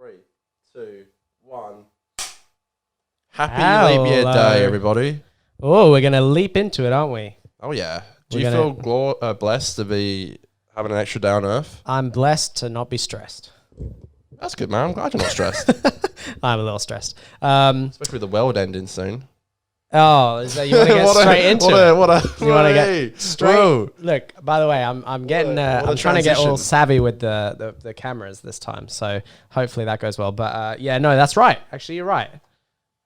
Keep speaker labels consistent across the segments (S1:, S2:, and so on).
S1: 3, 2, 1. Happy Leap Year Day, everybody.
S2: Oh, we're going to leap into it, aren't we?
S1: Oh, yeah. Do you feel blessed to be having an extra day on Earth?
S2: I'm blessed to not be stressed.
S1: That's good, man. I'm glad you're not stressed.
S2: I'm a little stressed.
S1: Especially with the world ending soon.
S2: Oh, is that you want to get straight into it? You want to get straight?
S1: Whoa.
S2: Look, by the way, I'm getting. I'm trying to get all savvy with the cameras this time, so hopefully that goes well. But yeah, no, that's right. Actually, you're right.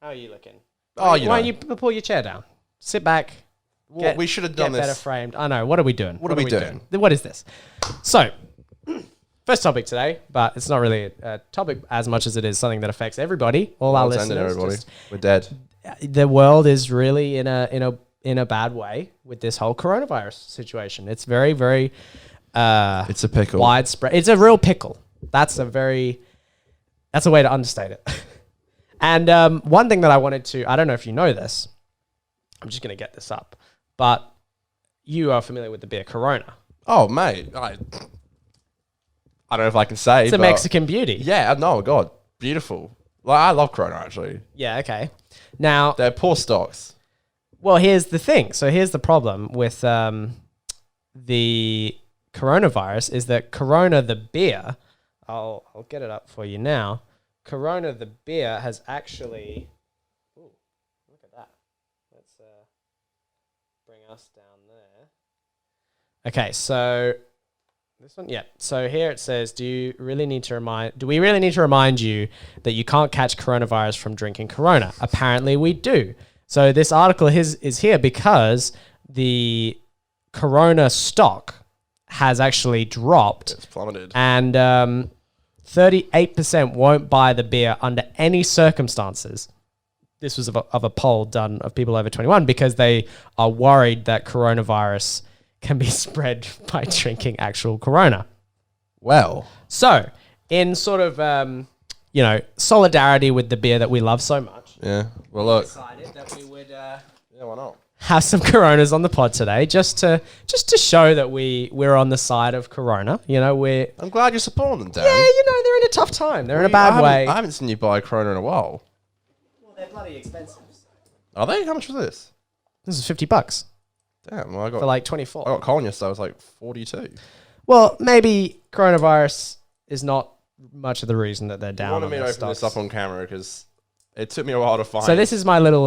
S2: How are you looking? Why don't you pull your chair down? Sit back.
S1: We should have done
S2: this. Get better framed. I know. What are we doing?
S1: What are we doing?
S2: What is this? So, first topic today, but it's not really a topic as much as it is something that affects everybody, all our listeners.
S1: Everybody. We're dead.
S2: The world is really in a bad way with this whole coronavirus situation. It's very, very
S1: it's a pickle.
S2: Widespread. It's a real pickle. That's a way to understate it. And one thing that I wanted to, I don't know if you know this, I'm just going to get this up, but you are familiar with the beer Corona.
S1: Oh, mate. I don't know if I can say.
S2: It's a Mexican beauty.
S1: Yeah, no, God. Beautiful. Like, I love Corona, actually.
S2: Yeah, okay. Now,
S1: they're poor stocks.
S2: Well, here's the thing. So here's the problem with the coronavirus is that Corona, the beer, I'll get it up for you now. Corona, the beer, has actually... Ooh, look at that. Let's bring us down there. Okay, so... This one, yeah. So here it says, do we really need to remind you that you can't catch coronavirus from drinking Corona? Apparently we do. So this article is here because the Corona stock has actually dropped.
S1: It's plummeted.
S2: And 38% won't buy the beer under any circumstances. This was of a poll done of people over 21 because they are worried that coronavirus can be spread by drinking actual Corona.
S1: Well.
S2: So, in sort of, solidarity with the beer that we love so much.
S1: Yeah. Well, look.
S2: We decided that we would
S1: yeah, why not?
S2: have some Coronas on the pod today just to show that we're on the side of Corona.
S1: I'm glad you're supporting them, Dan.
S2: Yeah, they're in a tough time. They're in a bad way.
S1: I haven't seen you buy Corona in a while.
S2: Well, they're bloody expensive.
S1: Are they? How much was this?
S2: This is $50.
S1: Damn, well, I got
S2: for like 24.
S1: I got Colin yesterday. I was like 42.
S2: Well, maybe coronavirus is not much of the reason that they're down.
S1: I wanted me to open this up on camera because it took me a while to find.
S2: So this is my little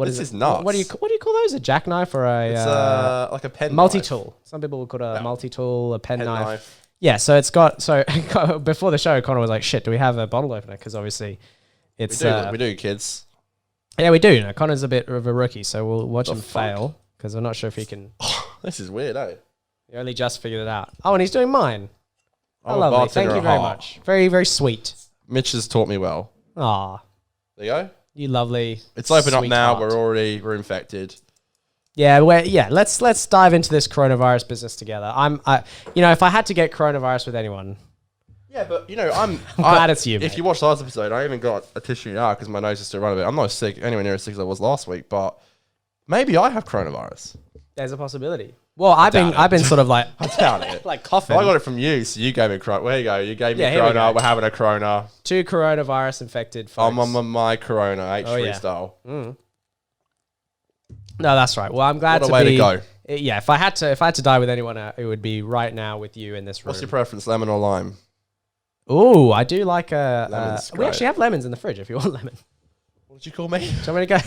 S1: this is nuts.
S2: What do you call those? A jackknife or a?
S1: It's like a pen
S2: multi-tool.
S1: Knife.
S2: Some people would call it a multi-tool, a pen knife.
S1: knife.
S2: Yeah, so it's got before the show, Conor was like, "Shit, do we have a bottle opener?" Because obviously, it's
S1: we do, kids.
S2: Yeah, we do. Conor's a bit of a rookie, so we'll watch him fail because we're not sure if he can.
S1: This is weird, eh?
S2: He only just figured it out. Oh, and he's doing mine.
S1: I'm
S2: lovely. Thank you very much. Very, very sweet.
S1: Mitch has taught me well.
S2: Ah,
S1: there you go.
S2: You lovely.
S1: It's open up now. We're infected.
S2: Yeah, let's dive into this coronavirus business together. If I had to get coronavirus with anyone.
S1: Yeah, but I'm
S2: glad it's you.
S1: If
S2: mate.
S1: you watched the last episode, I even got a tissue now because my nose is still running a bit. I'm not sick anywhere near as sick as I was last week, but maybe I have coronavirus.
S2: There's a possibility. Well, I've been sort of like
S1: I doubt it.
S2: like coughing.
S1: Well, I got it from you, so you gave me corona. There you go. You gave me corona. We're having a corona.
S2: 2 coronavirus infected folks.
S1: I'm on my corona H3 style.
S2: Mm. No, that's right. Well, I'm glad
S1: what a way to go.
S2: Yeah, if I had to die with anyone, it would be right now with you in this room.
S1: What's your preference, lemon or lime?
S2: Ooh, I do like we actually have lemons in the fridge if you want lemon.
S1: What did you call me?
S2: Do you want me to go?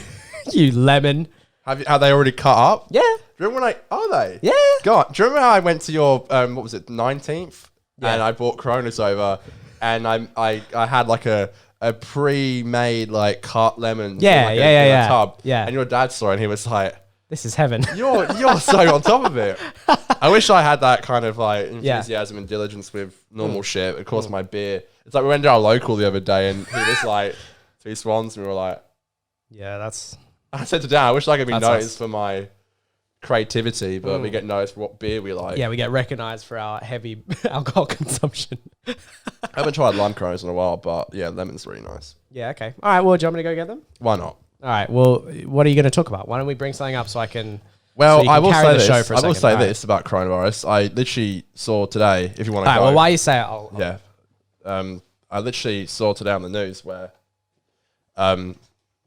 S2: You lemon.
S1: Have they already cut up?
S2: Yeah.
S1: Do you remember are they?
S2: Yeah.
S1: God, do you remember how I went to your, what was it, 19th? Yeah. And I bought Coronas over and I had like a pre-made like cut lemon in a tub.
S2: Yeah.
S1: And your dad saw it and he was like,
S2: this is heaven.
S1: You're so on top of it. I wish I had that kind of like enthusiasm and diligence with normal shit. Of course, my beer. It's like we went to our local the other day and he was like 2 swans and we were like,
S2: yeah, that's...
S1: I said to Dan, I wish I could be noticed for my creativity, but we get noticed for what beer we like.
S2: Yeah, we get recognized for our heavy alcohol consumption.
S1: I haven't tried lime Coronas in a while, but yeah, lemon's really nice.
S2: Yeah, okay. All right, well, do you want me to go get them?
S1: Why not?
S2: All right, well, what are you going to talk about? Why don't we bring something up so I can...
S1: Well, I will say this about coronavirus. I literally saw today, if you want to go.
S2: Well, while you say it, I'll...
S1: I literally saw today on the news where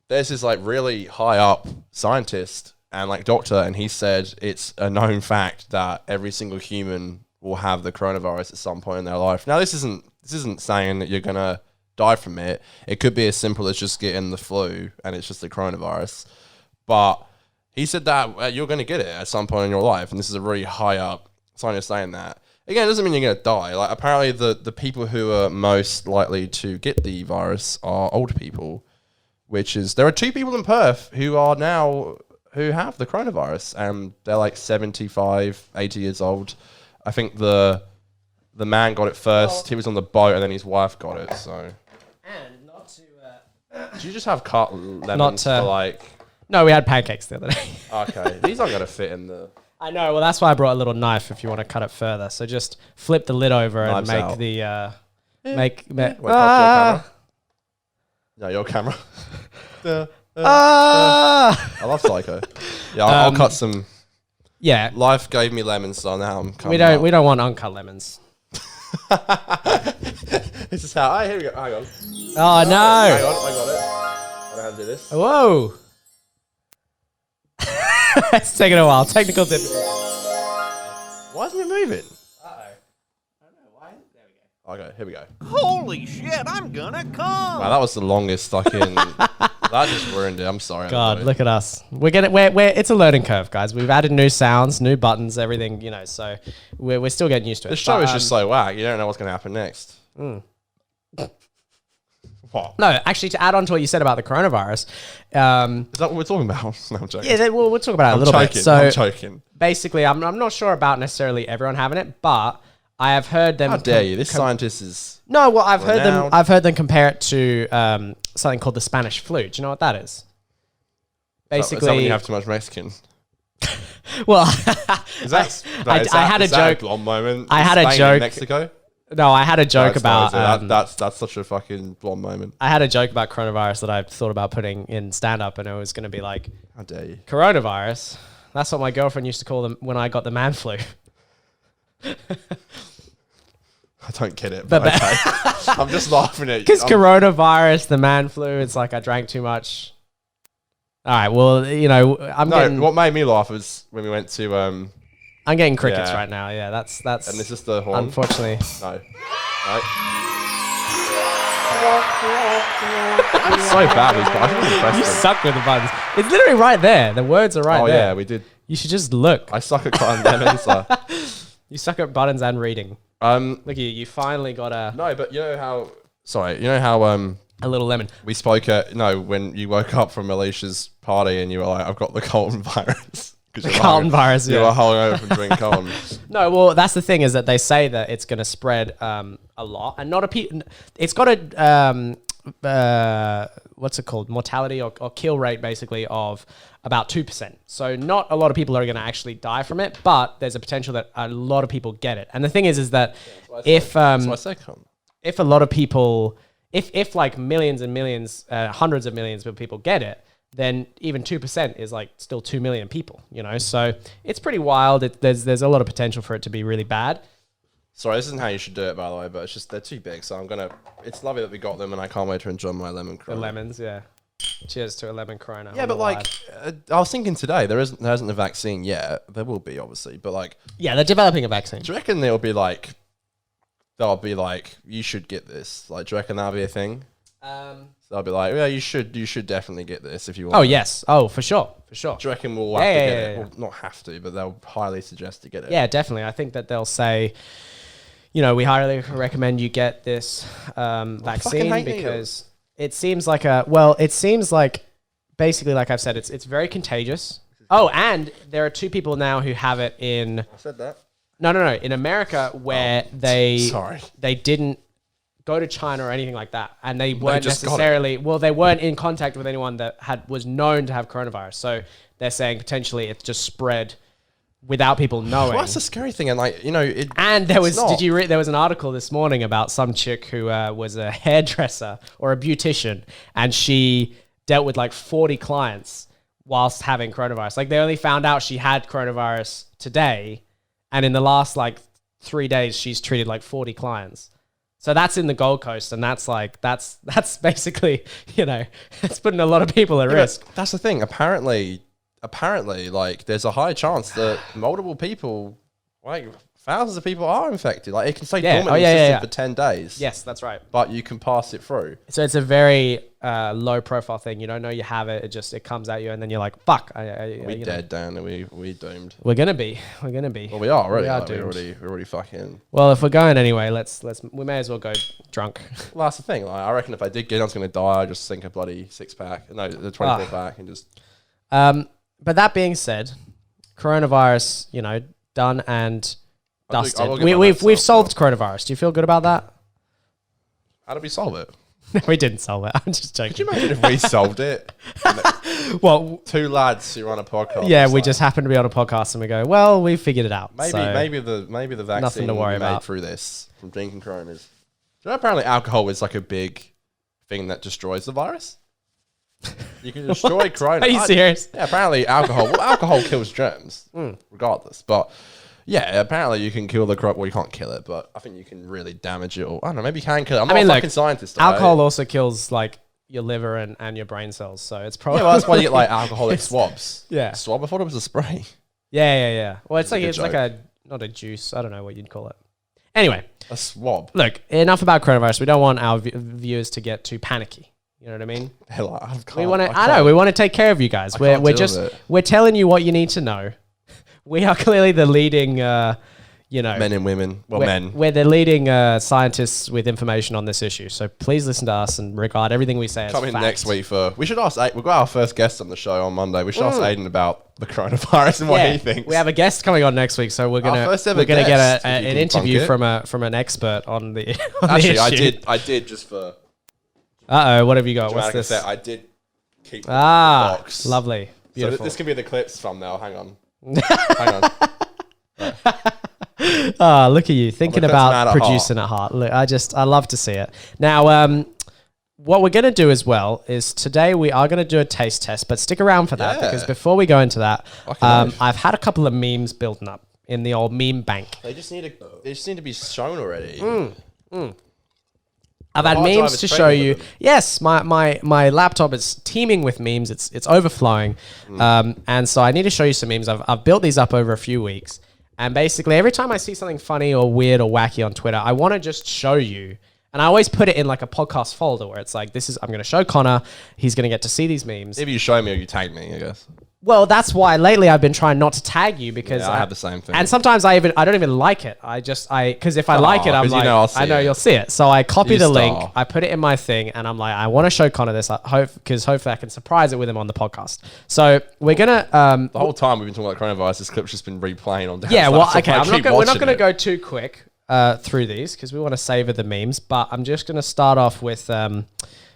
S1: there's this like really high up scientist and like doctor, and he said it's a known fact that every single human will have the coronavirus at some point in their life. Now, this isn't saying that you're gonna die from it. It could be as simple as just getting the flu, and it's just the coronavirus. But he said that you're gonna get it at some point in your life, and this is a really high up scientist saying that. Again, it doesn't mean you're gonna die. Like apparently, the people who are most likely to get the virus are older people, which is there are 2 people in Perth who have the coronavirus, and they're like 75, 80 years old. I think the man got it first. He was on the boat, and then his wife got it. So,
S2: and not to.
S1: do you just have cut lemons for like?
S2: No, we had pancakes the other day.
S1: Okay, these aren't gonna fit in the.
S2: I know. Well, that's why I brought a little knife if you want to cut it further. So just flip the lid over and
S1: Knives
S2: make
S1: out.
S2: the
S1: Wait, your camera. No, your camera. I love Psycho. Yeah, I'll cut some.
S2: Yeah,
S1: Life gave me lemons, so now I'm coming.
S2: we don't want uncut lemons.
S1: This is how. Here we go. Hang on.
S2: Oh no!
S1: Hang on, I got it. I know how to do this.
S2: Whoa! It's taking a while. Technical difficulty.
S1: Why isn't it moving?
S2: Uh-oh. I don't know why. There we go.
S1: Okay, here we go.
S3: Holy shit, I'm gonna come.
S1: Wow, that was the longest fucking. That just ruined it. I'm sorry.
S2: God,
S1: everybody.
S2: look at us. It's a learning curve, guys. We've added new sounds, new buttons, everything, you know, so we're still getting used to it.
S1: The show
S2: But,
S1: is just so whack. You don't know what's going to happen next. What?
S2: No, actually, to add on to what you said about the coronavirus,
S1: Is that what we're talking about? No, I'm joking.
S2: yeah, we'll talk about it a little
S1: joking.
S2: bit. So
S1: I'm joking.
S2: basically, I'm not sure about necessarily everyone having it, but I have heard them.
S1: How dare you? This scientist is.
S2: No, well, I've heard them.
S1: Renowned.
S2: I've heard them compare it to something called the Spanish flu. Do you know what that is?
S1: Is that when you have too much Mexican?
S2: Well,
S1: Is that?
S2: I had a joke.
S1: Blonde moment.
S2: I had a
S1: Spain and
S2: joke.
S1: Mexico.
S2: No, I had a joke about.
S1: That's such a fucking blonde moment.
S2: I had a joke about coronavirus that I thought about putting in stand up, and it was going to be like,
S1: How dare you?
S2: coronavirus. That's what my girlfriend used to call them when I got the man flu.
S1: I don't get it, but okay. I'm just laughing at you.
S2: Because coronavirus, the man flu, it's like I drank too much. All right, well, you know,
S1: What made me laugh was when we went to
S2: I'm getting crickets
S1: Yeah.
S2: right now. Yeah, that's.
S1: and this is the horn.
S2: Unfortunately.
S1: No. I'm so bad with buttons. I should have pressed
S2: You
S1: them.
S2: suck with the buttons. It's literally right there. The words are right
S1: Oh
S2: there.
S1: yeah, we did.
S2: You should just look.
S1: I suck at cutting lemons.
S2: You suck at buttons and reading.
S1: No,
S2: Look at you. You finally got
S1: but you know how. Sorry, you know how
S2: a little lemon.
S1: we spoke at when you woke up from Alicia's party and you were like, I've got the Colton virus.
S2: The Carlton virus,
S1: You
S2: yeah.
S1: were hungover from drinking Colton.
S2: No, well, that's the thing is that they say that it's going to spread a lot, and not it's got a what's it called, mortality or kill rate basically of about 2%. So not a lot of people are going to actually die from it, but there's a potential that a lot of people get it. And the thing is that if
S1: That's why I say Colton.
S2: if a lot of people, if like millions and millions, hundreds of millions of people get it, then even 2% is like still 2 million people, you know? So it's pretty wild. There's a lot of potential for it to be really bad.
S1: Sorry, this isn't how you should do it, by the way, but it's just they're too big. So it's lovely that we got them, and I can't wait to enjoy my lemon
S2: The
S1: Corona.
S2: lemons, yeah. Cheers to a lemon Corona.
S1: Yeah,
S2: on
S1: but
S2: the
S1: like,
S2: live.
S1: I was thinking today, there isn't a vaccine yet. There will be, obviously, but like,
S2: Yeah, they're developing a vaccine.
S1: do you reckon they'll be like, you should get this? Like, do you reckon that'll be a thing? So they'll be like, yeah, you should definitely get this if you want.
S2: Oh, yes. Oh, for sure. For sure.
S1: Do you reckon we'll have to get it? Well, not have to, but they'll highly suggest to get it.
S2: Yeah, definitely. I think that they'll say, you know, we highly recommend you get this vaccine
S1: hate
S2: because it seems like basically, like I've said, it's very contagious. Oh, and there are 2 people now who have it in.
S1: I said that.
S2: No, in America where they didn't go to China or anything like that, and they weren't
S1: just got
S2: necessarily they weren't in contact with anyone that was known to have coronavirus. So they're saying potentially it's just spread without people knowing.
S1: Well, that's the scary thing, and like it.
S2: And there was,
S1: not.
S2: did you read? There was an article this morning about some chick who was a hairdresser or a beautician, and she dealt with like 40 clients whilst having coronavirus. Like they only found out she had coronavirus today, and in the last like 3 days, she's treated like 40 clients. So that's in the Gold Coast, and that's basically, it's putting a lot of people at risk.
S1: That's the thing. Apparently, like there's a high chance that multiple people, like thousands of people, are infected. Like it can stay dormant in the system for 10 days.
S2: Yes, that's right.
S1: But you can pass it through.
S2: So it's a very low profile thing. You don't know you have it. It comes at you, and then you're like, "Fuck,
S1: we dead, Dan. We doomed.
S2: We're gonna be. Well, we
S1: are already.
S2: We are
S1: we're already fucking.
S2: Well, if we're going anyway, we may as well go drunk.
S1: Well, that's the thing. Like, I reckon if I did get, I was gonna die. I'd just sink a bloody 6-pack. No, the 24-pack, and just.
S2: But that being said, coronavirus, done and dusted. We've solved coronavirus. Do you feel good about that?
S1: How did we solve it?
S2: We didn't solve it. I'm just joking.
S1: Could you imagine if we solved it?
S2: Well,
S1: two lads who run a podcast.
S2: Yeah, we just happen to be on a podcast and we go, well, we figured it out.
S1: Maybe the vaccine
S2: nothing to worry
S1: we made
S2: about
S1: through this from drinking Coronas. Do you know apparently alcohol is like a big thing that destroys the virus? You can destroy Corona.
S2: Are you serious?
S1: Yeah, apparently alcohol kills germs, regardless. But yeah, apparently you can kill the corona. Well, you can't kill it, but I think you can really damage it. Or I don't know, maybe you can kill it. I'm not a fucking scientist.
S2: Alcohol also kills like your liver and your brain cells, so it's probably
S1: well, that's why you get like alcoholic swabs.
S2: Yeah,
S1: swab. I thought it was a spray.
S2: Yeah. Well, it's like a not a juice. I don't know what you'd call it. Anyway,
S1: a swab.
S2: Look, enough about coronavirus. We don't want our viewers to get too panicky. You know what I mean? We want to. I know. We want to take care of you guys. We're telling you what you need to know. We are clearly the leading, men
S1: and women. Well, men.
S2: We're the leading scientists with information on this issue. So please listen to us and regard everything we say as fact.
S1: Come in next week we should ask. We've got our first guest on the show on Monday. We should ask Aiden about the coronavirus and what he thinks.
S2: We have a guest coming on next week, so we're gonna get an interview from an expert on the.
S1: Actually,
S2: the issue.
S1: I did just for.
S2: What have you got? What's this?
S1: I did keep the box.
S2: Lovely, beautiful.
S1: So this can be the clips thumbnail. Hang on. Hang
S2: on. Look at you thinking about producing at heart. Look, I love to see it. Now, what we're going to do as well is today we are going to do a taste test, but stick around for that because before we go into that, I've had a couple of memes building up in the old meme bank.
S1: They just need to be shown already.
S2: I've had memes to show you. Yes, my laptop is teeming with memes. It's overflowing. And so I need to show you some memes. I've built these up over a few weeks. And basically every time I see something funny or weird or wacky on Twitter, I want to just show you. And I always put it in like a podcast folder where it's like, I'm going to show Connor. He's going to get to see these memes.
S1: Either you show me or you tag me, I guess.
S2: Well, that's why lately I've been trying not to tag you because
S1: I have the same thing.
S2: And sometimes I don't even like it. Because if I like it, I'm like, I know you'll see it. So I copy the link, I put it in my thing, and I'm like, I want to show Connor this. Because hopefully I can surprise it with him on the podcast. So we're gonna.
S1: The whole time we've been talking about coronavirus, this clip's just been replaying on.
S2: Yeah, well, okay. We're not gonna go too quick through these because we want to savor the memes. But I'm just gonna start off with.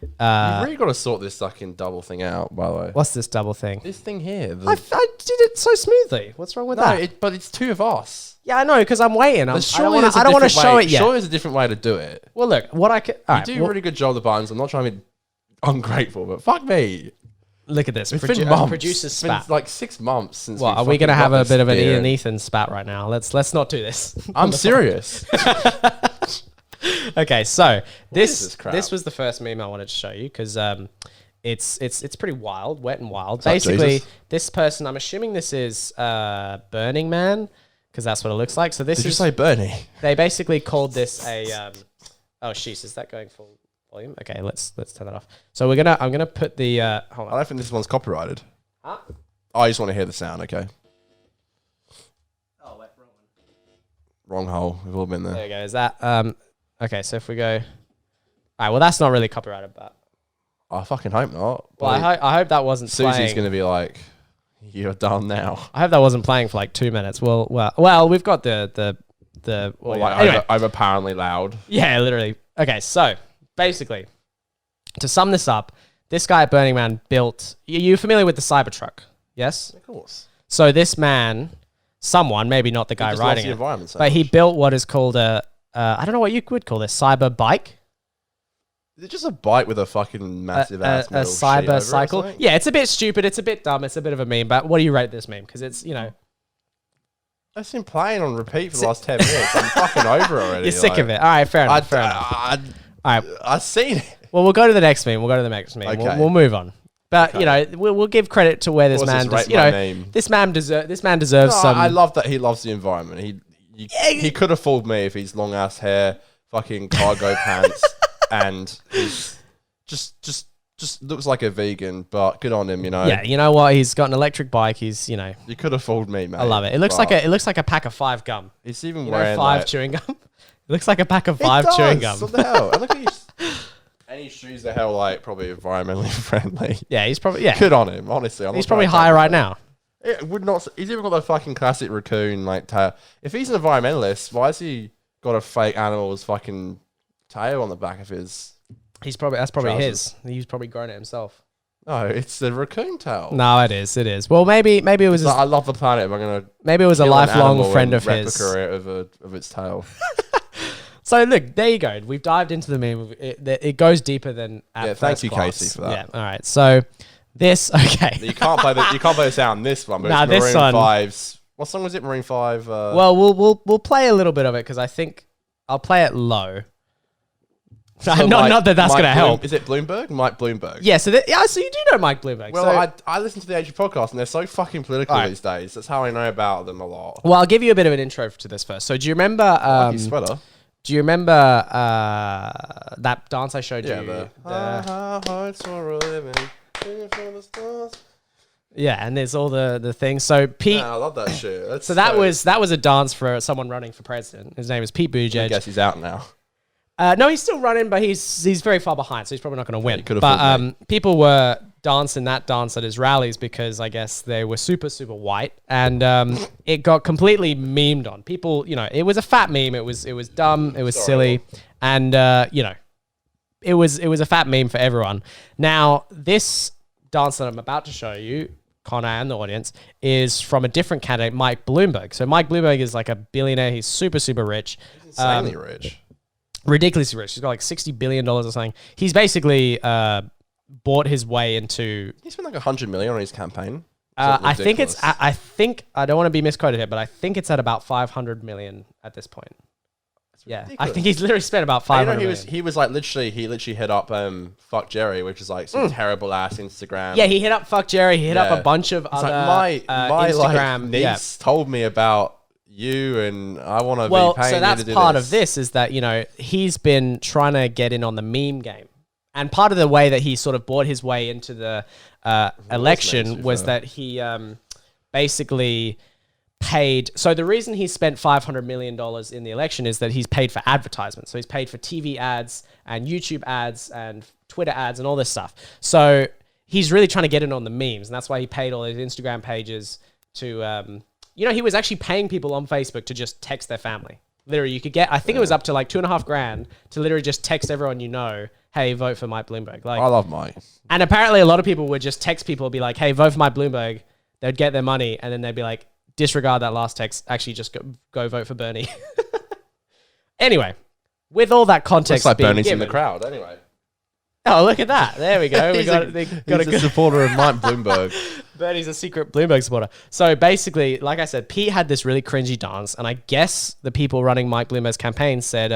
S1: You've really got to sort this fucking double thing out, by the way.
S2: What's this double thing?
S1: This thing here.
S2: I did it so smoothly. What's wrong with that?
S1: But it's two of us.
S2: Yeah, I know, because I'm waiting. I don't want to show it yet.
S1: Surely there's a different way to do it.
S2: Well, look, what I can...
S1: You do a really good job of the buttons. I'm not trying to be ungrateful, but fuck me.
S2: Look at this.
S1: It's been months.
S2: Producer's spat.
S1: It's been like 6 months since
S2: Well, are we going to have a bit of an Ian Ethan spat right now? Let's not do this.
S1: I'm serious.
S2: Okay, so this was the first meme I wanted to show you because it's pretty wild, wet and wild. Basically, this person, I'm assuming this is Burning Man because that's what it looks like. So this
S1: Did you say Bernie?
S2: They basically called this a oh jeez, is that going full volume? Okay, let's turn that off. So I'm gonna put the hold on.
S1: I don't think this one's copyrighted.
S2: Huh?
S1: I just want to hear the sound. Okay.
S2: Oh wait, wrong
S1: Wrong
S2: one.
S1: hole. We've all been there.
S2: There you go. Is that okay? So if we go, all right. Well, that's not really copyrighted, but
S1: I fucking hope not.
S2: Well, I hope that wasn't.
S1: Susie's
S2: playing.
S1: gonna be like, "You're done now."
S2: I hope that wasn't playing for like 2 minutes. Well, we've got the.
S1: Well, like anyway. over apparently loud.
S2: Yeah, literally. Okay, so basically, to sum this up, this guy at Burning Man built. You're familiar with the Cybertruck, yes?
S1: Of course.
S2: So this man, someone, maybe not the guy riding it, but he built what is called a. I don't know what you would call this, cyber bike.
S1: Is it just a bike with a fucking massive ass
S2: a cyber cycle? Yeah, it's a bit stupid. It's a bit dumb. It's a bit of a meme. But what do you rate this meme? Because it's,
S1: I've been playing on repeat for the last 10 minutes. I'm fucking over it already.
S2: You're sick of it. All right, fair enough.
S1: All
S2: right.
S1: I've seen it.
S2: Well, we'll go to the next meme.
S1: Okay.
S2: We'll move on. But we'll give credit to where this man this man deserves some.
S1: I love that he loves the environment. He could have fooled me if he's long ass hair, fucking cargo pants, and he's just looks like a vegan. But good on him,
S2: Yeah, you know what? He's got an electric bike. He's
S1: You could have fooled me, man.
S2: I love it. It looks like a pack of 5 gum.
S1: He's even wearing
S2: 5 chewing gum. It looks like a pack of 5 chewing gum.
S1: What the hell? And look at his. And his shoes are hell like probably environmentally friendly.
S2: Yeah, he's probably
S1: Good on him, honestly.
S2: He's probably high right now.
S1: It would not. He's even got the fucking classic raccoon like tail. If he's an environmentalist, why has he got a fake animal's fucking tail on the back of his?
S2: That's probably
S1: trousers?
S2: his. He's probably grown it himself.
S1: No, it's the raccoon tail.
S2: No, it is. Well, maybe it was.
S1: I love the planet. I'm gonna.
S2: Maybe it was a lifelong friend of his.
S1: Replica of its tail.
S2: So look, there you go. We've dived into the meme. It goes deeper than at
S1: thank you,
S2: class.
S1: Casey, for that.
S2: Yeah. All right. So this okay.
S1: You can't play the sound in this one. But
S2: Nah,
S1: it's
S2: this
S1: Maroon
S2: one.
S1: 5's. What song was it? Maroon 5.
S2: Well, we'll play a little bit of it because I think I'll play it low.
S1: So
S2: not that that's gonna help.
S1: Is it Bloomberg? Mike Bloomberg.
S2: Yeah. So you do know Mike Bloomberg.
S1: Well,
S2: so,
S1: I listen to the Age podcast and they're so fucking political these days. That's how I know about them a lot.
S2: Well, I'll give you a bit of an intro to this first. So do you remember?
S1: Lucky sweater.
S2: Do you remember that dance I showed you?
S1: Hearts for a living, for the stars.
S2: Yeah, and there's all the things. So Pete,
S1: I love that shit.
S2: that was a dance for someone running for president. His name is Pete Buttigieg.
S1: I guess he's out now.
S2: No, he's still running, but he's very far behind, so he's probably not going to win.
S1: But
S2: people were dancing that dance at his rallies because I guess they were super, super white, and it got completely memed on. People, it was a fat meme. It was dumb. It was silly, and it was a fat meme for everyone. Now, this dance that I'm about to show you, Conor and the audience, is from a different candidate, Mike Bloomberg. So Mike Bloomberg is like a billionaire. He's super, super rich.
S1: He's insanely rich.
S2: Ridiculously rich. He's got like $60 billion or something. He's basically bought his way into.
S1: He spent like $100 million on his campaign.
S2: I think I don't want to be misquoted here, but I think it's at about 500 million at this point. Yeah, ridiculous. I think he's literally spent about 500 million.
S1: He was like literally hit up Fuck Jerry, which is like some terrible ass Instagram.
S2: Yeah, he hit up Fuck Jerry. He hit up a bunch of other
S1: my
S2: Instagram
S1: niece told me about you, and I want to be paying you to do this.
S2: So that's part of this is that he's been trying to get in on the meme game, and part of the way that he sort of bought his way into the election was that he basically paid. So the reason he spent $500 million in the election is that he's paid for advertisements. So he's paid for TV ads and YouTube ads and Twitter ads and all this stuff. So he's really trying to get in on the memes, and that's why he paid all his Instagram pages to. He was actually paying people on Facebook to just text their family. Literally, you could get, I think it was up to like $2,500 to literally just text everyone hey, vote for Mike Bloomberg. Like,
S1: I love Mike.
S2: And apparently a lot of people would just text people, be like, hey, vote for Mike Bloomberg. They'd get their money, and then they'd be like, disregard that last text. Actually, just go vote for Bernie. Anyway, with all that context,
S1: looks like
S2: being
S1: Bernie's
S2: given,
S1: in the crowd. Anyway.
S2: Oh, look at that! There we go. We got
S1: a good supporter of Mike Bloomberg.
S2: Bernie's a secret Bloomberg supporter. So basically, like I said, Pete had this really cringy dance, and I guess the people running Mike Bloomberg's campaign said,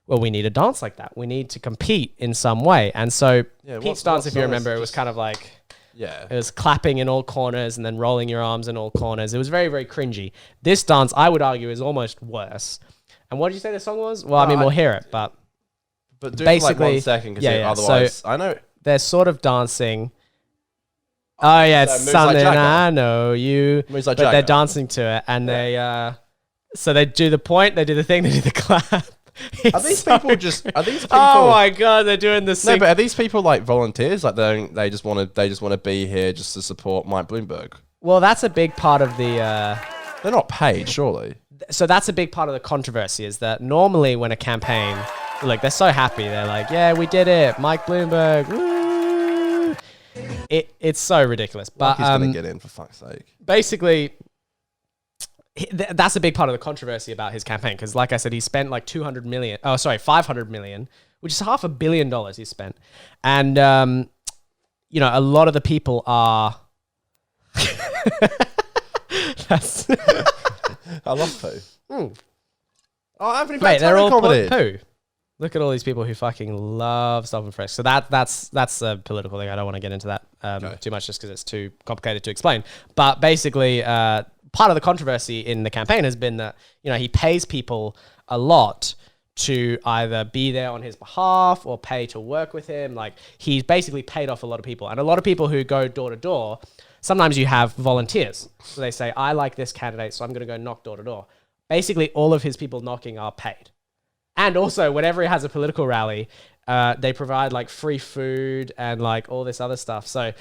S2: "Well, we need a dance like that. We need to compete in some way." And so Pete's dance, if you remember, it was kind of like.
S1: Yeah.
S2: It was clapping in all corners and then rolling your arms in all corners. It was very, very cringy. This dance, I would argue, is almost worse. And what did you say the song was? Well, we'll hear it, but
S1: do
S2: basically,
S1: it for like 1 second, because otherwise,
S2: so
S1: I know.
S2: They're sort of dancing. Oh, yeah, it's something like I know you.
S1: Moves like
S2: but
S1: Jagger.
S2: they're dancing to it, and they, so they do the point, they do the thing, they do the clap.
S1: Are these people just? Are these people?
S2: Oh my god, they're doing the.
S1: No, but are these people like volunteers? Like they just want to be here just to support Mike Bloomberg.
S2: Well, that's a big part of the.
S1: They're not paid, surely.
S2: So that's a big part of the controversy is that normally when a campaign, like they're so happy, they're like, yeah, we did it, Mike Bloomberg. Woo! It's so ridiculous. But
S1: he's gonna get in for fuck's sake.
S2: Basically. That's a big part of the controversy about his campaign because, like I said, he spent like $500 million, which is $500 million he spent, and a lot of the people are.
S1: I love poo. Oh, Anthony,
S2: Mate, they're all
S1: commented.
S2: poo. Look at all these people who fucking love Stop and Frisk. So that's a political thing. I don't want to get into that too much just because it's too complicated to explain. But basically, part of the controversy in the campaign has been that, you know, he pays people a lot to either be there on his behalf or pay to work with him. Like, he's basically paid off a lot of people. And a lot of people who go door to door, sometimes you have volunteers. So they say, I like this candidate, so I'm going to go knock door to door. Basically, all of his people knocking are paid. And also, whenever he has a political rally, they provide like free food and like all this other stuff. So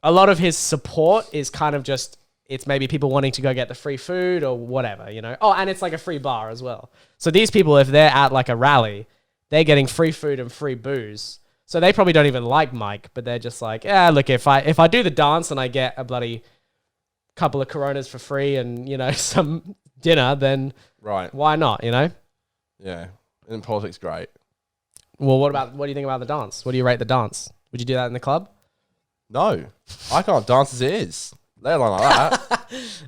S2: a lot of his support is kind of just, it's maybe people wanting to go get the free food or whatever, you know? Oh, and it's like a free bar as well. So these people, if they're at like a rally, they're getting free food and free booze. So they probably don't even like Mike, but they're just like, yeah, look, if I do the dance and I get a bloody couple of Coronas for free and, you know, some dinner, then why not, you know?
S1: Yeah. And politics, great.
S2: Well, what do you think about the dance? What do you rate the dance? Would you do that in the club?
S1: No. I can't dance as it is. Let alone like that.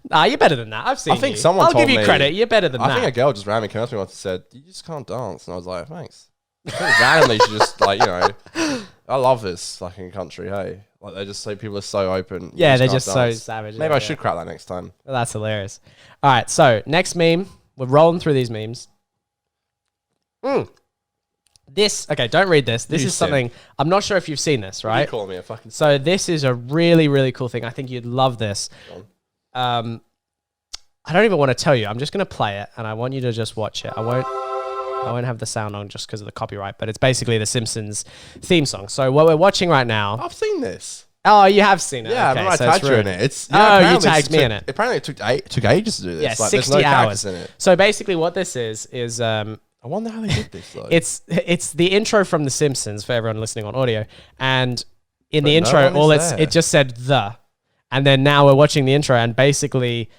S2: Nah, you're better than that. I've seen
S1: I think
S2: you.
S1: someone
S2: I'll
S1: told
S2: give you
S1: me-
S2: credit. You're better than
S1: I
S2: that.
S1: think a girl just randomly came up to me once and said, you just can't dance. And I was like, thanks. I think randomly she just like, you know, I love this fucking country, hey. Like they just say people are so open. You
S2: Yeah, they're
S1: can't
S2: just so
S1: dance.
S2: savage.
S1: Maybe
S2: Yeah,
S1: I should crack that next time.
S2: Well, that's hilarious. All right, so next meme. We're rolling through these memes. Okay, don't read this. This
S1: You
S2: is
S1: simp.
S2: something, I'm not sure if you've seen this,
S1: You
S2: right?
S1: call me a fucking...
S2: So this is a really, really cool thing. I think you'd love this. I don't even want to tell you. I'm just going to play it, and I want you to just watch it. I won't have the sound on just because of the copyright, but it's basically the Simpsons theme song. So what we're watching right now...
S1: I've seen this.
S2: Oh, you have seen it.
S1: Yeah,
S2: okay,
S1: I remember
S2: so
S1: I
S2: it's
S1: tagged you in
S2: ruined.
S1: it. It's,
S2: Oh, you
S1: apparently
S2: tagged me in it.
S1: Apparently it took ages to do this.
S2: Yeah,
S1: Like,
S2: 60
S1: there's no
S2: hours.
S1: characters in it.
S2: So basically what this is
S1: I wonder how they did this, though.
S2: it's the intro from The Simpsons for everyone listening on audio. And in the
S1: But no
S2: intro,
S1: one is there.
S2: it just said the. And then now we're watching the intro, and basically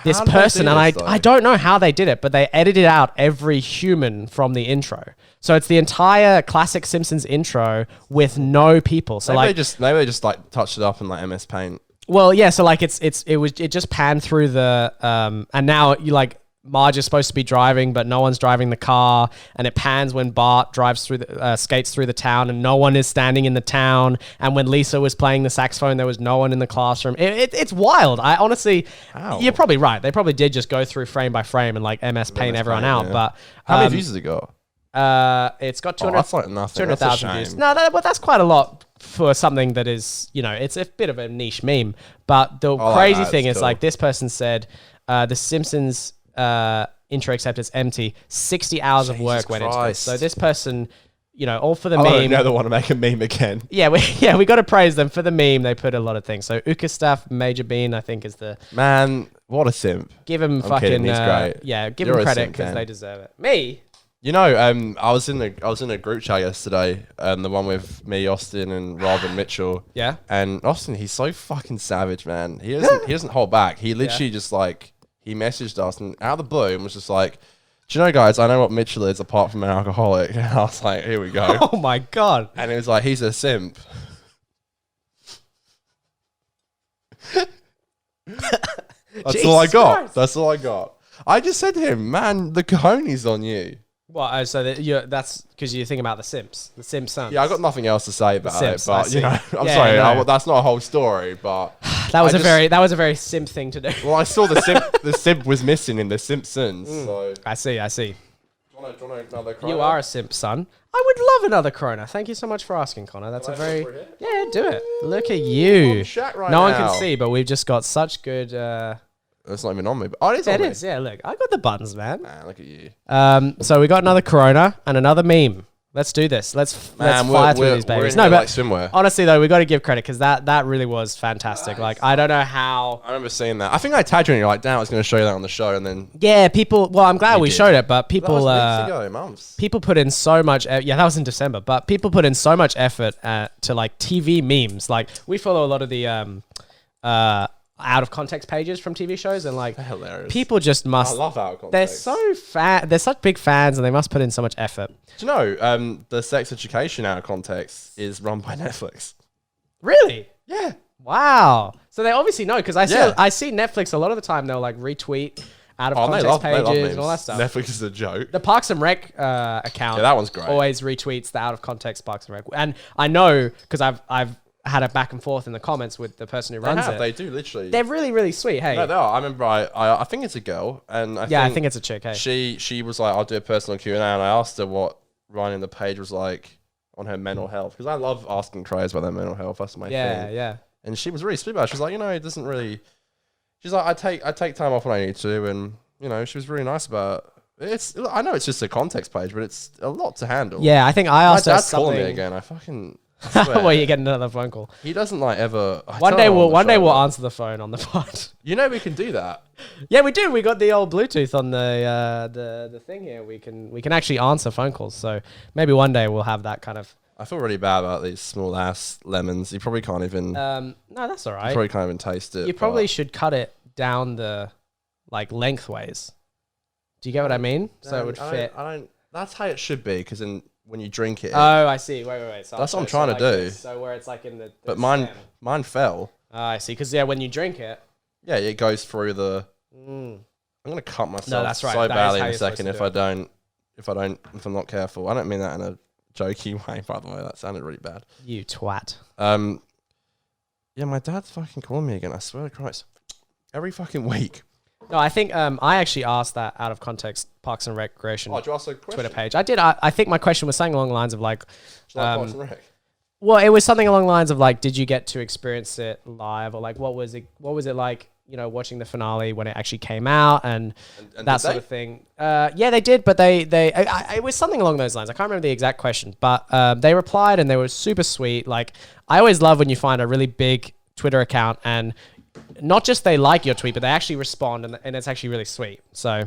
S2: this
S1: How did they
S2: person,
S1: do
S2: and
S1: this,
S2: I
S1: though?
S2: don't know how they did it, but they edited out every human from the intro. So it's the entire classic Simpsons intro with no people. So
S1: maybe
S2: like,
S1: they just like touched it up in like MS Paint.
S2: well, yeah. So like, it just panned through the and now you like. Marge is supposed to be driving, but no one's driving the car, and it pans when Bart drives through skates through the town, and no one is standing in the town. And when Lisa was playing the saxophone, there was no one in the classroom. It's wild. I honestly,
S1: How?
S2: you're probably right. They probably did just go through frame by frame and like MS Paint everyone out.
S1: yeah.
S2: But
S1: How many views has it got?
S2: it's got
S1: Oh, that's like nothing. That's a
S2: 200,000 views.
S1: shame.
S2: No, but that's quite a lot for something that is, you know, it's a bit of a niche meme. But the
S1: like
S2: crazy
S1: that.
S2: thing
S1: It's
S2: is,
S1: cool.
S2: like, this person said, The Simpsons intro except it's empty. 60 hours of work went into this.
S1: Christ.
S2: So this person, you know, all for the
S1: I don't
S2: meme.
S1: know they want to make a meme again.
S2: Yeah, we got to praise them for the meme. They put a lot of things. So Uka stuff, Major Bean, I think is the
S1: Man, what a simp.
S2: give him
S1: I'm
S2: fucking
S1: kidding, he's great.
S2: yeah, give
S1: You're
S2: him
S1: a
S2: credit
S1: simp,
S2: because
S1: man.
S2: they deserve it. Me,
S1: You know, I was in a group chat yesterday, the one with me, Austin, and Rob and Mitchell.
S2: yeah.
S1: And Austin, he's so fucking savage, man. He doesn't hold back. He literally just like he messaged us and out of the blue and was just like, "Do you know, guys? I know what Mitchell is apart from an alcoholic." And I was like, "Here we go."
S2: Oh my god.
S1: And it was like, "He's a simp." That's all I
S2: Jesus
S1: got.
S2: Christ.
S1: That's all I got. I just said to him, "Man, the cojones on you."
S2: Well, so that's because you're thinking about the Simpsons.
S1: Yeah, I got nothing else to say about
S2: Simps,
S1: it,
S2: I
S1: but
S2: see.
S1: you know, I'm
S2: Yeah,
S1: sorry,
S2: no.
S1: that's not a whole story. But
S2: that was
S1: I
S2: that was a very simp thing to do.
S1: well, I saw the simp. The simp was missing in The Simpsons. So,
S2: I see.
S1: do you want another
S2: You
S1: Corona?
S2: are a simp, son. I would love another Corona. Thank you so much for asking, Connor. That's a very yeah. Do it. Look at you.
S1: Shaq right
S2: No one
S1: now.
S2: can see, but we've just got such good.
S1: It's not even on me. But, oh, it is on
S2: It
S1: me.
S2: is. Yeah. Look, I got the buttons, man.
S1: Man, look at you.
S2: So we got another Corona and another meme. Let's do this. Let's fire through these babies.
S1: No,
S2: No,
S1: like
S2: but
S1: swimwear.
S2: honestly though, we got to give credit because that really was fantastic. Like I don't know how.
S1: I remember seeing that. I think I tagged you and you're like, "Damn, I was going to show you that on the show," and then
S2: Yeah, people. Well, I'm glad
S1: You
S2: we
S1: did.
S2: showed it, but
S1: that
S2: people.
S1: was weeks ago, months.
S2: People put in so much. Yeah, that was in December, but people put in so much effort to like TV memes. Like we follow a lot of the out of context pages from TV shows, and like
S1: Hilarious.
S2: people just
S1: I
S2: must.
S1: love out of
S2: They're
S1: context.
S2: so they're such big fans, and they must put in so much effort.
S1: Do you know the sex education out of context is run by Netflix?
S2: Really?
S1: Yeah.
S2: Wow. So they obviously know because
S1: Yeah.
S2: I see Netflix a lot of the time. They'll like retweet out of
S1: Oh,
S2: context
S1: they love
S2: pages
S1: memes.
S2: and all that stuff.
S1: Netflix is a joke.
S2: The Parks and Rec account,
S1: Yeah, that one's great.
S2: always retweets the out of context Parks and Rec, and I know because I've had a back and forth in the comments with the person who runs it.
S1: They do literally.
S2: They're really, really sweet. Hey,
S1: No, they are. I remember I think it's a girl, and I
S2: think it's a chick. Hey,
S1: she was like, I'll do a personal Q&A, and I asked her what running the page was like on her mental health, because I love asking creators about their mental health. That's my thing.
S2: Yeah.
S1: And she was really sweet about it. She's like, it doesn't really. She's like, I take time off when I need to, and she was really nice about it. I know it's just a context page, but it's a lot to handle.
S2: Yeah, I think I asked her
S1: dad's calling
S2: something.
S1: me again. I fucking.
S2: Well, you're getting another phone call.
S1: He doesn't ever.
S2: One day we'll answer the phone on the pod.
S1: We can do that.
S2: Yeah, we do. We got the old Bluetooth on the thing here. We can actually answer phone calls. So maybe one day we'll have that kind of.
S1: I feel really bad about these small ass lemons. You probably can't even.
S2: No, that's all right.
S1: You probably can't even taste it.
S2: You probably should cut it down the lengthways. Do you get what I mean? So it would fit.
S1: I don't. That's how it should be, because when you drink it.
S2: Oh, I see. Wait. So
S1: that's what I'm trying to do.
S2: This. So where it's like in the
S1: but
S2: stem.
S1: mine fell.
S2: Oh, I see. Because when you drink it.
S1: Yeah, it goes through the. I'm gonna cut myself
S2: that's right.
S1: so
S2: That
S1: badly
S2: is how
S1: in a
S2: you're
S1: second
S2: supposed
S1: if I'm not careful. I don't mean that in a jokey way, by the way. That sounded really bad.
S2: You twat.
S1: Yeah, my dad's fucking calling me again. I swear to Christ. Every fucking week.
S2: No, I think I actually asked that out of context Parks and Recreation
S1: Oh, did you ask a question?
S2: Twitter page. I did. I think my question was something along the lines of
S1: Parks and Rec?
S2: well, it was something along the lines of did you get to experience it live, or what was it like, watching the finale when it actually came out and that sort of thing. Yeah, they did, but it was something along those lines. I can't remember the exact question, but they replied and they were super sweet. I always love when you find a really big Twitter account and not just they like your tweet, but they actually respond, and it's actually really sweet. So,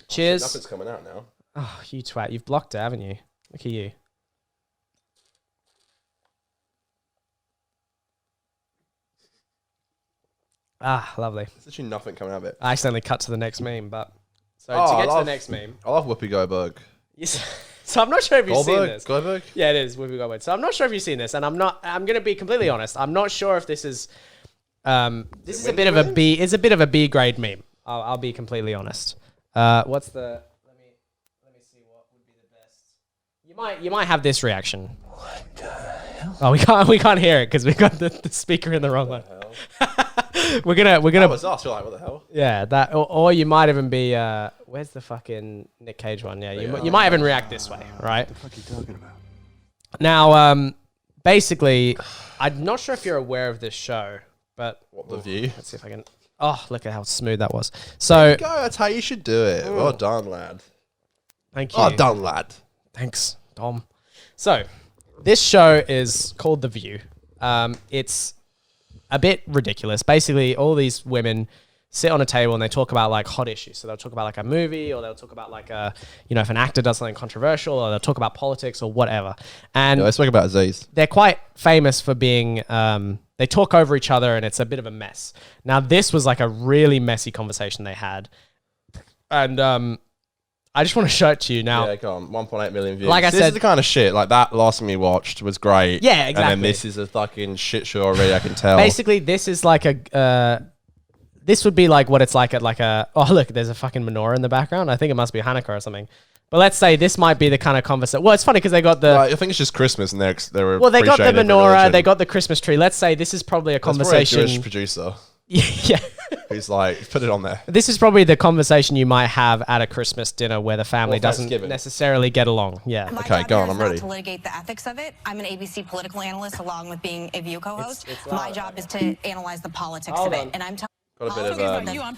S2: cheers.
S1: Nothing's coming out now.
S2: Oh, you twat. You've blocked it, haven't you? Look at you. Ah, lovely.
S1: There's actually nothing coming out of it.
S2: I accidentally cut to the next meme, but... So,
S1: Oh,
S2: to get
S1: I
S2: to
S1: love-
S2: the next meme...
S1: I love Whoopi Goldberg.
S2: Yes. So, I'm not sure if you've seen this.
S1: Goldberg?
S2: Yeah, it is. Whoopi Goldberg. So, I'm not sure if you've seen this, and I'm going to be completely honest. I'm not sure if this is... this is a bit of a B. It's a bit of a B grade meme. I'll be completely honest. What's the? Let me see what would be the best. You might have this reaction. What the hell? Oh, we can't hear it because we got the speaker in the wrong one. we're gonna.
S1: That was us. You're like, what the hell?
S2: Yeah, that or you might even be. Where's the fucking Nick Cage one? Yeah, you might even react this way, right?
S1: What the fuck are you talking about?
S2: Now, basically, I'm not sure if you're aware of this show. But
S1: The View?
S2: Let's see if I can. Oh, look at how smooth that was. So,
S1: Go, that's how you should do it. Well done, lad.
S2: thank you.
S1: Well done, lad.
S2: Thanks, Dom. So, this show is called The View. It's a bit ridiculous. Basically, all these women sit on a table and they talk about hot issues. So they'll talk about a movie, or they'll talk about if an actor does something controversial, or they'll talk about politics or whatever. And
S1: Let's talk about Aziz.
S2: they're quite famous for being. They talk over each other and it's a bit of a mess. Now, this was a really messy conversation they had. And I just want to show it to you now.
S1: Yeah, go on. 1.8 million views.
S2: Like I
S1: this
S2: said-
S1: is the kind of shit. That last one we watched was great.
S2: Yeah,
S1: And
S2: exactly.
S1: then this is a fucking shit show already, I can tell.
S2: Basically, this is this would be what it's like at oh, look, there's a fucking menorah in the background. I think it must be Hanukkah or something. But let's say this might be the kind of conversation. Well, it's funny because they got the...
S1: I think it's just Christmas and they're
S2: well, they got the
S1: appreciating
S2: menorah,
S1: religion.
S2: they got the Christmas tree. Let's say this is probably a
S1: That's probably
S2: conversation...
S1: a Jewish producer
S2: Yeah.
S1: who's put it on there.
S2: This is probably the conversation you might have at a Christmas dinner where the family
S1: Or
S2: doesn't
S1: Thanksgiving.
S2: necessarily get along. Yeah.
S4: My
S1: Okay,
S4: job
S1: go
S4: here
S1: on,
S4: is
S1: I'm
S4: not
S1: ready.
S4: to litigate the ethics of it. I'm an ABC political analyst along with being a View co-host.
S2: It's
S4: My
S2: loud.
S4: job is to analyze the politics
S2: Hold
S4: of it.
S2: on.
S4: And I'm telling
S1: Got a bit of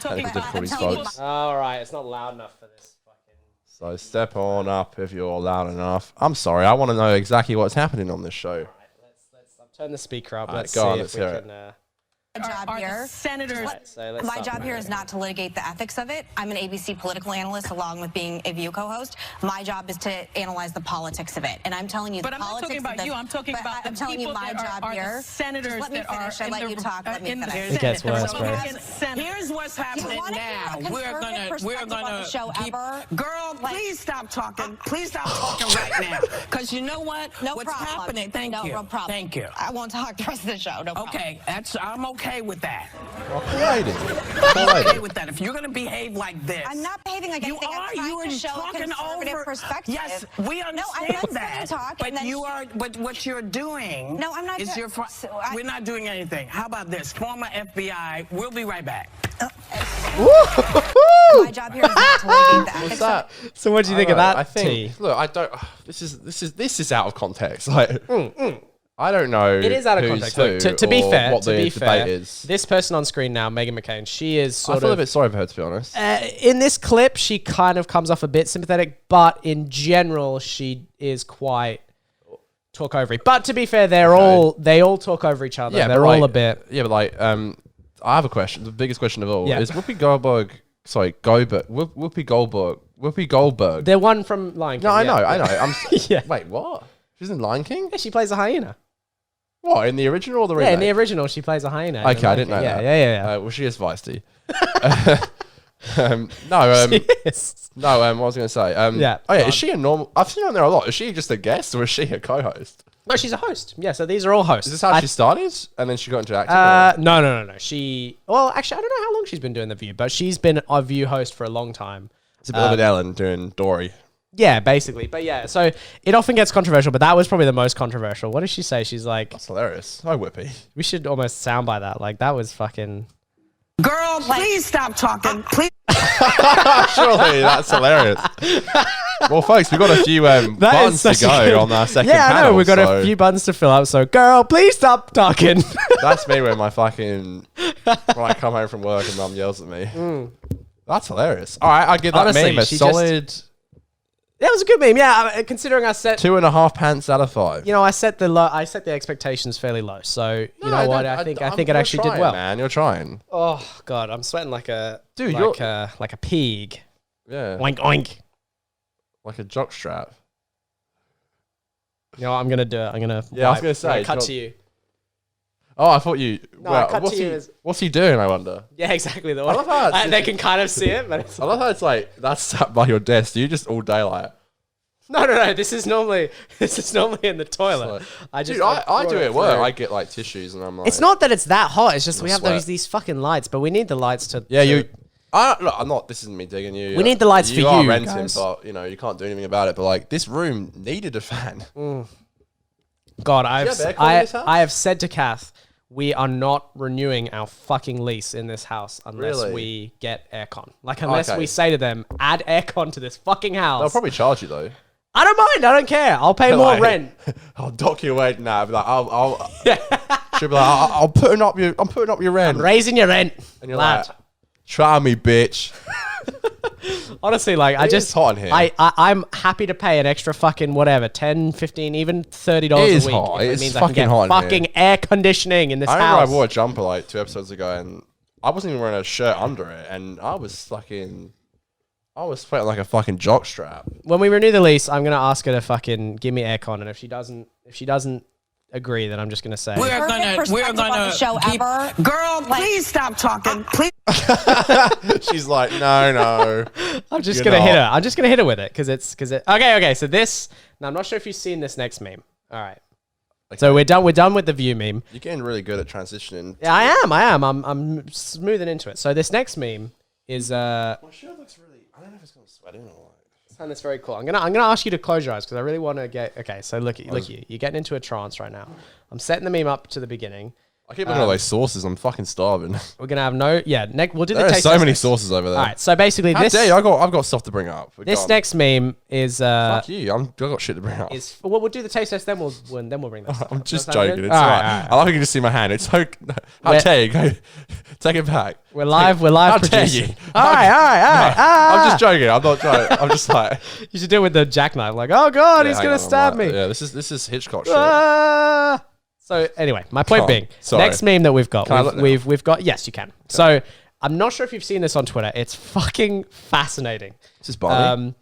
S1: technical difficulties, folks.
S2: All right, it's not loud enough for this fucking...
S1: So step on up if you're loud enough. I'm sorry, I want to know exactly what's happening on this show.
S2: All right, let's turn the speaker up.
S1: All right,
S2: Let's
S1: go
S2: see
S1: on,
S2: if
S1: let's
S2: we
S1: hear it.
S2: can...
S4: my job here.
S5: Senators.
S2: So let's
S4: My
S2: start
S4: job
S2: from
S4: here
S2: there.
S4: is not to litigate the ethics of it. I'm an ABC political analyst along with being a View co-host. My job is to analyze the politics of it. And I'm telling you
S5: But
S4: the
S5: I'm not
S4: politics
S5: talking about
S4: of this,
S5: you. I'm talking
S4: but
S5: about
S4: I'm
S5: the
S4: telling you
S5: people
S4: my
S5: that
S4: job
S5: are
S4: here.
S5: the senators
S4: Just let me
S5: that
S4: finish.
S5: are
S4: I let
S5: in
S4: you
S5: the-
S4: talk. Let me
S5: in the
S4: finish.
S2: It gets worse,
S5: Republican
S2: bro.
S5: Senate.
S6: Here's what's happening
S4: wanna hear
S6: now.
S4: a conservative perspective on the show
S6: keep.
S4: ever?
S6: Girl, please stop talking. Please stop talking right now. Because you know what?
S4: No
S6: what's
S4: problem.
S6: happening? Thank
S4: no,
S6: you.
S4: No problem.
S6: Thank you.
S4: I won't talk the rest of the show. No problem.
S6: Okay, I'm okay with that.
S1: Lady.
S6: I'm okay with that. If you're going to behave like this.
S4: I'm not behaving like
S6: You
S4: anything.
S6: are.
S4: I'm
S6: You
S4: trying
S6: are
S4: to show a
S6: talking
S4: conservative
S6: over.
S4: perspective.
S6: Yes, we understand
S4: let's
S6: that.
S4: talk,
S6: but
S4: and then
S6: you are. But what you're doing.
S4: No, I'm not.
S6: Is we're not doing anything. How about this? Former FBI. We'll be right back.
S4: My job here is not to litigate the ethics.
S1: What's that?
S2: So what do you think of that?
S1: I think.
S2: T?
S1: Look, I don't. This is out of context. Like, I don't know.
S2: It is out of
S1: who's
S2: context. Look,
S1: who
S2: to be
S1: or
S2: fair,
S1: what
S2: to
S1: the
S2: be fair,
S1: debate is.
S2: this person on screen now, Meghan McCain, she is
S1: I
S2: sort
S1: feel a
S2: of
S1: bit sorry for her, to be honest.
S2: in this clip. She kind of comes off a bit sympathetic, but in general, she is quite talk overy. But to be fair, they all talk over each other. They're
S1: but
S2: all
S1: like-
S2: a bit.
S1: Yeah, but like, I have a question. The biggest question of all
S2: Yeah.
S1: is Whoopi Goldberg. Sorry, Whoopi Goldberg.
S2: They're one from Lion King.
S1: No, I
S2: yeah.
S1: know.
S2: Yeah.
S1: Wait, what? She's in Lion King?
S2: Yeah, she plays a hyena.
S1: What, in the original or the remake?
S2: Yeah, in the original, she plays a hyena.
S1: Okay, I didn't know
S2: yeah,
S1: that.
S2: Yeah.
S1: Well, she is feisty. No,
S2: Yes.
S1: no. What I was going to say.
S2: Yeah,
S1: Oh yeah,
S2: go
S1: is she a normal? I've seen her on there a lot. Is she just a guest or is she a co-host?
S2: No, she's a host. Yeah, so these are all hosts.
S1: Is this how she started and then she got into acting?
S2: No. Well, actually, I don't know how long she's been doing The View, but she's been a View host for a long time.
S1: It's a bit of an Ellen doing Dory.
S2: Yeah, basically. But yeah, so it often gets controversial, but that was probably the most controversial. What did she say? She's like,
S1: That's hilarious. Oh, Whippy.
S2: we should almost soundbite that. Like, that was fucking...
S6: Girl, please stop talking. Please.
S1: Surely that's hilarious. Well, folks, we've got a few buttons to go on our second
S2: Yeah, I know.
S1: panel,
S2: We've got
S1: so
S2: a few buttons to fill up. So, girl, please stop talking.
S1: That's me when when I come home from work and mum yells at me. That's hilarious. All right, I give that
S2: Honestly,
S1: meme a
S2: she
S1: solid
S2: That was a good meme. Yeah, considering I set...
S1: 2.5 pants out of 5.
S2: You know, I set the expectations fairly low. So, you know what? I think it actually did well.
S1: Man, you're trying.
S2: Oh, God. I'm sweating like a...
S1: Dude,
S2: like a pig.
S1: Yeah.
S2: Oink, oink.
S1: Like a jockstrap.
S2: You know what? I'm going to do it. I'm going to...
S1: Yeah, I was gonna say,
S2: cut
S1: do
S2: to you.
S1: Oh, I thought you.
S2: No,
S1: well,
S2: cut
S1: what's
S2: to you
S1: he,
S2: is-
S1: what's he doing? I wonder.
S2: Yeah, exactly. The
S1: I love how it's-
S2: they can kind of see it, but it's...
S1: I love how it's like that's sat by your desk. You just all day like.
S2: No. This is normally in the toilet.
S1: Like, dude, I do it at work. I get like tissues and I'm like.
S2: It's not that it's that hot. It's just
S1: I'm
S2: we have
S1: sweat.
S2: these fucking lights, but we need the lights to...
S1: Yeah,
S2: to-
S1: Look, I'm not. This isn't me digging you.
S2: We need the lights for
S1: are
S2: you,
S1: renting,
S2: guys.
S1: but you know you can't do anything about it. But like this room needed a fan.
S2: God,
S1: have aircon in this house?
S2: I have said to Kath, we are not renewing our fucking lease in this house unless
S1: Really?
S2: we get aircon. Like, unless
S1: Okay.
S2: we say to them, add aircon to this fucking house.
S1: They'll probably charge you though.
S2: I don't mind. I don't care. I'll pay more
S1: Like,
S2: rent.
S1: I'll dock you away now. Be like, she'll be like, I'm putting up your rent.
S2: Raising your rent.
S1: And you're
S2: lad.
S1: like, try me, bitch.
S2: Honestly, like,
S1: It is hot in here.
S2: I'm happy to pay an extra fucking whatever, 10, 15, even $30
S1: It is
S2: a week.
S1: hot.
S2: If
S1: It's
S2: means I can
S1: fucking
S2: get
S1: hot in
S2: fucking air conditioning in this
S1: I remember
S2: house.
S1: I wore a jumper like 2 episodes ago, and I wasn't even wearing a shirt under it, and I was sweating like a fucking jockstrap.
S2: When we renew the lease, I'm gonna ask her to fucking give me aircon, and if she doesn't agree, then I'm just gonna say
S6: We're
S4: Perfect
S6: gonna
S4: perspective on the show
S6: keep,
S4: ever.
S6: Girl, please stop talking. Please.
S1: She's like, no.
S2: I'm just
S1: You're
S2: gonna hit
S1: not.
S2: her. I'm just gonna hit her with it because okay. So this now I'm not sure if you've seen this next meme. All right. So we're done with the View meme.
S1: You're getting really good at transitioning.
S2: Yeah, I am. I'm smoothing into it. So this next meme is
S1: My shirt looks really. I don't know if it's gonna sweat in or like.
S2: and it's very cool. I'm gonna ask you to close your eyes because I really want to get. Okay, so look you. You're getting into a trance right now. I'm setting the meme up to the beginning.
S1: I keep looking at those sauces. I'm fucking starving.
S2: We're gonna have we'll do the
S1: There are
S2: taste
S1: so
S2: test
S1: many
S2: next.
S1: sauces over there.
S2: All right, so basically
S1: How
S2: this
S1: dare you? I've got stuff to bring up. But
S2: this
S1: go on.
S2: next meme is
S1: Fuck you. I've got shit to bring up.
S2: well, we'll do the taste test, then we'll bring that.
S1: I'm just
S2: Does that sound
S1: joking.
S2: good?
S1: It's
S2: All
S1: alright.
S2: right.
S1: I like you can just see my hand. It's so. How
S2: We're-
S1: dare you? Go, take it back.
S2: We're live. We're
S1: How
S2: live.
S1: dare
S2: producing.
S1: you?
S2: All right.
S1: I'm just joking. I'm not trying. I'm just like.
S2: You should do it with the jackknife. Like, oh god, he's
S1: hang
S2: gonna
S1: on,
S2: stab
S1: I'm
S2: me.
S1: like- Yeah, this is Hitchcock shit.
S2: Ah. So anyway, my point
S1: Can't.
S2: being,
S1: Sorry.
S2: next meme that we've got,
S1: Can I look now?
S2: we've got. Yes, you can. So I'm not sure if you've seen this on Twitter. It's fucking fascinating.
S1: This is Barney.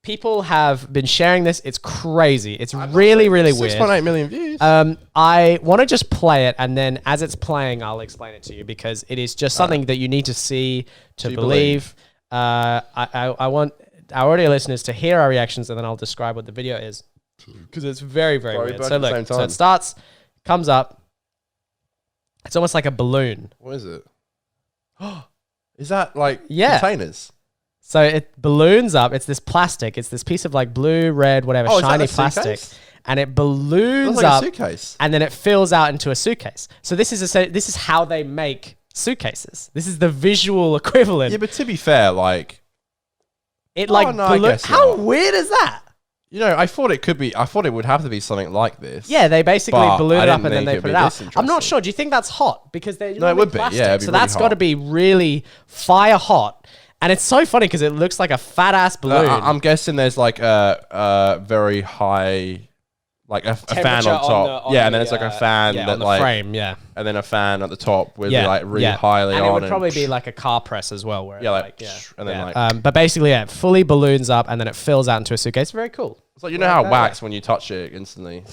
S2: People have been sharing this. It's crazy. It's really weird.
S1: 6.8 million views.
S2: I want to just play it, and then as it's playing, I'll explain it to you because it is just something that you need to see to believe. I want our audio listeners to hear our reactions, and then I'll describe what the video is because it's very
S1: Sorry,
S2: weird.
S1: both
S2: So
S1: at the
S2: look,
S1: same
S2: so
S1: time.
S2: it starts, comes up. It's almost like a balloon.
S1: What is it? Is that like
S2: Yeah.
S1: containers?
S2: So it balloons up. It's this plastic. It's this piece of like blue, red, whatever,
S1: Oh, is that
S2: shiny
S1: a
S2: plastic.
S1: suitcase?
S2: And it balloons
S1: Looks like
S2: up.
S1: a suitcase.
S2: And then it fills out into a suitcase. So this is how they make suitcases. This is the visual equivalent.
S1: Yeah, but to be fair, like,
S2: It like
S1: no, I
S2: balloon-
S1: guess
S2: How
S1: not.
S2: weird is that?
S1: you know, I thought it would have to be something like this.
S2: Yeah, they basically
S1: But
S2: balloon
S1: I
S2: it up
S1: didn't
S2: and then
S1: think
S2: they
S1: it'd
S2: put
S1: be
S2: it out.
S1: this
S2: I'm not
S1: interesting.
S2: sure. Do you think that's hot? Because they're
S1: No, it would be.
S2: plastic,
S1: Yeah, it'd be
S2: so
S1: really
S2: that's got to
S1: hot.
S2: be really fire hot. And it's so funny because it looks like a fat ass balloon.
S1: I'm guessing there's like a very high, like a fan on
S2: Temperature
S1: top.
S2: on
S1: yeah, and
S2: the,
S1: then it's like a fan
S2: yeah,
S1: that
S2: on the
S1: like,
S2: frame, yeah.
S1: and then a fan at the top with
S2: Yeah,
S1: like really
S2: yeah.
S1: highly
S2: and
S1: on.
S2: it would probably be like a car press as well. Where
S1: Yeah,
S2: it,
S1: like,
S2: yeah,
S1: and then
S2: yeah.
S1: like-
S2: but basically, yeah, it fully balloons up and then it fills out into a suitcase. Very cool.
S1: It's like, you know how it
S2: that,
S1: wax when you touch it instantly.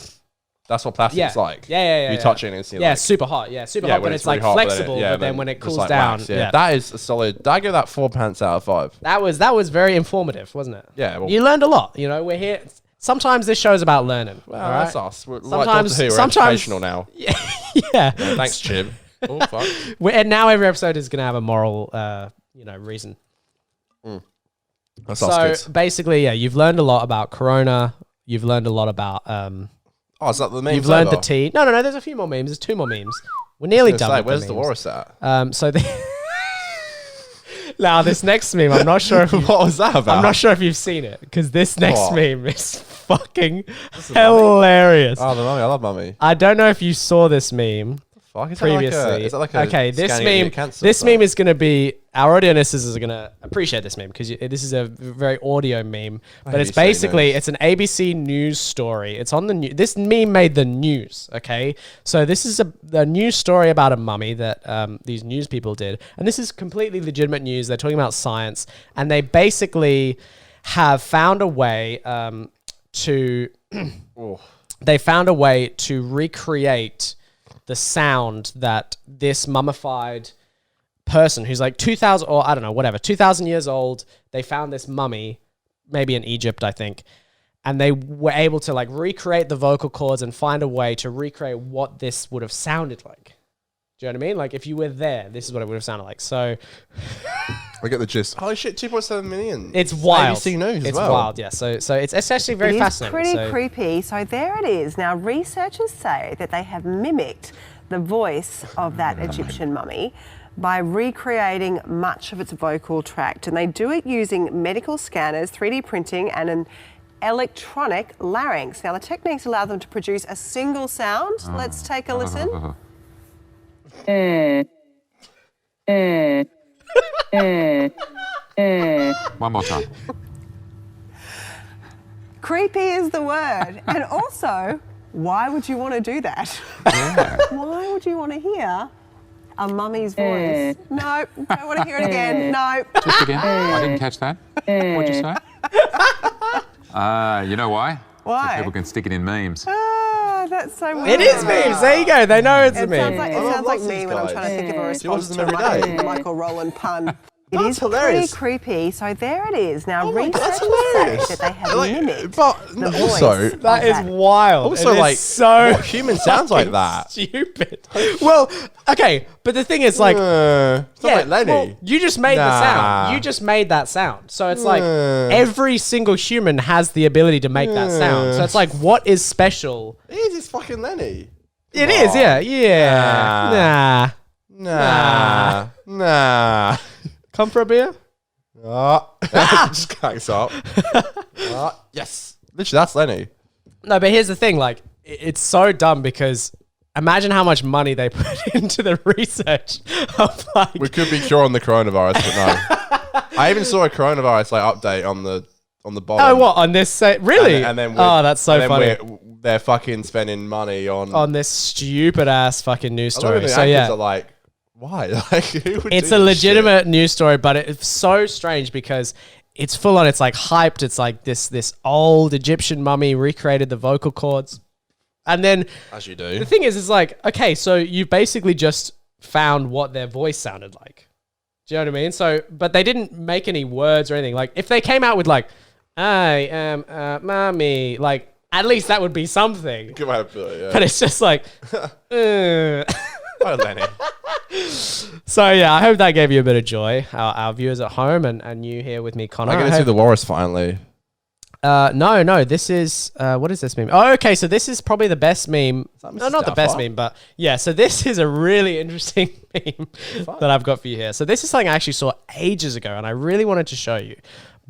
S1: That's what plastic's
S2: Yeah.
S1: like.
S2: Yeah.
S1: You touch it and instantly.
S2: Yeah,
S1: like,
S2: super hot. Yeah, super
S1: yeah,
S2: hot,
S1: when
S2: but it's
S1: really
S2: like
S1: hot,
S2: flexible.
S1: yeah,
S2: But then when it
S1: just
S2: cools
S1: like
S2: down,
S1: wax,
S2: yeah.
S1: that is a solid. I give that 4 pants out of 5.
S2: That was very informative, wasn't it?
S1: Yeah, well-
S2: you learned a lot. You know, we're here. Sometimes this show's about learning.
S1: Well,
S2: all right?
S1: that's us. We're like
S2: Sometimes-
S1: Doctor Who, we're
S2: sometimes-
S1: educational now.
S2: Yeah.
S1: Thanks, Chib. Oh fuck.
S2: And now every episode is going to have a moral, reason.
S1: That's
S2: So
S1: us kids.
S2: basically, yeah, you've learned a lot about Corona. You've learned a lot about.
S1: Oh, is that the meme?
S2: You've learned the tea. No. There's a few more memes. There's 2 more memes. We're nearly done. With
S1: Where's
S2: the
S1: the
S2: memes.
S1: walrus at?
S2: So now this next meme, I'm not sure if
S1: What was that about?
S2: I'm not sure if you've seen it because this next
S1: What?
S2: meme is fucking hilarious.
S1: Oh, the mummy. I love mummy.
S2: I don't know if you saw this meme
S1: Fuck, is
S2: previously.
S1: Is that like a
S2: okay, this
S1: scanning of your
S2: meme.
S1: cancer
S2: This
S1: or
S2: meme is going to be our audiences are going to appreciate this meme because this is a very audio meme. But it's
S1: ABC
S2: basically
S1: news.
S2: it's an ABC News story. It's on the news. This meme made the news. Okay, so this is a news story about a mummy that these news people did, and this is completely legitimate news. They're talking about science, and they basically have found a way to. They found a way to recreate the sound that this mummified person who's like 2,000 or I don't know, whatever, 2,000 years old, they found this mummy, maybe in Egypt, I think, and they were able to like recreate the vocal cords and find a way to recreate what this would have sounded like. Do you know what I mean? Like if you were there, this is what it would have sounded like. So
S1: I get the gist. Holy shit, 2.7 million.
S2: it's wild.
S1: ABC News
S2: It's
S1: as well.
S2: wild, yeah. So it's actually very
S5: It is
S2: fascinating.
S5: pretty
S2: So-
S5: creepy. So there it is. Now, researchers say that they have mimicked the voice of that Egyptian mummy by recreating much of its vocal tract. And they do it using medical scanners, 3D printing, and an electronic larynx. Now, the techniques allow them to produce a single sound. Let's take a listen.
S7: One more time.
S5: Creepy is the word. And also, why would you want to do that? Why would you want to hear a mummy's voice? No, don't want to hear it again. No.
S7: Just again. I didn't catch that. What'd you say? You know why?
S5: Why?
S7: So people can stick it in memes.
S5: Ah, that's so weird.
S2: It is memes. There you go. They know it's a
S5: It
S2: meme.
S5: sounds like,
S1: love
S5: like
S1: these
S5: me when I'm
S1: guys.
S5: trying to think of a
S1: She watches
S5: response
S1: them
S5: to
S1: every
S5: a
S1: day.
S5: Michael Rowland pun. It
S1: That's
S5: is
S1: hilarious.
S5: pretty creepy. So there it is. Now,
S1: Oh my God, that's
S5: researchers say
S1: hilarious.
S5: that they have
S1: Like,
S5: mimicked
S1: but
S5: the
S1: also-
S5: voice of
S2: That is wild.
S1: Also,
S2: It is
S1: like,
S2: so
S1: what human sounds like that?
S2: stupid. Well, okay, but the thing is, like,
S1: It's not like Lenny.
S2: well, you just made the
S1: Nah.
S2: sound. You just made that sound. So it's like every single human has the ability to make that sound. So it's like, what is special?
S1: It is, it's fucking Lenny.
S2: It is, yeah.
S1: Nah.
S2: Come for a beer?
S1: Just cracks up. Yes. Literally, that's Lenny.
S2: No, but here's the thing, like, it's so dumb because imagine how much money they put into the research of like
S1: We could be curing the coronavirus, but no. I even saw a coronavirus like update on the bottom.
S2: oh, what on this? Really?
S1: And then
S2: oh, that's so funny.
S1: They're fucking spending money on
S2: On this stupid ass fucking news
S1: a lot of
S2: story.
S1: the
S2: So
S1: actors
S2: yeah,
S1: are like, why? Like, who would
S2: it's
S1: do
S2: a
S1: this
S2: legitimate news story, but it's so strange because it's full on. It's like hyped. It's like this old Egyptian mummy recreated the vocal cords, and then
S1: shit? As you do.
S2: the thing is like, okay, so you basically just found what their voice sounded like. Do you know what I mean? So, but they didn't make any words or anything. Like, if they came out with like, I am mommy, like, at least that would be something.
S1: Good way to put it, yeah.
S2: But it's just like,
S1: Oh, Lenny.
S2: So yeah, I hope that gave you a bit of joy, our viewers at home and you here with me, Connor.
S1: I get to see the walrus finally.
S2: No, this is what is this meme? Oh, okay, so this is probably the best meme.
S1: that
S2: No,
S1: Mrs.
S2: not the best
S1: Doubtfire?
S2: meme, but yeah. So this is a really interesting meme that I've got for you here. So this is something I actually saw ages ago, and I really wanted to show you.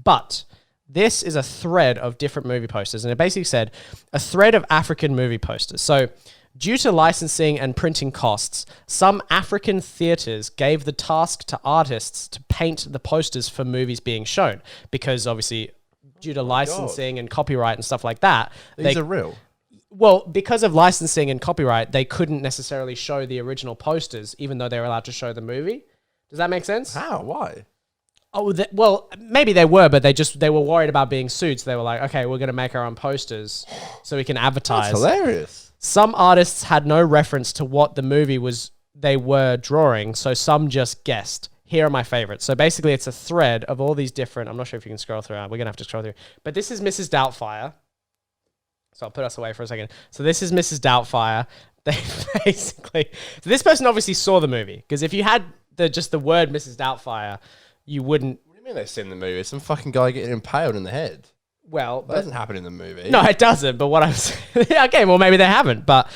S2: But this is a thread of different movie posters, and it basically said a thread of African movie posters. So due to licensing and printing costs, some African theaters gave the task to artists to paint the posters for movies being shown, because obviously due to licensing and copyright and stuff like that,
S1: These are real.
S2: well, because of licensing and copyright, they couldn't necessarily show the original posters, even though they were allowed to show the movie. Does that make sense?
S1: How? Why?
S2: Oh, well, maybe they were, but they were worried about being sued. So they were like, okay, we're going to make our own posters so we can advertise.
S1: That's hilarious.
S2: Some artists had no reference to what the movie was they were drawing, so some just guessed. Here are my favorites. So basically, it's a thread of all these different. I'm not sure if you can scroll through. We're going to have to scroll through. But this is Mrs. Doubtfire. So I'll put us away for a second. So this is Mrs. Doubtfire. They basically. So this person obviously saw the movie, because if you had just the word Mrs. Doubtfire, you wouldn't.
S1: What do you mean they've seen the movie? Some fucking guy getting impaled in the head.
S2: Well,
S1: That doesn't happen in the movie.
S2: no, it doesn't. But what I'm saying, okay, well maybe they haven't. But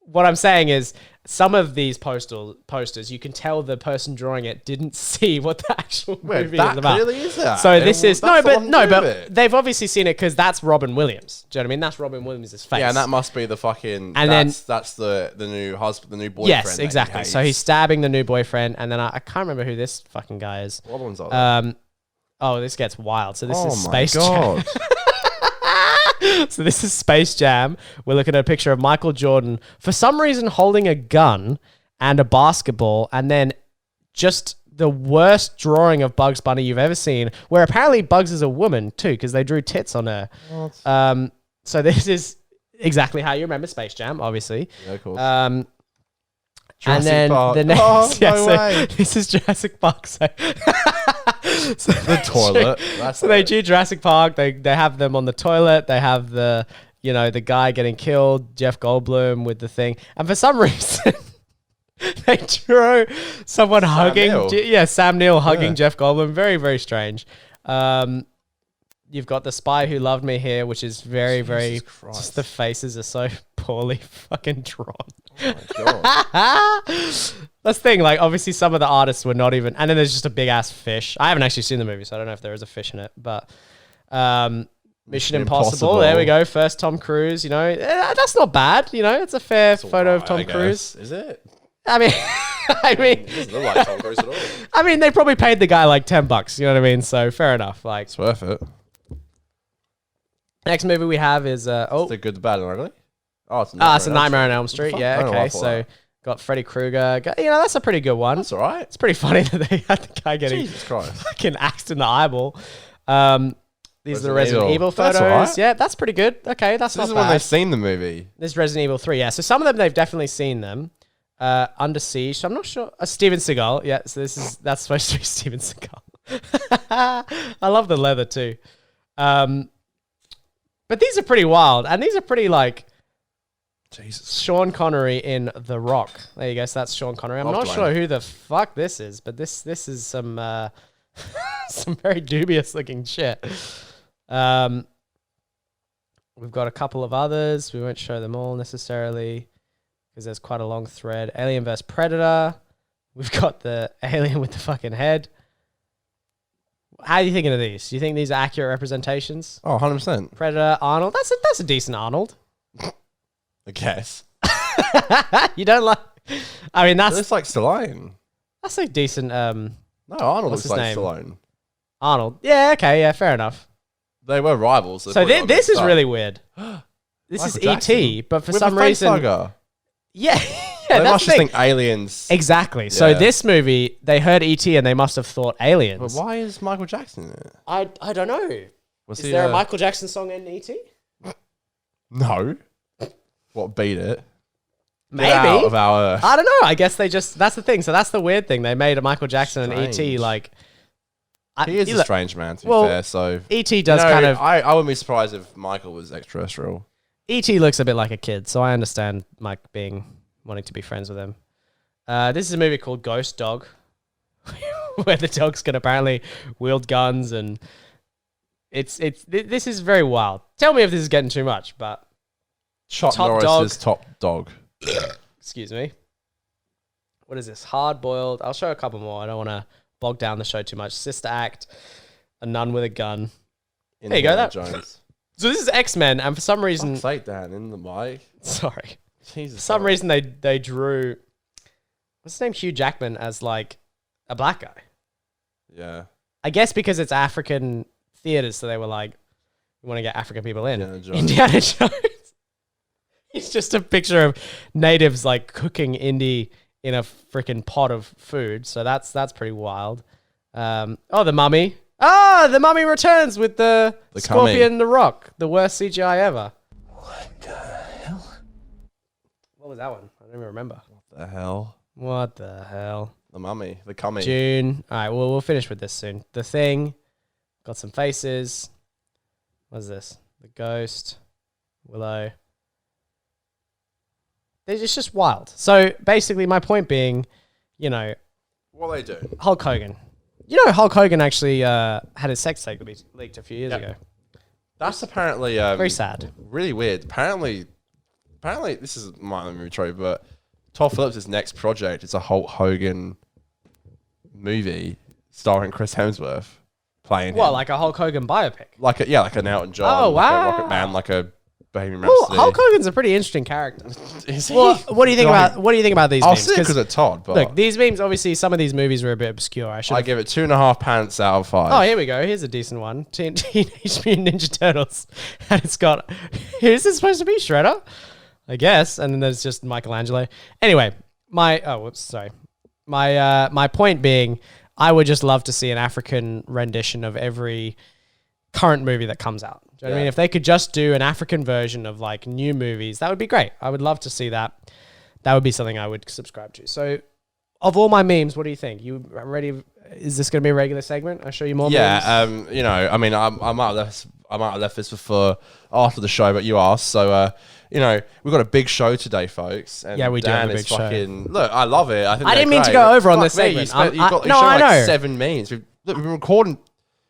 S2: what I'm saying is, some of these posters, you can tell the person drawing it didn't see what the actual movie
S1: that
S2: is about.
S1: clearly is that.
S2: So this is
S1: That's the one to do
S2: but
S1: it.
S2: they've obviously seen it because that's Robin Williams. Do you know what I mean? That's Robin Williams' face.
S1: Yeah, and that must be the fucking.
S2: And
S1: that's the new husband, the new boyfriend.
S2: yes,
S1: that he
S2: exactly. So
S1: hates.
S2: he's stabbing the new boyfriend, and then I can't remember who this fucking guy is.
S1: What ones are they?
S2: Oh, this gets wild. So this
S1: Oh
S2: is
S1: my
S2: Space Jam.
S1: God.
S2: So this is Space Jam. We're looking at a picture of Michael Jordan, for some reason holding a gun and a basketball, and then just the worst drawing of Bugs Bunny you've ever seen, where apparently Bugs is a woman too, because they drew tits on her. So this is exactly how you remember Space Jam, obviously.
S1: Yeah, of course.
S2: And
S1: Jurassic
S2: then
S1: Park.
S2: the next,
S1: Oh,
S2: yeah,
S1: no
S2: so
S1: way.
S2: this is Jurassic Park. So,
S1: The toilet. That's
S2: so they
S1: it.
S2: do Jurassic Park. They have them on the toilet. They have the the guy getting killed, Jeff Goldblum with the thing, and for some reason they drew someone hugging.
S1: Neill.
S2: Sam Neill hugging
S1: Yeah.
S2: Jeff Goldblum. Very, very strange. You've got The Spy Who Loved Me here, which is very, very.
S1: Christ.
S2: Just the faces are so poorly fucking drawn.
S1: Oh my God.
S2: That's the thing. Like, obviously, some of the artists were not even. And then there's just a big ass fish. I haven't actually seen the movie, so I don't know if there is a fish in it. But Mission Impossible. There we go. First Tom Cruise. That's not bad. It's a fair photo of Tom
S1: I guess.
S2: Cruise.
S1: Is it?
S2: I mean,
S1: It doesn't look like Tom Cruise at all.
S2: I mean, they probably paid the guy like $10. You know what I mean? So fair enough. Like,
S1: It's worth it.
S2: next movie we have is
S1: It's the good, the bad, and ugly. Oh, it's
S2: it's a Nightmare on Elm Street.
S1: fuck?
S2: Yeah.
S1: I don't know
S2: Okay.
S1: why I thought
S2: So
S1: that.
S2: got Freddy Krueger. That's a pretty good one.
S1: That's all right.
S2: It's pretty funny that they had the guy getting
S1: Jesus Christ.
S2: fucking axed in the eyeball. These are the
S1: Resident
S2: Resident
S1: Evil.
S2: Evil
S1: That's
S2: photos.
S1: alright.
S2: Yeah, that's pretty good. Okay, that's
S1: This
S2: not
S1: is when
S2: bad.
S1: they've seen the movie.
S2: This is Resident Evil 3. Yeah, so some of them they've definitely seen them. Under Siege. So I'm not sure. Steven Seagal. Yeah, so that's supposed to be Steven Seagal. I love the leather too. But these are pretty wild, and these are pretty like
S1: Jesus.
S2: Sean Connery in The Rock. There you go. So that's Sean Connery. I'm
S1: Love
S2: not
S1: Dwayne.
S2: sure who the fuck this is, but this is some some very dubious looking shit. We've got a couple of others. We won't show them all necessarily because there's quite a long thread. Alien vs Predator. We've got the alien with the fucking head. How are you thinking of these? Do you think these are accurate representations?
S1: Oh, 100%.
S2: Predator, Arnold. That's a decent Arnold.
S1: I guess.
S2: You don't like? I mean,
S1: It looks like Stallone.
S2: that's a decent
S1: No, Arnold
S2: What's
S1: looks
S2: his
S1: like
S2: name?
S1: Stallone.
S2: Arnold. Yeah, okay, yeah, fair enough.
S1: They were rivals.
S2: So this is really weird. This is
S1: Michael
S2: E.T.,
S1: Jackson.
S2: but for
S1: With
S2: some
S1: a face
S2: reason,
S1: hugger.
S2: yeah,
S1: They
S2: that's
S1: must
S2: the
S1: just
S2: thing.
S1: think aliens.
S2: Exactly. So
S1: Yeah.
S2: this movie, they heard E.T. and they must have thought
S1: But
S2: aliens.
S1: why is Michael Jackson in it?
S2: I don't know.
S1: Was
S2: Is
S1: he,
S2: there a Michael Jackson song in E.T.?
S1: No. What beat it?
S2: Maybe.
S1: Get out of our.
S2: I don't know. I guess they just, that's the thing. So that's the weird thing. They made a Michael Jackson and E.T.
S1: Strange.
S2: like.
S1: He is a
S2: look,
S1: strange man, to be
S2: well,
S1: fair. So
S2: E.T. does
S1: You know,
S2: kind of.
S1: I wouldn't be surprised if Michael was extraterrestrial.
S2: E.T. looks a bit like a kid, so I understand Mike wanting to be friends with him. This is a movie called Ghost Dog, where the dog's can apparently wield guns, and this is very wild. Tell me if this is getting too much, but
S1: Chuck
S2: Top
S1: Norris's Top Dog.
S2: excuse me. What is this? Hard boiled. I'll show a couple more. I don't want to bog down the show too much. Sister Act, A Nun with a Gun. There you go. That.
S1: Jones.
S2: So this is X-Men, and for some reason,
S1: Say Dan in the mic.
S2: sorry,
S1: Jesus.
S2: for some reason they drew what's his name, Hugh Jackman, as like a black guy.
S1: Yeah.
S2: I guess because it's African theaters, so they were like, we want to get African people in.
S1: Indiana Jones.
S2: Indiana Jones. It's just a picture of natives like cooking Indy in a freaking pot of food. So that's pretty wild. The Mummy. The Mummy Returns with the Scorpion and the Rock. The worst CGI ever.
S1: What the hell?
S2: What was that one? I don't even remember.
S1: What the hell?
S2: What the hell?
S1: The Mummy. The Cummy.
S2: June. All right, well, we'll finish with this soon. The Thing. Got some faces. What's this? The Ghost. Willow. It's just wild. So basically, my point being,
S1: What are they doing?
S2: Hulk Hogan. Hulk Hogan actually had his sex tape leaked a few years ago.
S1: That's apparently
S2: Very sad.
S1: really weird. Apparently, this is my movie trope, but Todd Phillips' next project is a Hulk Hogan movie starring Chris Hemsworth playing him.
S2: Like a Hulk Hogan biopic?
S1: Like an Elton John,
S2: Oh,
S1: like a
S2: wow.
S1: Rocket Man, like a Bohemian
S2: Well,
S1: Rhapsody.
S2: Hulk Hogan's a pretty interesting character.
S1: Is he?
S2: Well, what do you think about these
S1: I'll
S2: memes?
S1: see it because of Todd, but
S2: Look, these memes, obviously, some of these movies were a bit obscure.
S1: I give it 2.5 pants out of 5.
S2: Oh, here we go. Here's a decent one. Teenage Mutant Ninja Turtles. And it's got... Who's this supposed to be? Shredder? I guess. And then there's just Michelangelo. Anyway, my point being, I would just love to see an African rendition of every current movie that comes out. Do you know what I mean? If they could just do an African version of like new movies, that would be great. I would love to see that. That would be something I would subscribe to. So, of all my memes, what do you think? You ready? Is this going to be a regular segment? I'll show you more memes.
S1: Yeah, I mean, I might have left this for after the show, but you asked, so we've got a big show today, folks. And
S2: Yeah, we do
S1: Dan
S2: have a
S1: is
S2: big show.
S1: fucking look. I love it. I think
S2: I didn't
S1: they're
S2: mean to
S1: great.
S2: go over on
S1: Fuck
S2: this
S1: me,
S2: segment.
S1: You spent,
S2: I
S1: you've
S2: know.
S1: like 7 memes. We've been recording.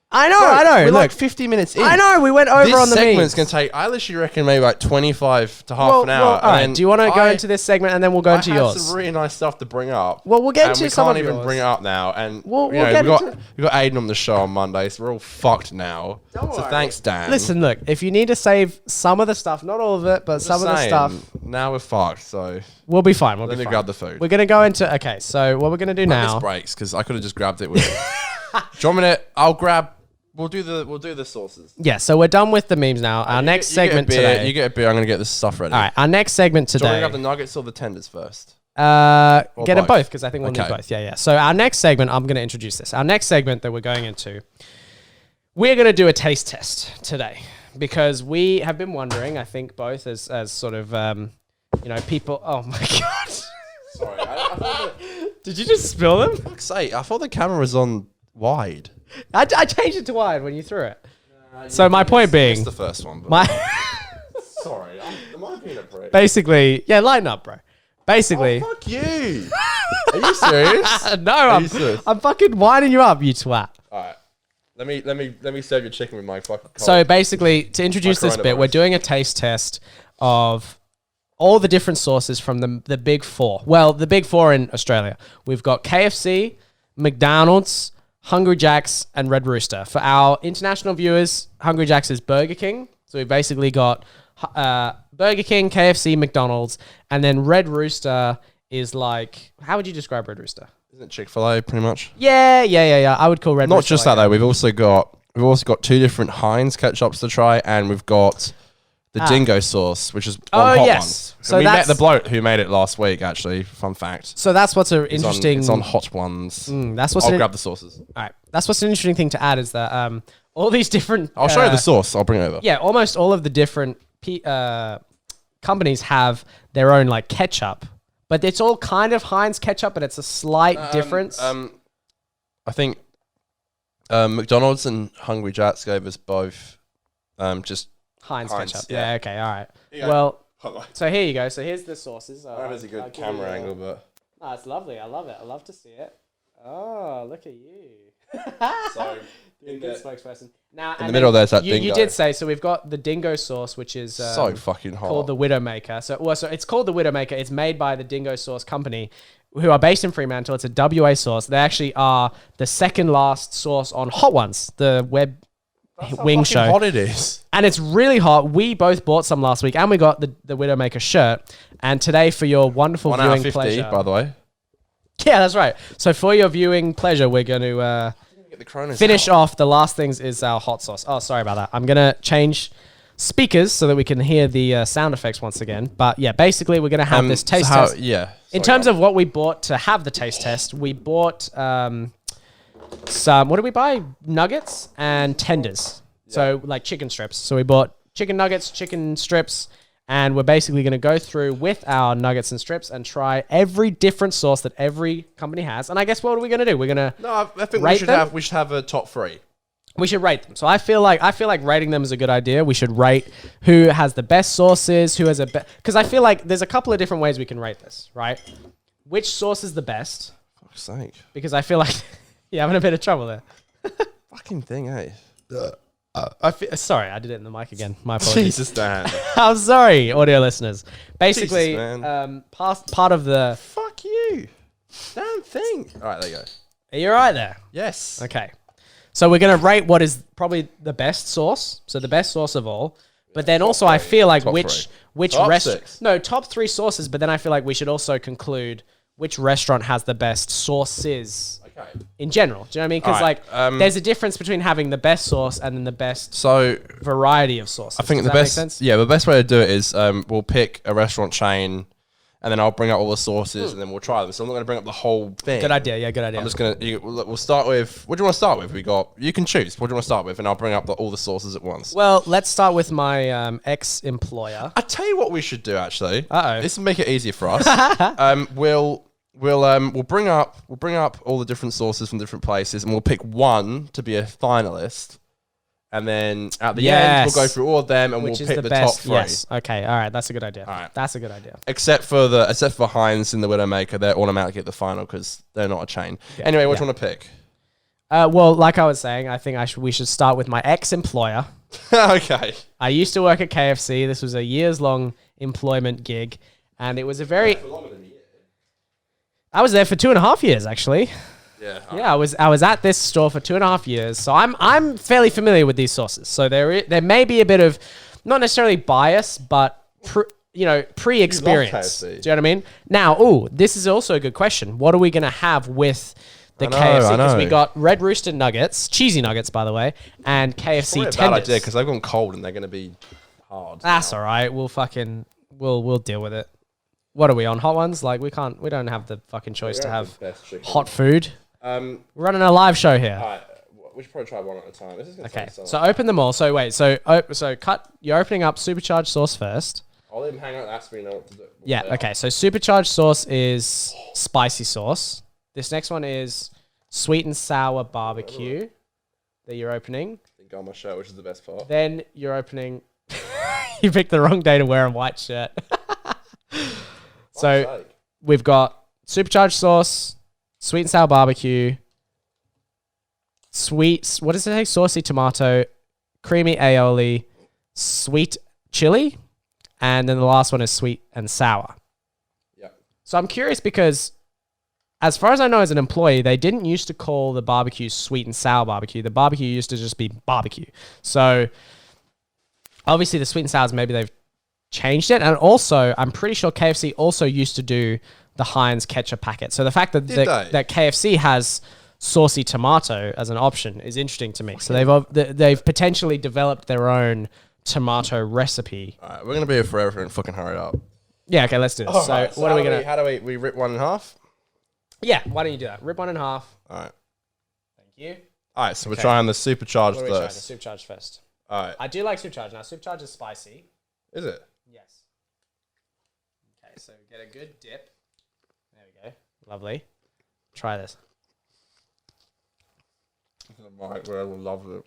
S2: I know.
S1: We're
S2: Look,
S1: like 50 minutes in.
S2: I know. We went over
S1: This
S2: on the
S1: segment's
S2: memes.
S1: going to take, I literally reckon, maybe like 25 to half an hour.
S2: All right.
S1: And
S2: Do you want to go
S1: I-
S2: into this segment and then we'll go into
S1: I have
S2: yours?
S1: some really nice stuff to bring up.
S2: Well, we'll get
S1: and
S2: to
S1: we
S2: some
S1: can't
S2: of
S1: even
S2: yours.
S1: bring it up now. And
S2: We'll
S1: you know,
S2: get
S1: we got
S2: into
S1: we got Aiden on the show on Monday, so we're all fucked now. So
S2: worry.
S1: thanks, Dan.
S2: Listen, look. If you need to save some of the stuff, not all of it, but some of the stuff,
S1: Now we're fucked. So
S2: we'll be fine. We'll
S1: let
S2: be
S1: me
S2: fine.
S1: grab the food.
S2: We're gonna go into. Okay, so what we're gonna do
S1: Now
S2: now?
S1: this breaks because I could have just grabbed it with. Do you want me to? I'll grab. We'll do the sauces.
S2: Yeah. So we're done with the memes now. Our next segment
S1: you get a beer,
S2: today.
S1: You get a beer. I'm gonna get this stuff ready.
S2: All right. Our next segment
S1: Do you want me
S2: today.
S1: to grab the nuggets or the tenders first?
S2: Get them
S1: both?
S2: both because I think we'll need
S1: Okay.
S2: both. Yeah. So our next segment, I'm going to introduce this. Our next segment that we're going into, we're going to do a taste test today because we have been wondering, I think both as sort of, people. Oh my God.
S1: Sorry, I thought
S2: Did you just spill them?
S1: fuck's sake, I thought the camera was on wide.
S2: I changed it to wide when you threw it. So my point being,
S1: Missed the first one. But sorry, am I being a prick?
S2: basically, yeah, lighten up, bro. Basically,
S1: Oh, fuck you. Are you serious?
S2: no,
S1: you serious?
S2: I'm fucking winding you up, you twat.
S1: All right. Let me serve your chicken with my fucking cold.
S2: So basically, to introduce this bit, we're
S1: coronavirus.
S2: doing a taste test of all the different sauces from the big four. Well, the big four in Australia. We've got KFC, McDonald's, Hungry Jack's, and Red Rooster. For our international viewers, Hungry Jack's is Burger King. So we've basically got Burger King, KFC, McDonald's, and then Red Rooster is like, how would you describe Red Rooster?
S1: Isn't it Chick-fil-A pretty much?
S2: Yeah. I would call Red
S1: Not
S2: Rooster
S1: just
S2: like
S1: that though. We've also got 2 different Heinz ketchups to try, and we've got the Dingo sauce, which is on hot
S2: yes.
S1: ones.
S2: So
S1: So we met
S2: that's-
S1: the bloke who made it last week. Actually, fun fact.
S2: So that's what's an
S1: It's on-
S2: interesting.
S1: It's on hot ones.
S2: That's what's
S1: I'll
S2: an-
S1: grab the sauces.
S2: All right. That's what's an interesting thing to add is that all these different.
S1: I'll show you the sauce. I'll bring it over.
S2: Yeah, almost all of the different companies have their own like ketchup, but it's all kind of Heinz ketchup, but it's a slight difference.
S1: I think McDonald's and Hungry Jack's gave us both just
S2: Heinz
S1: Heinz,
S2: ketchup.
S1: yeah.
S2: Yeah. Okay. All right.
S1: you go.
S2: Well,
S1: Hold on.
S2: so here you go. So here's the sauces.
S1: That is a
S2: I'll
S1: good
S2: give
S1: camera
S2: you,
S1: angle, but
S2: Oh, it's lovely. I love it. I love to see it. Oh, look at you.
S1: So
S2: You're a good spokesperson. Now,
S1: in the middle there's that
S2: you
S1: dingo.
S2: did say, so we've got the dingo sauce, which is
S1: so fucking hot.
S2: called the Widowmaker. So it's called the Widowmaker. It's made by the Dingo Sauce Company, who are based in Fremantle. It's a WA sauce. They actually are the second last sauce on Hot Ones, the web wing show.
S1: Hot it is.
S2: And it's really hot. We both bought some last week, and we got the Widowmaker shirt. And today, for your wonderful
S1: 1 hour
S2: viewing
S1: 50,
S2: pleasure,
S1: by the way.
S2: yeah, that's right. So for your viewing pleasure, we're going to
S1: Get the Coronas
S2: finish
S1: out.
S2: off. The last things is our hot sauce. Oh, sorry about that. I'm going to change speakers so that we can hear the sound effects once again. But yeah, basically, we're going to have this taste test.
S1: Yeah.
S2: In terms of what we bought to have the taste test, we bought some, what did we buy? Nuggets and tenders. So like chicken strips. So we bought chicken nuggets, chicken strips, and we're basically going to go through with our nuggets and strips and try every different sauce that every company has. And I guess what are we going to do? We're going to
S1: No, I think
S2: rate them?
S1: we should have a top 3.
S2: We should rate them. So I feel like rating them is a good idea. We should rate who has the best sauces, who has a because I feel like there's a couple of different ways we can rate this, right? Which sauce is the best?
S1: Fuck's sake.
S2: Because I feel like you're having a bit of trouble there.
S1: Fucking thing, eh?
S2: Sorry, I did it in the mic again. My apologies.
S1: Jesus, Dan.
S2: I'm sorry, audio listeners. Basically,
S1: Jesus, man.
S2: part of the.
S1: Fuck you. Damn thing. All right, there you go.
S2: Are you all right there?
S1: Yes.
S2: Okay. So we're going to rate what is probably the best sauce. So the best sauce of all. But then also I feel like
S1: Top
S2: which
S1: Top
S2: restaurant...
S1: 6.
S2: No, top 3 sauces. But then I feel like we should also conclude which restaurant has the best sauces in general. Do you know what I mean? Because
S1: Alright,
S2: there's a difference between having the best sauce and then the best
S1: So
S2: variety of sauces.
S1: I think
S2: Does
S1: the
S2: that make
S1: best,
S2: sense?
S1: yeah, the best way to do it is we'll pick a restaurant chain, and then I'll bring up all the sauces, and then we'll try them. So I'm not going to bring up the whole thing.
S2: Good idea. Yeah, good idea.
S1: I'm just gonna. We'll start with. What do you want to start with? You can choose. What do you want to start with, and I'll bring up all the sauces at once.
S2: Well, let's start with my ex-employer.
S1: I tell you what we should do actually.
S2: Uh-oh.
S1: This will make it easier for us. We'll bring up all the different sauces from different places, and we'll pick one to be a finalist. And then at the end, we'll go through all of them, and
S2: Which
S1: we'll
S2: is
S1: pick
S2: the
S1: the
S2: best?
S1: top 3.
S2: Yes. Okay. All right. That's a good idea.
S1: All right.
S2: That's a good idea.
S1: Except for Heinz and the Widowmaker, they're automatically at the final because they're not a chain. Anyway, what do you want to pick?
S2: Well, like I was saying, I think we should start with my ex-employer.
S1: Okay.
S2: I used to work at KFC. This was a years-long employment gig, and it was a very. I was there for 2.5 years, actually.
S1: Yeah.
S2: Yeah, I was at this store for 2.5 years, so I'm fairly familiar with these sauces. So there may be a bit of not necessarily bias, but pre-experience. Do you
S1: KFC.
S2: know what I mean? Now, this is also a good question. What are we gonna have with the KFC? Because we got red rooster nuggets, cheesy nuggets, by the way, and KFC
S1: Probably a bad
S2: tenders.
S1: idea because they've gone cold and they're going to be hard.
S2: That's all right. We'll deal with it. What are we on? Hot Ones? Like we don't have the fucking choice to have hot food. We're running a live show here.
S1: All right, we should probably try one at a time. This is gonna
S2: Okay,
S1: take so
S2: so
S1: long.
S2: open them all. So wait, so cut. You're opening up supercharged sauce first.
S1: I'll let him hang out. That's me. Know what to do.
S2: Yeah. Okay. So supercharged sauce is spicy sauce. This next one is sweet and sour barbecue that you're opening.
S1: Go on my shirt, which is the best part.
S2: Then you're opening. You picked the wrong day to wear a white shirt. So we've got supercharged sauce, sweet and sour barbecue, what does it say? Saucy tomato, creamy aioli, sweet chili, and then the last one is sweet and sour.
S1: Yeah.
S2: So I'm curious because as far as I know as an employee, they didn't used to call the barbecue sweet and sour barbecue. The barbecue used to just be barbecue. So obviously the sweet and sours, maybe they've changed it. And also, I'm pretty sure KFC also used to do the Heinz ketchup packet. So the fact that that KFC has saucy tomato as an option is interesting to me. So they've potentially developed their own tomato recipe.
S1: All right, we're gonna be here forever and fucking hurry up.
S2: Yeah, okay, let's do this. So what are we gonna?
S1: How do we rip one in half?
S2: Yeah, why don't you do that? Rip one in half.
S1: All right.
S2: Thank you.
S1: All right, so we're trying the supercharged
S2: What are we trying? The
S1: first.
S2: supercharged first.
S1: All right.
S2: I do like supercharged. Now supercharged is spicy.
S1: Is it?
S2: Yes. Okay, so get a good dip. There we go. Lovely. Try this.
S1: Mike, we love it.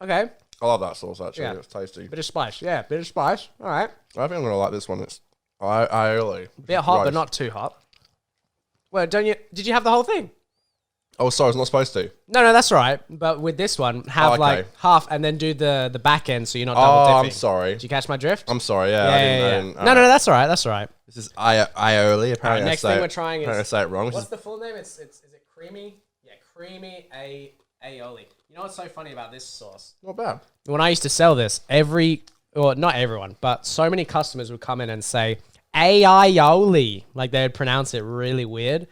S2: Okay.
S1: I love that sauce actually.
S2: Yeah.
S1: It's tasty.
S2: Bit of spice. Yeah, bit of spice. All right.
S1: I think I'm gonna like this one. It's aioli.
S2: Bit hot, but
S1: Gross.
S2: not too hot. Well, don't you? Did you have the whole thing?
S1: Oh, sorry, I was not supposed to.
S2: No, that's all right. But with this one, have
S1: okay.
S2: like half and then do the back end so you're not
S1: Oh,
S2: double dipping.
S1: I'm sorry.
S2: Did you catch my drift?
S1: I'm sorry. Yeah.
S2: yeah,
S1: I
S2: yeah,
S1: didn't,
S2: yeah. No, that's all right. That's all right.
S1: This is aioli. Apparently,
S2: Alright, next
S1: I say
S2: thing
S1: it-
S2: we're trying is-
S1: apparently I say it wrong.
S2: What's the full name? Is it creamy? Yeah, creamy aioli. You know what's so funny about this sauce?
S1: Not bad.
S2: When I used to sell this, not everyone, but so many customers would come in and say aioli, like they would pronounce it really weird.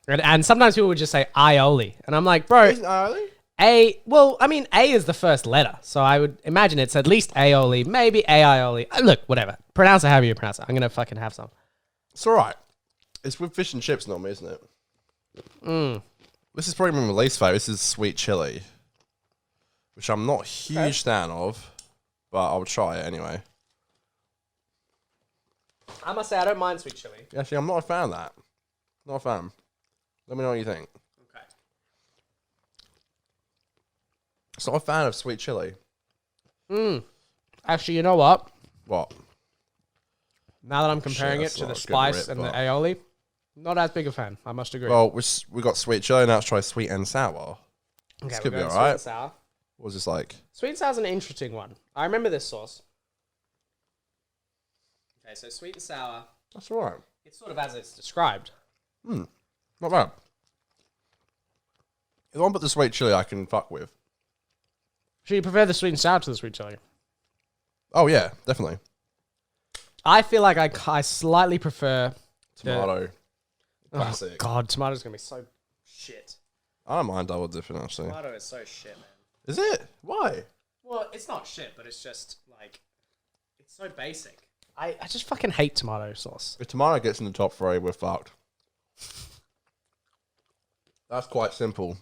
S2: And sometimes people would just say aioli. And I'm like, bro,
S1: Isn't aioli?
S2: A is the first letter. So I would imagine it's at least aioli, maybe aioli. Look, whatever. Pronounce it however you pronounce it. I'm going to fucking have some.
S1: It's all right. It's with fish and chips normally, isn't it? This is probably my least favorite. This is sweet chili, which I'm not a huge fan of, but I'll try it anyway.
S2: I must say, I don't mind sweet chili.
S1: Actually, I'm not a fan of that. Not a fan. Let me know what you think.
S2: Okay.
S1: It's not a fan of sweet chili.
S2: Actually, you know what?
S1: What?
S2: Now that I'm comparing
S1: Shit,
S2: it to the
S1: that's not a
S2: spice
S1: good rip,
S2: and the
S1: but-
S2: aioli, not as big a fan. I must agree.
S1: Well, we got sweet chili. Now let's try sweet and sour.
S2: okay,
S1: could
S2: we're
S1: be
S2: going
S1: alright.
S2: Sweet and sour.
S1: What was this like?
S2: Sweet and sour's an interesting one. I remember this sauce. Okay, so sweet and sour.
S1: That's all right.
S2: It's sort of as it's described.
S1: Not bad. If I want to put the sweet chili, I can fuck with.
S2: So you prefer the sweet and sour to the sweet chili?
S1: Oh yeah, definitely.
S2: I feel like I slightly prefer
S1: Tomato.
S2: Oh,
S1: Classic.
S2: God, tomato's gonna be so shit.
S1: I don't mind double dipping actually.
S2: Tomato is so shit, man.
S1: Is it? Why?
S2: Well, it's not shit, but it's just like it's so basic. I just fucking hate tomato sauce.
S1: If tomato gets in the top three, we're fucked. That's quite simple.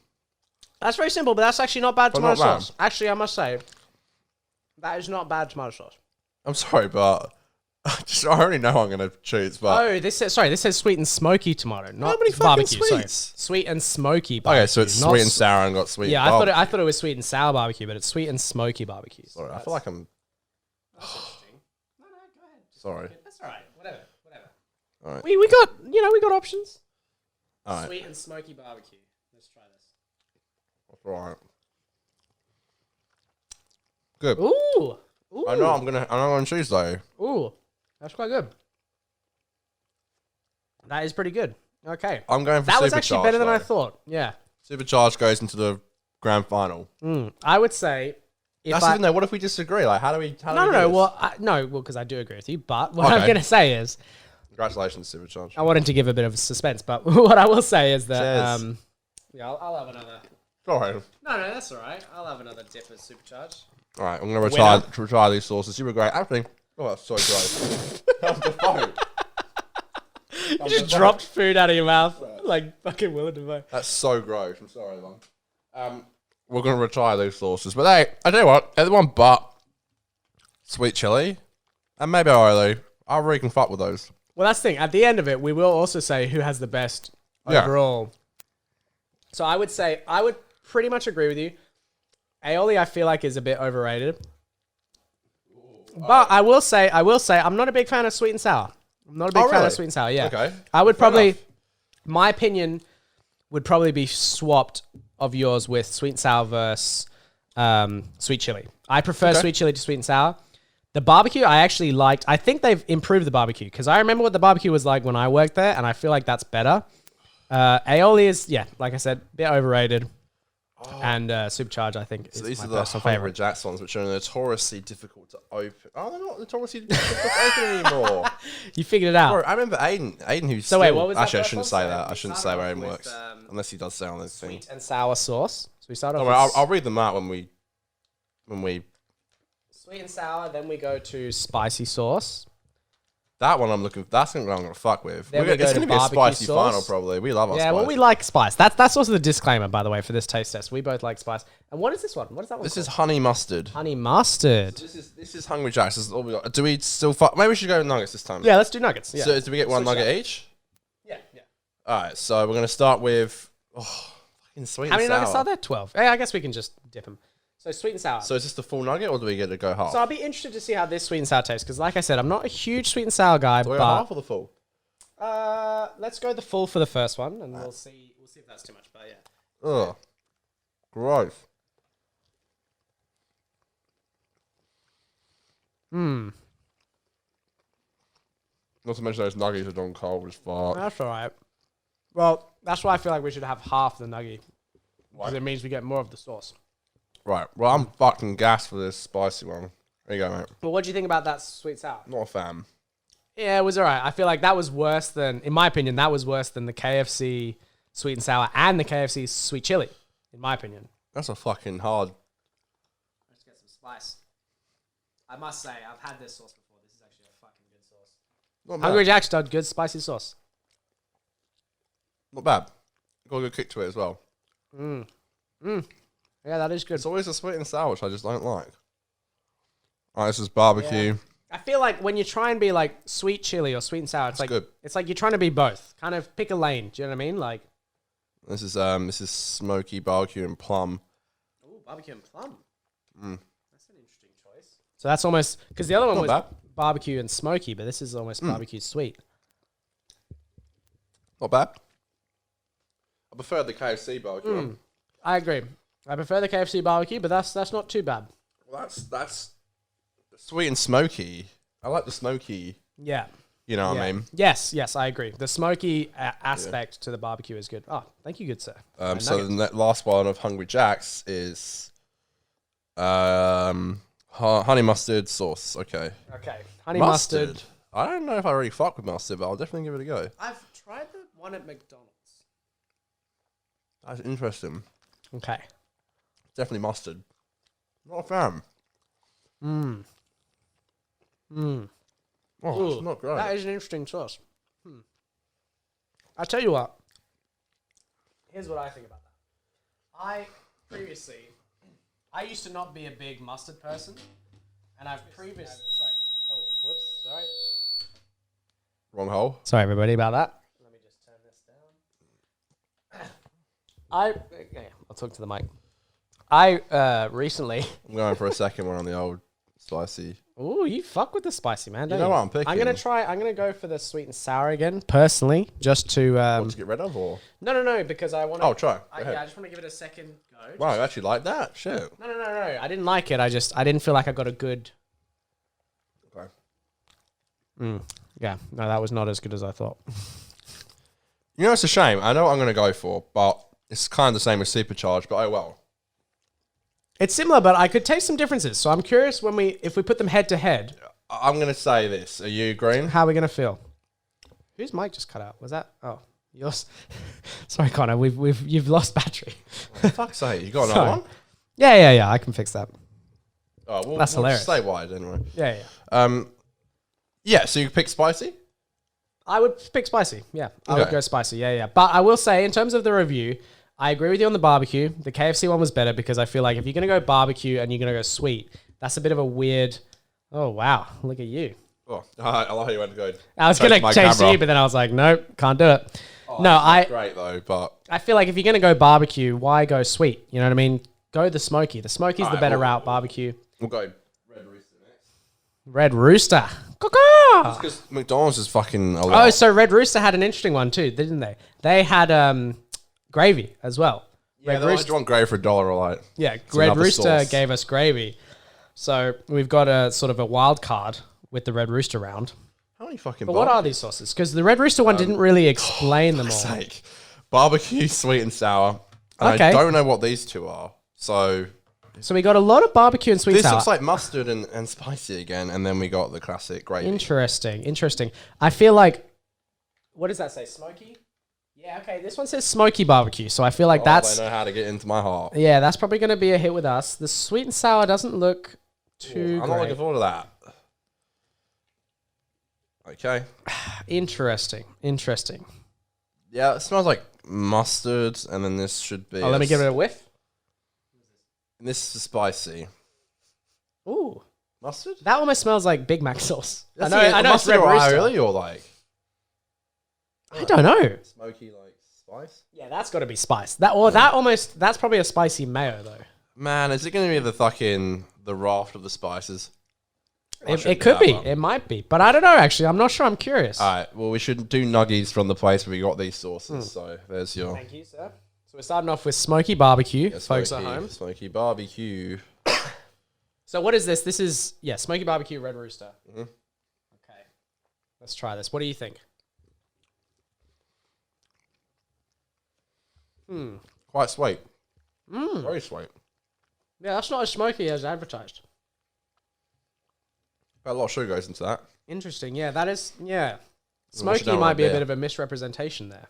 S2: That's very simple, but that's actually not bad
S1: But
S2: tomato
S1: not bad.
S2: sauce. Actually, I must say, that is not bad tomato sauce.
S1: I'm sorry, but I already know I'm gonna choose. But
S2: Oh, this says sweet and smoky tomato, not
S1: many fucking
S2: barbecue. Sorry.
S1: sweets?
S2: Sweet and smoky barbecue.
S1: okay, so it's
S2: not
S1: sweet and
S2: s-
S1: sour and got sweet.
S2: Yeah,
S1: and
S2: I thought it was sweet and sour barbecue, but it's sweet and smoky barbecue. So
S1: Sorry, I feel like I'm
S2: that's interesting. No, go ahead.
S1: sorry.
S2: That's all right. Whatever.
S1: All right.
S2: We got options.
S1: All right.
S2: Sweet and smoky barbecue. Let's try this.
S1: That's all right. Good.
S2: Ooh. Ooh.
S1: I know I'm gonna choose though.
S2: Ooh. That's quite good. That is pretty good. Okay.
S1: I'm going for
S2: That was
S1: Supercharged,
S2: actually better than I
S1: though.
S2: thought. Yeah.
S1: Supercharged goes into the grand final.
S2: I would say if
S1: That's even though. What if we disagree? Like, how do we? How do we do this?
S2: Well, because I do agree with you. But what I'm
S1: Okay.
S2: going to say is,
S1: Congratulations, Supercharged.
S2: I wanted to give a bit of suspense. But what I will say is that,
S1: Cheers.
S2: yeah, I'll have another.
S1: All right.
S2: No, that's all right. I'll have another dip of supercharged.
S1: All right. I'm gonna retire these sauces. You were great. Actually, oh, that's so gross. That's the phone.
S2: You just dropped food out of your mouth like fucking Willem Dafoe.
S1: That's so gross. I'm sorry, man. We're gonna retire these sauces, but hey, I tell you what, everyone but sweet chili and maybe aioli, I really can fuck with those.
S2: Well, that's the thing. At the end of it, we will also say who has the best
S1: Yeah.
S2: overall. So I would say, I would pretty much agree with you. Aioli, I feel like, is a bit overrated. But I will say, I'm not a big fan of sweet and sour. I'm not a big fan
S1: really?
S2: of sweet and sour, yeah.
S1: Okay.
S2: I would
S1: Fair
S2: probably,
S1: enough.
S2: my opinion would probably be swapped of yours with sweet and sour versus sweet chili. I prefer
S1: Okay.
S2: sweet chili to sweet and sour. The barbecue I actually liked. I think they've improved the barbecue because I remember what the barbecue was like when I worked there, and I feel like that's better. Aioli is, yeah, like I said, a bit overrated. And Supercharged, I think,
S1: So
S2: is
S1: these
S2: my
S1: are the
S2: personal
S1: Hungry
S2: favorite.
S1: Jacks ones, which are notoriously difficult to open. Oh, they're not notoriously difficult to open anymore.
S2: You figured it out.
S1: Bro, I remember Aiden who's
S2: So wait, what was that
S1: actually, I
S2: first
S1: shouldn't
S2: one?
S1: say
S2: So
S1: that. I
S2: we
S1: shouldn't say
S2: started
S1: where
S2: off
S1: Aiden
S2: with,
S1: works. Unless he does say on this thing.
S2: Sweet and sour sauce. So we start off
S1: Don't
S2: with
S1: worry, I'll read them out when we
S2: sweet and sour, then we go to spicy sauce.
S1: That one I'm looking. That's what I'm gonna fuck with.
S2: Then we go
S1: It's
S2: to
S1: gonna be a
S2: barbecue
S1: spicy
S2: sauce.
S1: final, probably. We love our
S2: Yeah,
S1: spice.
S2: well, we like spice. That's also the disclaimer, by the way, for this taste test. We both like spice. And what is this one? What is that one?
S1: This
S2: called?
S1: is honey mustard.
S2: honey mustard.
S1: This is Hungry Jacks. This is all we got. Do we still fuck? Maybe we should go with nuggets this time.
S2: Yeah, let's do nuggets. Yeah,
S1: So do we get one
S2: Switch
S1: nugget
S2: up.
S1: each?
S2: Yeah.
S1: All right. So we're gonna start with fucking sweet
S2: How
S1: and
S2: many
S1: sour.
S2: nuggets are there? 12. Hey, I guess we can just dip them. So sweet and sour.
S1: So is this the full nugget, or do we get to go half?
S2: So I'll be interested to see how this sweet and sour tastes, because like I said, I'm not a huge sweet and sour guy,
S1: do we go
S2: but
S1: half or the full?
S2: let's go the full for the first one, and we'll see if that's too much. But yeah.
S1: Ugh. Gross. Not to mention those nuggets are done cold as fuck.
S2: That's all right. Well, that's why I feel like we should have half the nugget, because it means we get more of the sauce.
S1: Right. Well, I'm fucking gassed for this spicy one. There you go, mate.
S2: But what do you think about that sweet sour?
S1: Not a fan.
S2: Yeah, it was all right. I feel like that was worse than, in my opinion, that was worse than the KFC sweet and sour and the KFC sweet chili, in my opinion.
S1: That's a fucking hard.
S2: Let's get some spice. I must say, I've had this sauce before. This is actually a fucking good sauce.
S1: Not bad.
S2: Hungry Jack's done good spicy sauce.
S1: Not bad. Got a good kick to it as well.
S2: Yeah, that is good.
S1: It's always the sweet and sour, which I just don't like. Alright, this is barbecue.
S2: Yeah. I feel like when you try and be like sweet chili or sweet and sour, it's like
S1: good.
S2: it's like you're trying to be both. Kind of pick a lane. Do you know what I mean? Like,
S1: This is smoky barbecue and plum.
S2: ooh, barbecue and plum. That's an interesting choice. So that's almost, because the other one
S1: Not
S2: was
S1: bad.
S2: barbecue and smoky, but this is almost barbecue sweet.
S1: Not bad. I prefer the KFC barbecue one.
S2: I agree. I prefer the KFC barbecue, but that's not too bad.
S1: Well, that's sweet and smoky. I like the smoky.
S2: Yeah.
S1: You know what
S2: Yeah.
S1: I mean?
S2: Yes, I agree. The smoky aspect to the barbecue is good. Oh, thank you, good sir.
S1: So the last one of Hungry Jack's is honey mustard sauce. Okay.
S2: Okay. Honey mustard.
S1: I don't know if I really fuck with mustard, but I'll definitely give it a go.
S2: I've tried the one at McDonald's.
S1: That's interesting.
S2: Okay.
S1: Definitely mustard. Not a fan. Oh, it's not great.
S2: That is an interesting sauce. I'll tell you what. Here's what I think about that. I used to not be a big mustard person, and I've previously... Sorry. Oh, whoops. Sorry.
S1: Wrong hole.
S2: Sorry, everybody, about that. Let me just turn this down. Okay, I'll talk to the mic. I recently...
S1: I'm going for a second one on the old spicy.
S2: Ooh, you fuck with the spicy, man, don't you?
S1: know what I'm picking?
S2: I'm gonna go for the sweet and sour again, personally, just to...
S1: Want to get rid of, or?
S2: No, because I want to...
S1: Oh, try. Go ahead.
S2: Yeah, I just want to give it a second go.
S1: Wow, you actually like that? Shit.
S2: No. I didn't like it. I didn't feel like I got a good...
S1: Okay.
S2: Yeah, no, that was not as good as I thought.
S1: You know, it's a shame. I know what I'm going to go for, but it's kind of the same as Supercharged, but oh well.
S2: It's similar, but I could taste some differences. So I'm curious if we put them head to head,
S1: I'm going to say this. Are you agreeing?
S2: how are we going to feel? Whose mic just cut out? Was that... Oh, yours. Sorry, Connor. You've lost battery.
S1: For fuck's sake, you got another
S2: Sorry.
S1: one?
S2: Yeah. I can fix that.
S1: Oh,
S2: That's hilarious.
S1: Stay wide anyway.
S2: Yeah.
S1: Yeah, so you pick spicy?
S2: I would pick spicy. Yeah, I would
S1: Okay.
S2: go spicy. Yeah. But I will say, in terms of the review, I agree with you on the barbecue. The KFC one was better because I feel like if you're going to go barbecue and you're going to go sweet, that's a bit of a weird... Oh, wow. Look at you.
S1: Oh, I love how you went to go.
S2: I was going to change to you, but then I was like, nope, can't do it.
S1: Great though, but
S2: I feel like if you're going to go barbecue, why go sweet? You know what I mean? Go the smoky. The smoky's the
S1: Alright,
S2: better
S1: well-
S2: route, barbecue.
S1: we'll go Red Rooster next.
S2: Red Rooster. Caw-caw!
S1: Because McDonald's is fucking a lot.
S2: Oh, so Red Rooster had an interesting one too, didn't they? They had gravy as well.
S1: yeah,
S2: Red
S1: they
S2: Rooster.
S1: just want gravy for $1 or like.
S2: Yeah,
S1: It's
S2: Red
S1: another
S2: Rooster
S1: sauce.
S2: gave us gravy. So we've got a sort of a wild card with the Red Rooster round.
S1: How many fucking
S2: But what are these sauces? Because the Red Rooster one didn't really explain them all.
S1: sake. Barbecue, sweet and sour. And
S2: Okay.
S1: I don't know what these two are. So
S2: So we got a lot of barbecue and sweet
S1: this
S2: sour.
S1: looks like mustard and spicy again, and then we got the classic gravy.
S2: Interesting. I feel like, what does that say? Smoky? Yeah, okay. This one says smoky barbecue. So I feel like that's...
S1: They know how to get into my heart.
S2: Yeah, that's probably going to be a hit with us. The sweet and sour doesn't look too
S1: I'm not looking
S2: great.
S1: forward to that. Okay.
S2: Interesting.
S1: Yeah, it smells like mustard, and then this should be.
S2: Oh, let me give it a whiff.
S1: This is spicy.
S2: Ooh.
S1: Mustard?
S2: That almost smells like Big Mac sauce. I know it's
S1: mustard
S2: Red
S1: or
S2: Rooster.
S1: aioli or like
S2: I don't know.
S1: smoky like spice.
S2: Yeah, that's got to be spice. That's probably a spicy mayo though.
S1: Man, is it going to be the raft of the spices?
S2: It could be. It might be. But I don't know, actually. I'm not sure. I'm curious.
S1: All right. Well, we should do nuggies from the place where we got these sauces. So there's your
S2: Thank you, sir. So we're starting off with smoky barbecue, folks at
S1: smoky-
S2: home.
S1: Smoky barbecue.
S2: So what is this? This is, smoky barbecue Red Rooster.
S1: Mm-hmm.
S2: Okay. Let's try this. What do you think?
S1: Quite sweet. Very sweet.
S2: Yeah, that's not as smoky as advertised.
S1: But a lot of sugar goes into that.
S2: Interesting. Yeah, that is, yeah.
S1: wash it
S2: Smoky
S1: down
S2: might
S1: like
S2: be a
S1: beer.
S2: bit of a misrepresentation there.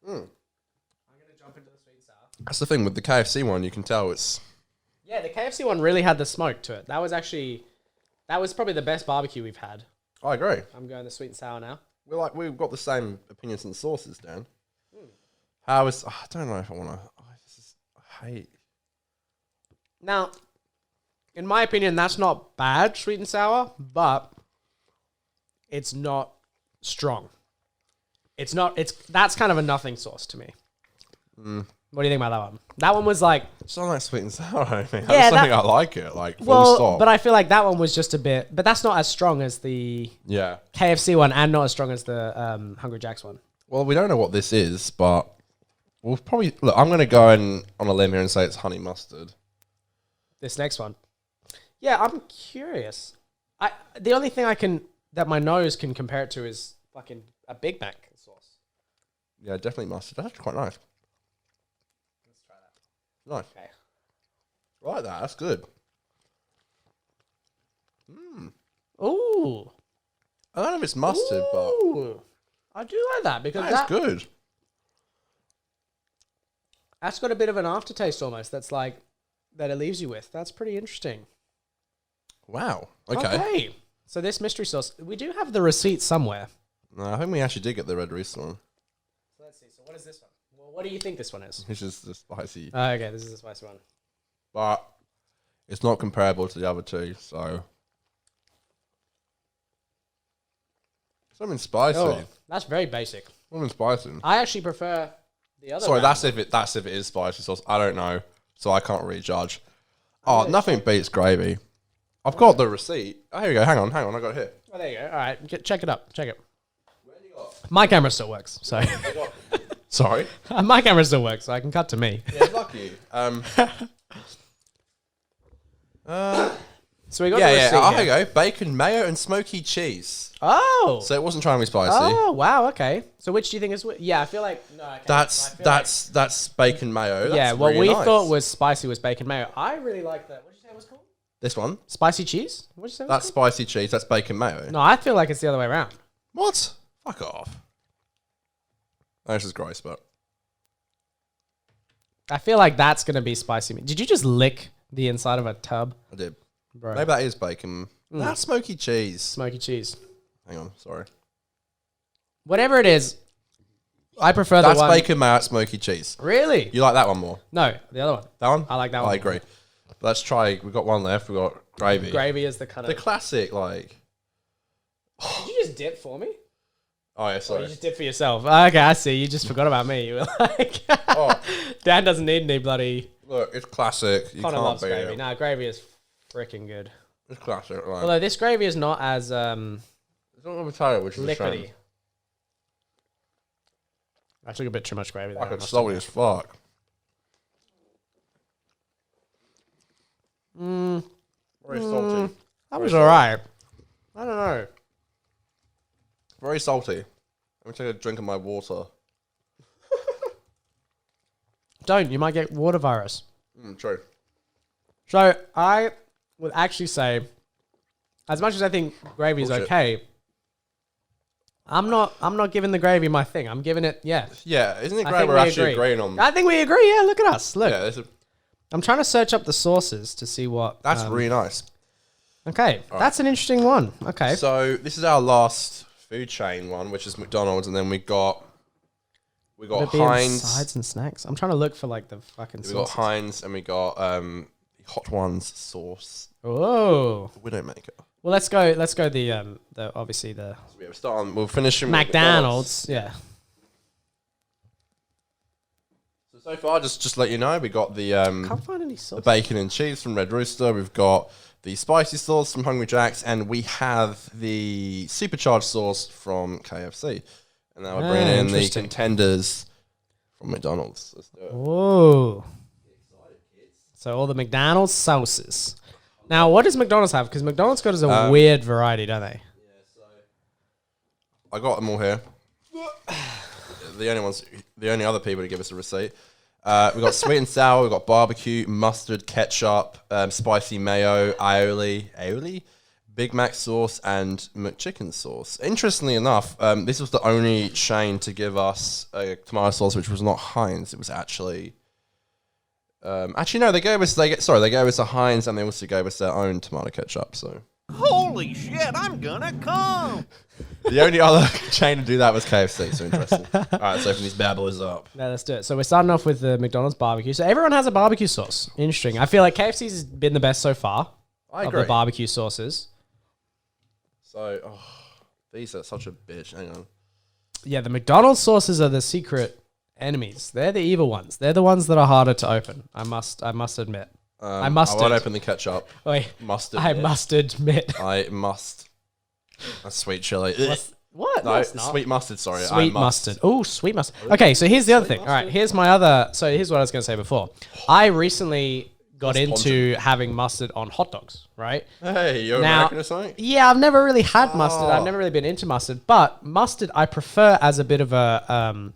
S2: I'm going to jump into the sweet and sour.
S1: That's the thing with the KFC one. You can tell it's
S2: Yeah, the KFC one really had the smoke to it. That was probably the best barbecue we've had.
S1: I agree.
S2: I'm going the sweet and sour now.
S1: We've got the same opinions on the sauces, Dan. How is I don't know if I want to. I hate.
S2: Now, in my opinion, that's not bad, sweet and sour, but it's not strong. That's kind of a nothing sauce to me. What do you think about that one? That one was like,
S1: It's not like sweet and sour. I mean,
S2: Yeah,
S1: I just don't think I like it. Like full
S2: well,
S1: stop.
S2: but I feel like that one was just a bit, but that's not as strong as the
S1: Yeah.
S2: KFC one and not as strong as the Hungry Jack's one.
S1: Well, we don't know what this is, but we'll probably look. I'm going to go on a limb here and say it's honey mustard.
S2: This next one. Yeah, I'm curious. The only thing that my nose can compare it to is fucking a Big Mac sauce.
S1: Yeah, definitely mustard. That's quite nice.
S2: Let's try that.
S1: Nice.
S2: Okay.
S1: I like that. That's good.
S2: Ooh.
S1: I don't know if it's mustard,
S2: Ooh. I do like that
S1: but
S2: because
S1: that's good.
S2: that's got a bit of an aftertaste almost. That's like that it leaves you with. That's pretty interesting.
S1: Wow. Okay.
S2: So this mystery sauce, we do have the receipt somewhere.
S1: No, I think we actually did get the red rooster one.
S2: So let's see. So what is this one? Well, what do you think this one is?
S1: This is the spicy,
S2: Okay, this is the spicy one.
S1: but it's not comparable to the other two. So something spicy.
S2: Oh, that's very basic.
S1: Something spicy.
S2: I actually prefer the other.
S1: Sorry,
S2: round.
S1: that's if it is spicy sauce. I don't know, so I can't really judge. Oh, nothing beats gravy. I've got the receipt. Oh, here we go. Hang on. I got it here.
S2: Oh, there you go. All right, check it up. Check it. My camera still works, so
S1: Sorry.
S2: my camera still works, so I can cut to me.
S1: Yeah, fuck you.
S2: So we got
S1: Yeah,
S2: the
S1: yeah.
S2: receipt
S1: Oh,
S2: here.
S1: here you go. Bacon, mayo, and smoky cheese.
S2: Oh.
S1: So it wasn't trying to be spicy.
S2: Oh wow. Okay. So which do you think is? Yeah, I feel like no. Okay.
S1: That's bacon mayo. That's
S2: yeah. What
S1: really
S2: we
S1: nice.
S2: thought was spicy was bacon mayo. I really like that. What did you say it was called?
S1: This one.
S2: Spicy cheese. What did you say? it was
S1: That's spicy cheese. That's bacon mayo.
S2: called? No, I feel like it's the other way around.
S1: What? Fuck off. No, this is gross, but
S2: I feel like that's gonna be spicy meat. Did you just lick the inside of a tub,
S1: I did.
S2: bro?
S1: Maybe that is bacon. That's smoky cheese.
S2: Smoky cheese.
S1: Hang on, sorry.
S2: Whatever it is, I prefer
S1: That's
S2: the one.
S1: bacon mayo, that's smoky cheese.
S2: Really?
S1: You like that one more?
S2: No, the other one.
S1: That one?
S2: I like that
S1: I
S2: one.
S1: agree. Let's try. We've got one left. We've got gravy.
S2: Gravy is the kind
S1: The
S2: of.
S1: classic, like.
S2: Did you just dip for me?
S1: Oh, yeah,
S2: Or
S1: sorry.
S2: you just dip for yourself? Okay, I see. You just forgot about me. You were like,
S1: Oh.
S2: Dan doesn't need any bloody.
S1: Look, it's classic. You
S2: Connor
S1: can't
S2: loves
S1: beat
S2: gravy.
S1: it.
S2: No, gravy is freaking good.
S1: It's classic. Like,
S2: Although this gravy is not as
S1: it's not potato, which is a
S2: liquidy.
S1: shame.
S2: I took a bit too much gravy there.
S1: Fucking salty as fuck. Very salty.
S2: That was alright. I don't know.
S1: Very salty. Let me take a drink of my water.
S2: Don't. You might get water virus.
S1: True.
S2: So I would actually say, as much as I think gravy is
S1: Bullshit.
S2: okay, I'm not giving the gravy my thing. I'm giving it, yeah.
S1: Yeah, isn't it
S2: I
S1: great
S2: think
S1: we're
S2: we
S1: actually
S2: agree.
S1: agreeing on?
S2: I think we agree. Yeah, look at us. Look,
S1: Yeah, this is,
S2: I'm trying to search up the sources to see what.
S1: that's really nice.
S2: Okay, that's an interesting one. Okay,
S1: So this is our last food chain one, which is McDonald's, and then we got
S2: Would it be
S1: Heinz.
S2: sides and snacks. I'm trying to look for like the fucking.
S1: We got
S2: sauces.
S1: Heinz, and we got Hot Ones sauce.
S2: Oh,
S1: Widowmaker.
S2: well, let's go. Let's go. The obviously the
S1: So yeah, we'll start on. We'll finish with
S2: McDonald's. Yeah.
S1: So So far, just to let you know, we got the
S2: Can't find any sauce.
S1: the bacon and cheese from Red Rooster. We've got the spicy sauce from Hungry Jack's, and we have the supercharged sauce from KFC. And now we're bringing in the
S2: interesting.
S1: contenders from McDonald's. Let's do it.
S2: Whoa. So all the McDonald's sauces. Now, what does McDonald's have? Because McDonald's got a weird variety, don't they?
S1: I got them all here. The only other people to give us a receipt. We got sweet and sour. We got barbecue, mustard, ketchup, spicy mayo, aioli, Big Mac sauce, and McChicken sauce. Interestingly enough, this was the only chain to give us a tomato sauce which was not Heinz. It was actually, no, they gave us a Heinz, and they also gave us their own tomato ketchup. So
S3: Holy shit, I'm gonna come.
S1: the only other chain to do that was KFC. So interesting. All right, so open these babblers up.
S2: No, let's do it. So we're starting off with the McDonald's barbecue. So everyone has a barbecue sauce. Interesting. I feel like KFC's been the best so far.
S1: I
S2: of
S1: agree.
S2: the barbecue sauces.
S1: So, these are such a bitch. Hang on.
S2: Yeah, the McDonald's sauces are the secret enemies. They're the evil ones. They're the ones that are harder to open. I must admit. I must.
S1: I won't open the ketchup.
S2: Wait,
S1: Must
S2: I
S1: admit.
S2: must admit.
S1: I must. That's sweet chili.
S2: What?
S1: No,
S2: No, it's not.
S1: sweet mustard. Sorry, I
S2: Sweet
S1: must.
S2: mustard. Oh, sweet mustard. Okay, so here's the other thing. All right, here's my other. So here's what I was going to say before. I recently got into having mustard on hot dogs, right?
S1: Hey, you're
S2: Now-
S1: American or something?
S2: Yeah, I've never really had mustard. I've never really been into mustard, but mustard I prefer as a bit of a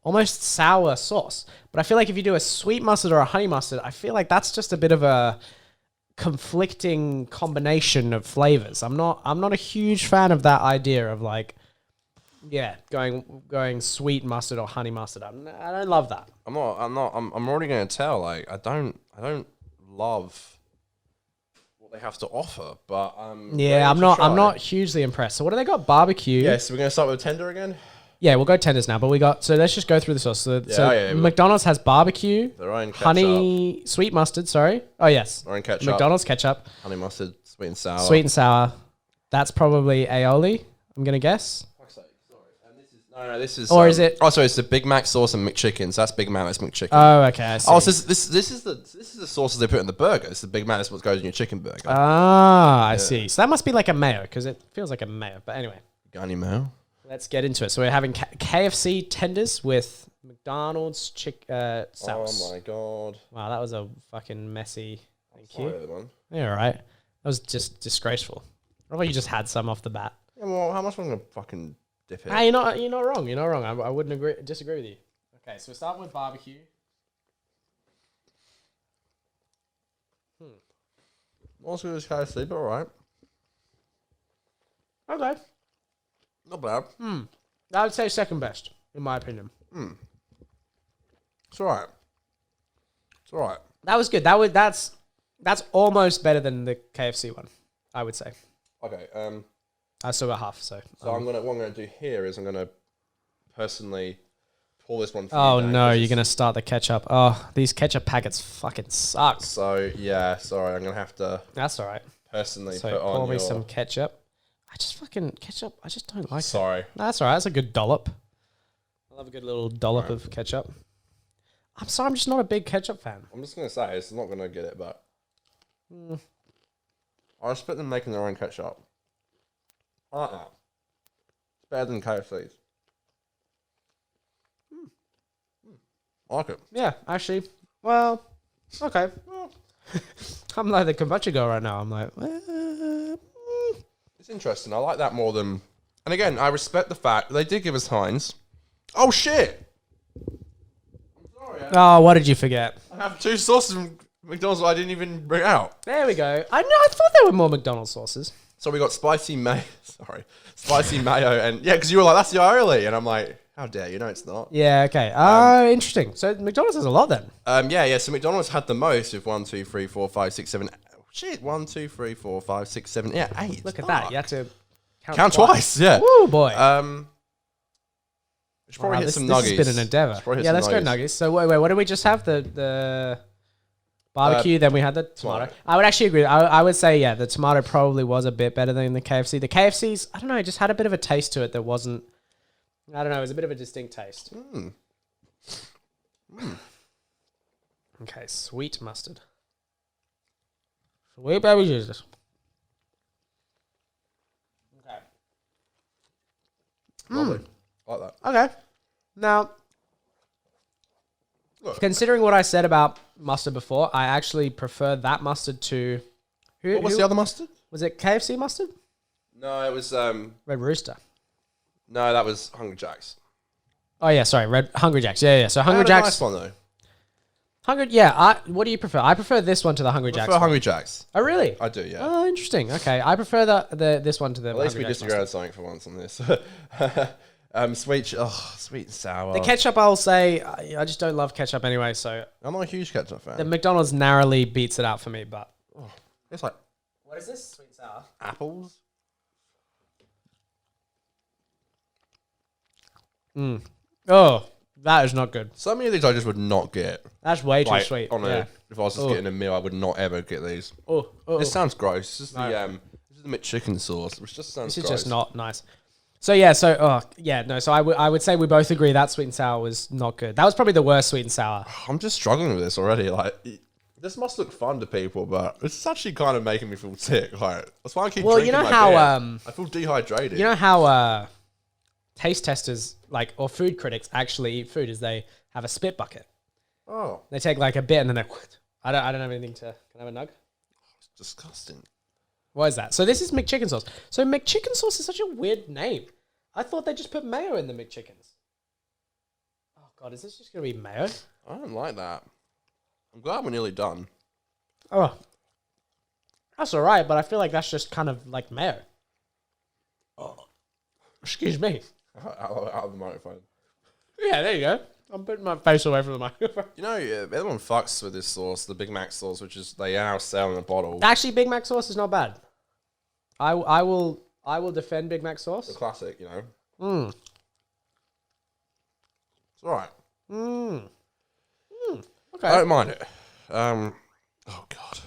S2: almost sour sauce. But I feel like if you do a sweet mustard or a honey mustard, I feel like that's just a bit of a conflicting combination of flavors. I'm not a huge fan of that idea of like, yeah, going sweet mustard or honey mustard. I don't love that.
S1: I'm already going to tell. Like, I don't love what they have to offer, but
S2: Yeah, I'm not hugely impressed. So what do they got? Barbecue.
S1: Yeah, so we're going to start with tender again.
S2: Yeah, we'll go tenders now, but so let's just go through the sauce. So
S1: yeah,
S2: McDonald's has barbecue,
S1: Their own ketchup,
S2: honey, sweet mustard, sorry. Oh, yes.
S1: their own ketchup,
S2: McDonald's ketchup,
S1: honey mustard, sweet and sour.
S2: sweet and sour. That's probably aioli, I'm going to guess.
S1: Fuck's sake, sorry. And this is.
S2: Or is it-
S1: Oh, sorry, it's the Big Mac sauce and McChicken. So that's Big Mac. That's McChicken.
S2: Oh, okay, I see.
S1: Oh, so this is the sauces they put in the burger. It's the Big Mac. That's what goes in your chicken burger.
S2: I see. So that must be like a mayo, because it feels like a mayo. But anyway,
S1: Got any mayo?
S2: let's get into it. So we're having KFC tenders with McDonald's sauce.
S1: Oh my god.
S2: Wow, that was a fucking messy. Thank
S1: Sorry,
S2: you.
S1: everyone.
S2: Yeah, all right. That was just disgraceful. What about you just had some off the bat?
S1: Yeah, well, how much am I gonna fucking dip it?
S2: Hey, you're not wrong. You're not wrong. I wouldn't disagree with you. Okay, so we're starting with barbecue.
S1: Also, this KFC, but alright.
S2: Okay.
S1: Not bad.
S2: I would say second best, in my opinion.
S1: It's alright. It's alright.
S2: That was good. That's almost better than the KFC one, I would say.
S1: Okay.
S2: I still got half, so.
S1: So what I'm gonna do here is I'm gonna personally pull this one. For you
S2: Oh
S1: now,
S2: no,
S1: 'cause
S2: you're
S1: it's-
S2: gonna start the ketchup. Oh, these ketchup packets fucking suck.
S1: So yeah, sorry, I'm gonna have to
S2: That's all right.
S1: personally
S2: So
S1: put on
S2: pour me
S1: your.
S2: some ketchup. I just fucking ketchup. I just don't like it.
S1: Sorry.
S2: No, that's all right. That's a good dollop. I love a good little dollop of ketchup. I'm sorry, I'm just not a big ketchup fan.
S1: I'm just gonna say it's not gonna get it, but I respect them making their own ketchup. I like that. It's better than KFC's. I like it.
S2: Yeah, actually, well, okay. I'm like the kombucha girl right now. I'm like,
S1: It's interesting. I like that more than. And again, I respect the fact they did give us Heinz. Oh shit!
S2: oh, what did you forget?
S1: I have two sauces from McDonald's that I didn't even bring out.
S2: There we go. I thought there were more McDonald's sauces.
S1: So we got spicy mayo. Sorry, spicy mayo, and yeah, because you were like, "That's the aioli," and I'm like, "How dare you? No, it's not."
S2: Yeah, okay. Interesting. So McDonald's has a lot then.
S1: Yeah. So McDonald's had the most with 1, 2, 3, 4, 5, 6, 7. Shit, 1, 2, 3, 4, 5, 6, 7. Yeah, 8.
S2: Look at that. You have to
S1: Count twice. Yeah.
S2: Woo, boy.
S1: We should probably
S2: Wow,
S1: hit
S2: this
S1: some
S2: this
S1: nuggies.
S2: has been an endeavor. Yeah, let's go nuggies. So wait, what did we just have? The barbecue, then we had the tomato.
S1: tomato.
S2: I would actually agree. I would say, yeah, the tomato probably was a bit better than the KFC. The KFC's, I don't know, it just had a bit of a taste to it that wasn't, I don't know, it was a bit of a distinct taste. Okay, sweet mustard. Sweet baby Jesus. Okay.
S1: Lovely. I like that.
S2: Okay. Now, considering what I said about mustard before, I actually prefer that mustard to...
S1: What was the other mustard?
S2: Was it KFC mustard?
S1: No, it was...
S2: Red Rooster.
S1: No, that was Hungry Jack's.
S2: Oh, yeah, sorry. Hungry Jack's. Yeah. So Hungry
S1: I had a
S2: Jack's...
S1: nice one, though.
S2: What do you prefer? I prefer this one to the Hungry
S1: I
S2: Jack's
S1: prefer
S2: one.
S1: Hungry Jack's.
S2: Oh, really?
S1: I do, yeah.
S2: Oh, interesting. Okay, I prefer this one to the
S1: At least we
S2: Hungry Jack's
S1: disagree
S2: mustard.
S1: on something for once on this. Sweet and sour.
S2: The ketchup, I'll say, I just don't love ketchup anyway, so
S1: I'm not a huge ketchup fan.
S2: the McDonald's narrowly beats it out for me, but...
S1: It's like
S2: What is this? Sweet and sour?
S1: apples.
S2: Oh, that is not good.
S1: Some of these I just would not get.
S2: That's way too
S1: Like,
S2: sweet.
S1: on
S2: Yeah.
S1: if I was just getting a meal, I would not ever get these.
S2: Oh,
S1: This sounds gross. This is
S2: No.
S1: this is the McChicken sauce, which just sounds
S2: this is
S1: gross.
S2: just not nice. So yeah, so I would say we both agree that sweet and sour was not good. That was probably the worst sweet and sour.
S1: I'm just struggling with this already. Like, this must look fun to people, but this is actually kind of making me feel sick. Like, that's why I keep
S2: Well, you
S1: drinking
S2: know
S1: my
S2: how
S1: beer. I feel dehydrated.
S2: you know how taste testers or food critics actually eat food is they have a spit bucket.
S1: Oh,
S2: They take like a bit and then they I don't have anything to can I have a nug?
S1: it's disgusting.
S2: What is that? So this is McChicken sauce. So McChicken sauce is such a weird name. I thought they just put mayo in the McChickens. Oh god, is this just gonna be mayo?
S1: I don't like that. I'm glad we're nearly done.
S2: Oh, that's all right, but I feel like that's just kind of like mayo. Oh, excuse me.
S1: Out of the microphone.
S2: Yeah, there you go. I'm putting my face away from the microphone.
S1: You know, everyone fucks with this sauce, the Big Mac sauce, which is they now sell in a bottle.
S2: Actually, Big Mac sauce is not bad. I will defend Big Mac
S1: The
S2: sauce.
S1: classic, you know.
S2: Mm.
S1: It's alright.
S2: Okay.
S1: I don't mind it. Oh god.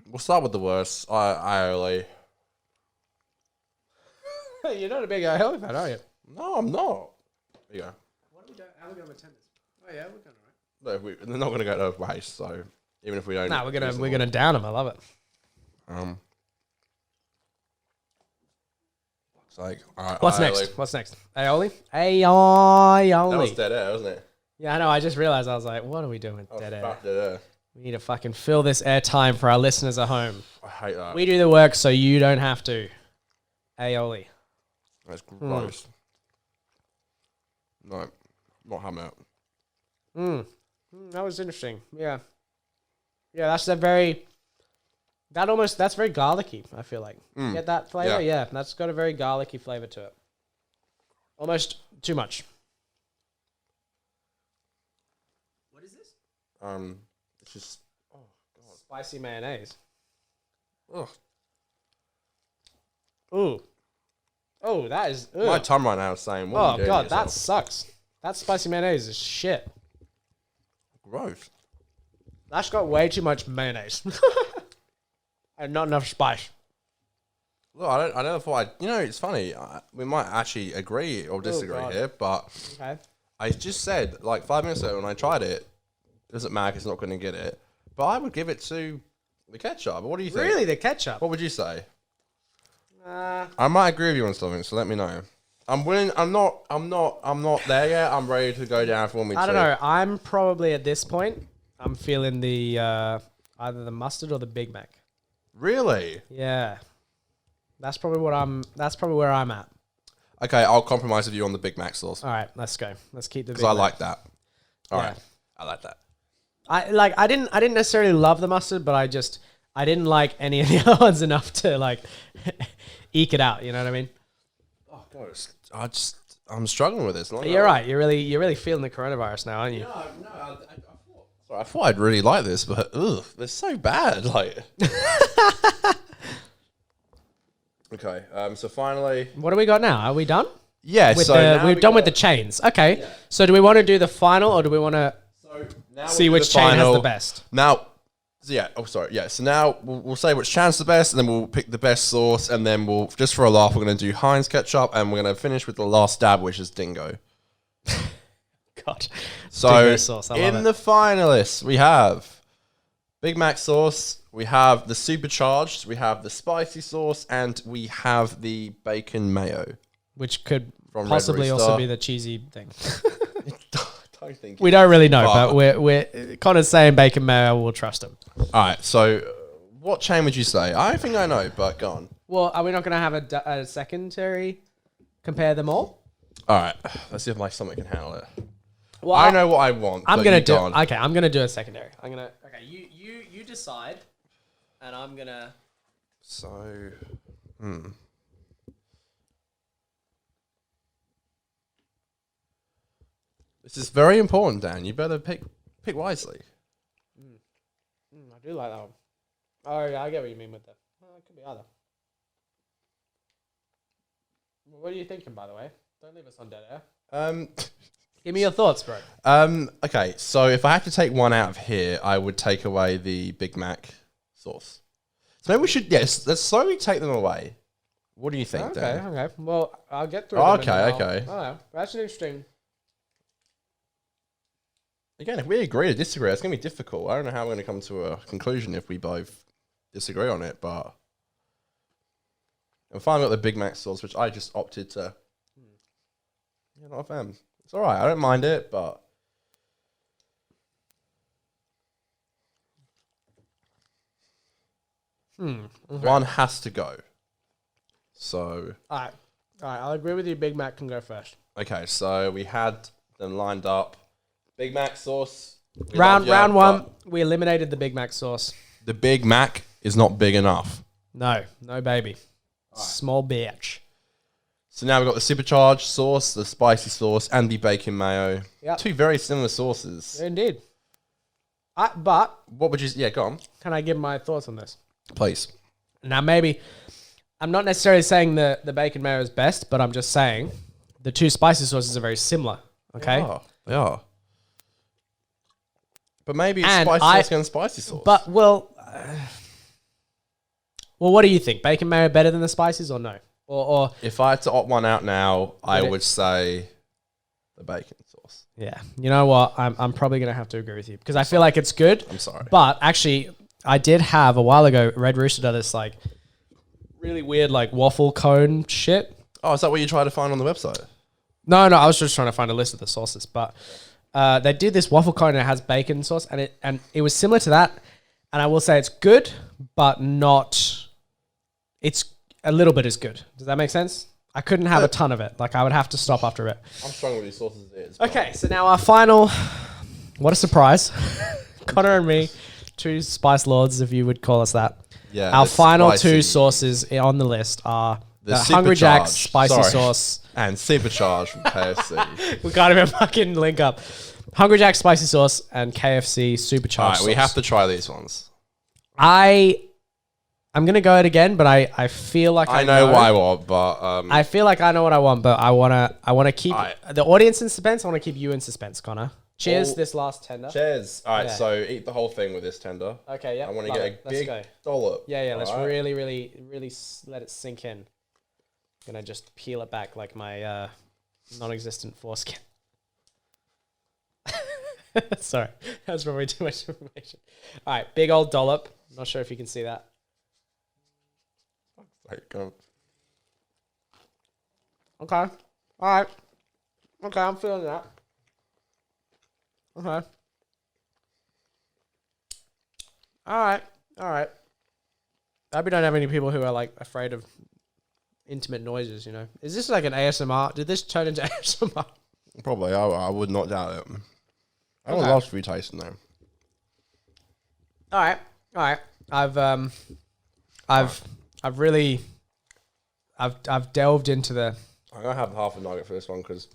S1: We'll start with the worst. Aioli.
S2: You're not a big aioli fan, are you?
S1: No, I'm not. There you go.
S2: How are we going to attend this? Oh yeah, we're going to.
S1: No, they're not going to go to waste. So even if we don't,
S2: Nah,
S1: use
S2: we're
S1: them
S2: gonna down them. I love it.
S1: all. It's like
S2: What's
S1: aioli.
S2: next? What's next? Aioli. Aioli.
S1: That was dead air, wasn't it?
S2: Yeah, I know. I just realized I was like, what are we doing with
S1: That was
S2: dead air?
S1: fat dead air.
S2: We need to fucking fill this air time for our listeners at home.
S1: I hate that.
S2: We do the work so you don't have to. Aioli.
S1: That's gross. No, not having it.
S2: That was interesting. Yeah. Yeah, that's a very... That's very garlicky, I feel like. Get that flavor?
S1: Yeah.
S2: Yeah, that's got a very garlicky flavor to it. Almost too much. What is this?
S1: It's just
S2: Spicy mayonnaise.
S1: ugh.
S2: Ooh. Oh, that is... ugh.
S1: My tongue right now is saying, "What are you
S2: Oh,
S1: doing
S2: God,
S1: to
S2: that
S1: yourself?"
S2: sucks. That spicy mayonnaise is shit.
S1: gross.
S2: That's got way too much mayonnaise. And not enough spice.
S1: Look, I never thought you know, it's funny. We might actually agree or disagree
S2: God.
S1: here, but
S2: Okay.
S1: I just said like 5 minutes ago when I tried it, doesn't matter, it's not going to get it. But I would give it to the ketchup. What do you think?
S2: Really, the ketchup?
S1: What would you say? I might agree with you on something, so let me know. I'm willing. I'm not there yet. I'm ready to go down if you want me to.
S2: I don't know. I'm probably at this point, I'm feeling the either the mustard or the Big Mac.
S1: Really?
S2: Yeah. That's probably where I'm at.
S1: Okay, I'll compromise with you on the Big Mac sauce
S2: All right, let's go. Let's keep the Big
S1: because I
S2: Mac.
S1: like that. All right,
S2: Yeah.
S1: I like that.
S2: I didn't necessarily love the mustard, but I didn't like any of the other ones enough to like eke it out, you know what I mean?
S1: Oh god, I'm struggling with this.
S2: You're right. You're really feeling the coronavirus now, aren't you?
S1: I thought I'd really like this, but ugh, they're so bad. Like, okay. So finally,
S2: What do we got now? Are we done?
S1: yeah.
S2: With
S1: so
S2: the,
S1: now
S2: we're
S1: we
S2: done with
S1: got-
S2: the chains. Okay. So do we want to do the final or do we want to
S1: So now
S2: see
S1: we'll do
S2: which
S1: the
S2: chain has
S1: final.
S2: the best?
S1: Now, so yeah. Oh, sorry. Yeah. So now we'll say which chan's the best, and then we'll pick the best sauce, and then we'll just for a laugh, we're gonna do Heinz ketchup, and we're gonna finish with the last dab, which is Dingo.
S2: God.
S1: So
S2: Big Mac sauce, I love
S1: in
S2: it.
S1: the finalists, we have Big Mac sauce, we have the supercharged, we have the spicy sauce, and we have the bacon mayo.
S2: Which could
S1: From Red
S2: possibly also
S1: Rooster.
S2: be the cheesy thing.
S1: Don't think
S2: We don't really know,
S1: But-
S2: but we're Connor's saying bacon mayo. We'll trust him.
S1: All right, so what chain would you say? I don't think I know, but go on.
S2: Well, are we not going to have a secondary compare them all?
S1: All right, let's see if my stomach can handle it.
S2: Well,
S1: I know what I want.
S2: I'm
S1: but
S2: gonna
S1: you
S2: do.
S1: don't.
S2: Okay, I'm gonna do a secondary. Okay. You decide, and I'm gonna.
S1: So, This is very important, Dan. You better pick wisely.
S2: I do like that one. Oh yeah, I get what you mean with that. Well, it could be either. What are you thinking, by the way? Don't leave us on dead air. Give me your thoughts, bro.
S1: Okay, so if I have to take one out of here, I would take away the Big Mac sauce. So maybe we should, yes, let's slowly take them away. What do you think,
S2: Okay,
S1: Dan?
S2: okay. Well, I'll get through.
S1: Oh,
S2: them and
S1: okay,
S2: I'll-
S1: okay.
S2: I don't know. That's an interesting.
S1: Again, if we agree to disagree, it's going to be difficult. I don't know how we're going to come to a conclusion if we both disagree on it, but I've finally got the Big Mac sauce, which I just opted to. Yeah, not a fan. It's all right. I don't mind it, but one has to go. So,
S2: All right. I'll agree with you. Big Mac can go first.
S1: okay, so we had them lined up. Big Mac sauce. we
S2: Round
S1: love ya,
S2: round one,
S1: but
S2: we eliminated the Big Mac sauce.
S1: The Big Mac is not big enough.
S2: No, baby. Small bitch.
S1: So now we've got the supercharged sauce, the spicy sauce, and the bacon mayo.
S2: Yep.
S1: Two very similar sauces.
S2: Indeed. But
S1: What would you? Yeah, go on,
S2: can I give my thoughts on this?
S1: please.
S2: Now, maybe I'm not necessarily saying the bacon mayo is best, but I'm just saying the two spicy sauces are very similar. Okay.
S1: They are. But maybe
S2: And
S1: spicy
S2: I-
S1: sauce against spicy sauce.
S2: But well, what do you think? Bacon mayo better than the spices or no? Or
S1: if I had to opt one out now, I
S2: Would it-
S1: would say the bacon sauce.
S2: yeah, you know what? I'm probably gonna have to agree with you because I feel like it's good.
S1: I'm sorry.
S2: But actually, I did have a while ago. Red Rooster did this like really weird like waffle cone shit.
S1: Oh, is that what you try to find on the website?
S2: No, I was just trying to find a list of the sauces, but they did this waffle cone and it has bacon sauce, and it was similar to that. And I will say it's good, but not. It's a little bit as good. Does that make sense? I couldn't have a ton of it. Like I would have to stop after it.
S1: I'm strong with these sauces. It is.
S2: Okay, so now our final. What a surprise, Connor and me, two spice lords, if you would call us that.
S1: Yeah,
S2: Our
S1: the
S2: final two
S1: spicy-
S2: sauces on the list are
S1: The
S2: the Hungry Jack's
S1: supercharged.
S2: spicy
S1: Sorry.
S2: sauce.
S1: And supercharged from KFC.
S2: We can't even fucking link up. Hungry Jack's spicy sauce and KFC supercharged
S1: All right, we
S2: sauce.
S1: have to try these ones.
S2: I'm gonna go it again, but I feel like
S1: I know what I want, but
S2: I feel like I know what I want, but I wanna keep
S1: Alright.
S2: the audience in suspense. I wanna keep you in suspense, Connor. Cheers,
S1: All-
S2: this last tender.
S1: cheers. All right,
S2: Yeah.
S1: so eat the whole thing with this tender.
S2: Okay, yeah.
S1: I want to
S2: love
S1: get
S2: it.
S1: a
S2: Let's
S1: big
S2: go.
S1: dollop.
S2: Yeah, let's
S1: alright?
S2: really let it sink in. Gonna just peel it back like my non-existent foreskin. Sorry, that was probably too much information. All right, big old dollop. Not sure if you can see that.
S1: Like, go.
S2: Okay. All right. Okay, I'm feeling that. Okay. All right. I hope we don't have any people who are like afraid of intimate noises, you know. Is this like an ASMR? Did this turn into ASMR?
S1: Probably, I would not doubt it. I would
S2: Okay.
S1: love to be tasting them.
S2: All right. I've really delved into the
S1: I'm gonna have half a nugget for this one because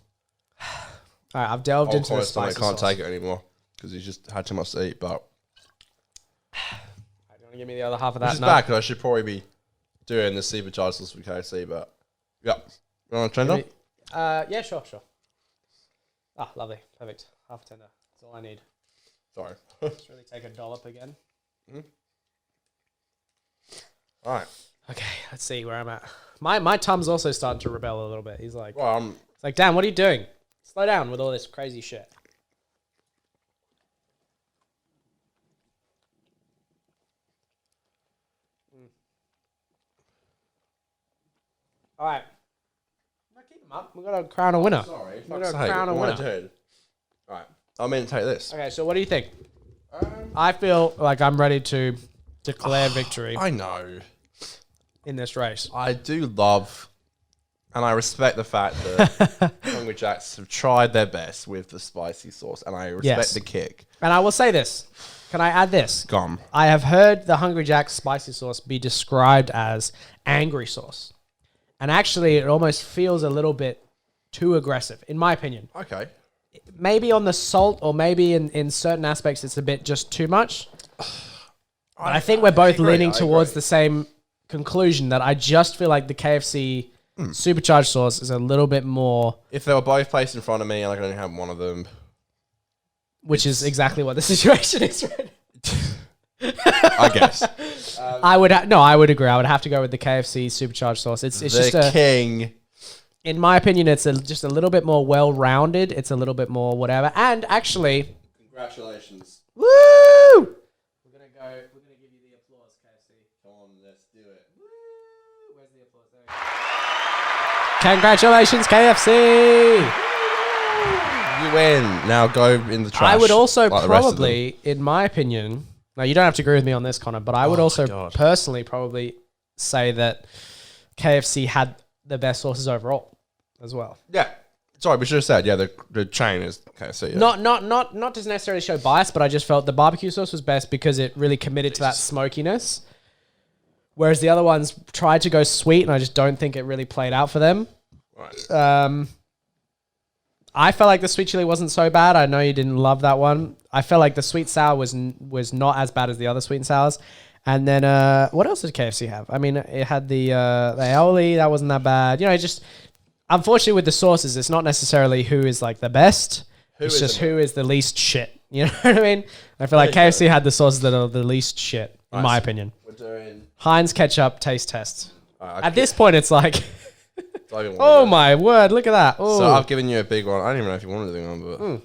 S2: all right, I've delved into the
S1: I
S2: spicy
S1: can't
S2: sauce.
S1: take it anymore because he's just had too much to eat. But
S2: Do you want to give me the other half of
S1: which
S2: that?
S1: is
S2: No.
S1: bad because I should probably be doing the supercharged sauce with KFC. But yeah, you want a tender?
S2: Yeah, sure. Ah, lovely. Perfect. Half tender. That's all I need.
S1: Sorry.
S2: Let's really take a dollop again.
S1: All right.
S2: Okay, let's see where I'm at. My tum's also starting to rebel a little bit. He's like,
S1: Well,
S2: it's like, Dan, what are you doing? Slow down with all this crazy shit. All right. No, keep them up. We've got to crown a winner.
S1: Sorry,
S2: We've got to crown a winner.
S1: Dude. All right, I'm going to take this.
S2: Okay, so what do you think? I feel like I'm ready to declare victory
S1: I know.
S2: in this race.
S1: I do love, and I respect the fact that Hungry Jacks have tried their best with the spicy sauce, and I respect
S2: Yes.
S1: the kick.
S2: And I will say this. Can I add this?
S1: Gone.
S2: I have heard the Hungry Jack's spicy sauce be described as angry sauce. And actually, it almost feels a little bit too aggressive, in my opinion.
S1: Okay.
S2: Maybe on the salt, or maybe in certain aspects, it's a bit just too much. But I think we're both leaning towards the same conclusion, that I just feel like the KFC supercharged sauce is a little bit more,
S1: If they were both placed in front of me and I could only have one of them,
S2: which is exactly what the situation is right now.
S1: I guess.
S2: I would I would agree. I would have to go with the KFC supercharged sauce. It's
S1: the
S2: just
S1: king.
S2: in my opinion, it's just a little bit more well-rounded. It's a little bit more whatever. And actually,
S1: Congratulations.
S2: woo! We're gonna give you the applause, KFC.
S1: Come on, let's do it.
S2: Where's the applause? There Congratulations, KFC!
S1: You win. Now go in the trash.
S2: I would also
S1: like the rest of them.
S2: probably, in my opinion, now you don't have to agree with me on this, Connor, but I would also
S1: God.
S2: personally probably say that KFC had the best sauces overall as well.
S1: Yeah. Sorry, we should have said, yeah, the chain is KFC. Yeah.
S2: Not to necessarily show bias, but I just felt the barbecue sauce was best because it really committed to that smokiness. Whereas the other ones tried to go sweet, and I just don't think it really played out for them.
S1: Right.
S2: I felt like the sweet chili wasn't so bad. I know you didn't love that one. I felt like the sweet sour was not as bad as the other sweet and sours. And then what else did KFC have? I mean, it had the aioli. That wasn't that bad. You know, it just unfortunately with the sauces, it's not necessarily who is like the best. It's just who is the least shit. You know what I mean? I feel like KFC had the sauces that are the least shit, in my opinion.
S1: We're doing...
S2: Heinz ketchup taste test.
S1: Right,
S2: At this point, it's like,
S1: I even
S2: oh
S1: wanted it.
S2: my word, look at that.
S1: So
S2: Ooh.
S1: I've given you a big one. I don't even know if you wanted to do one, but...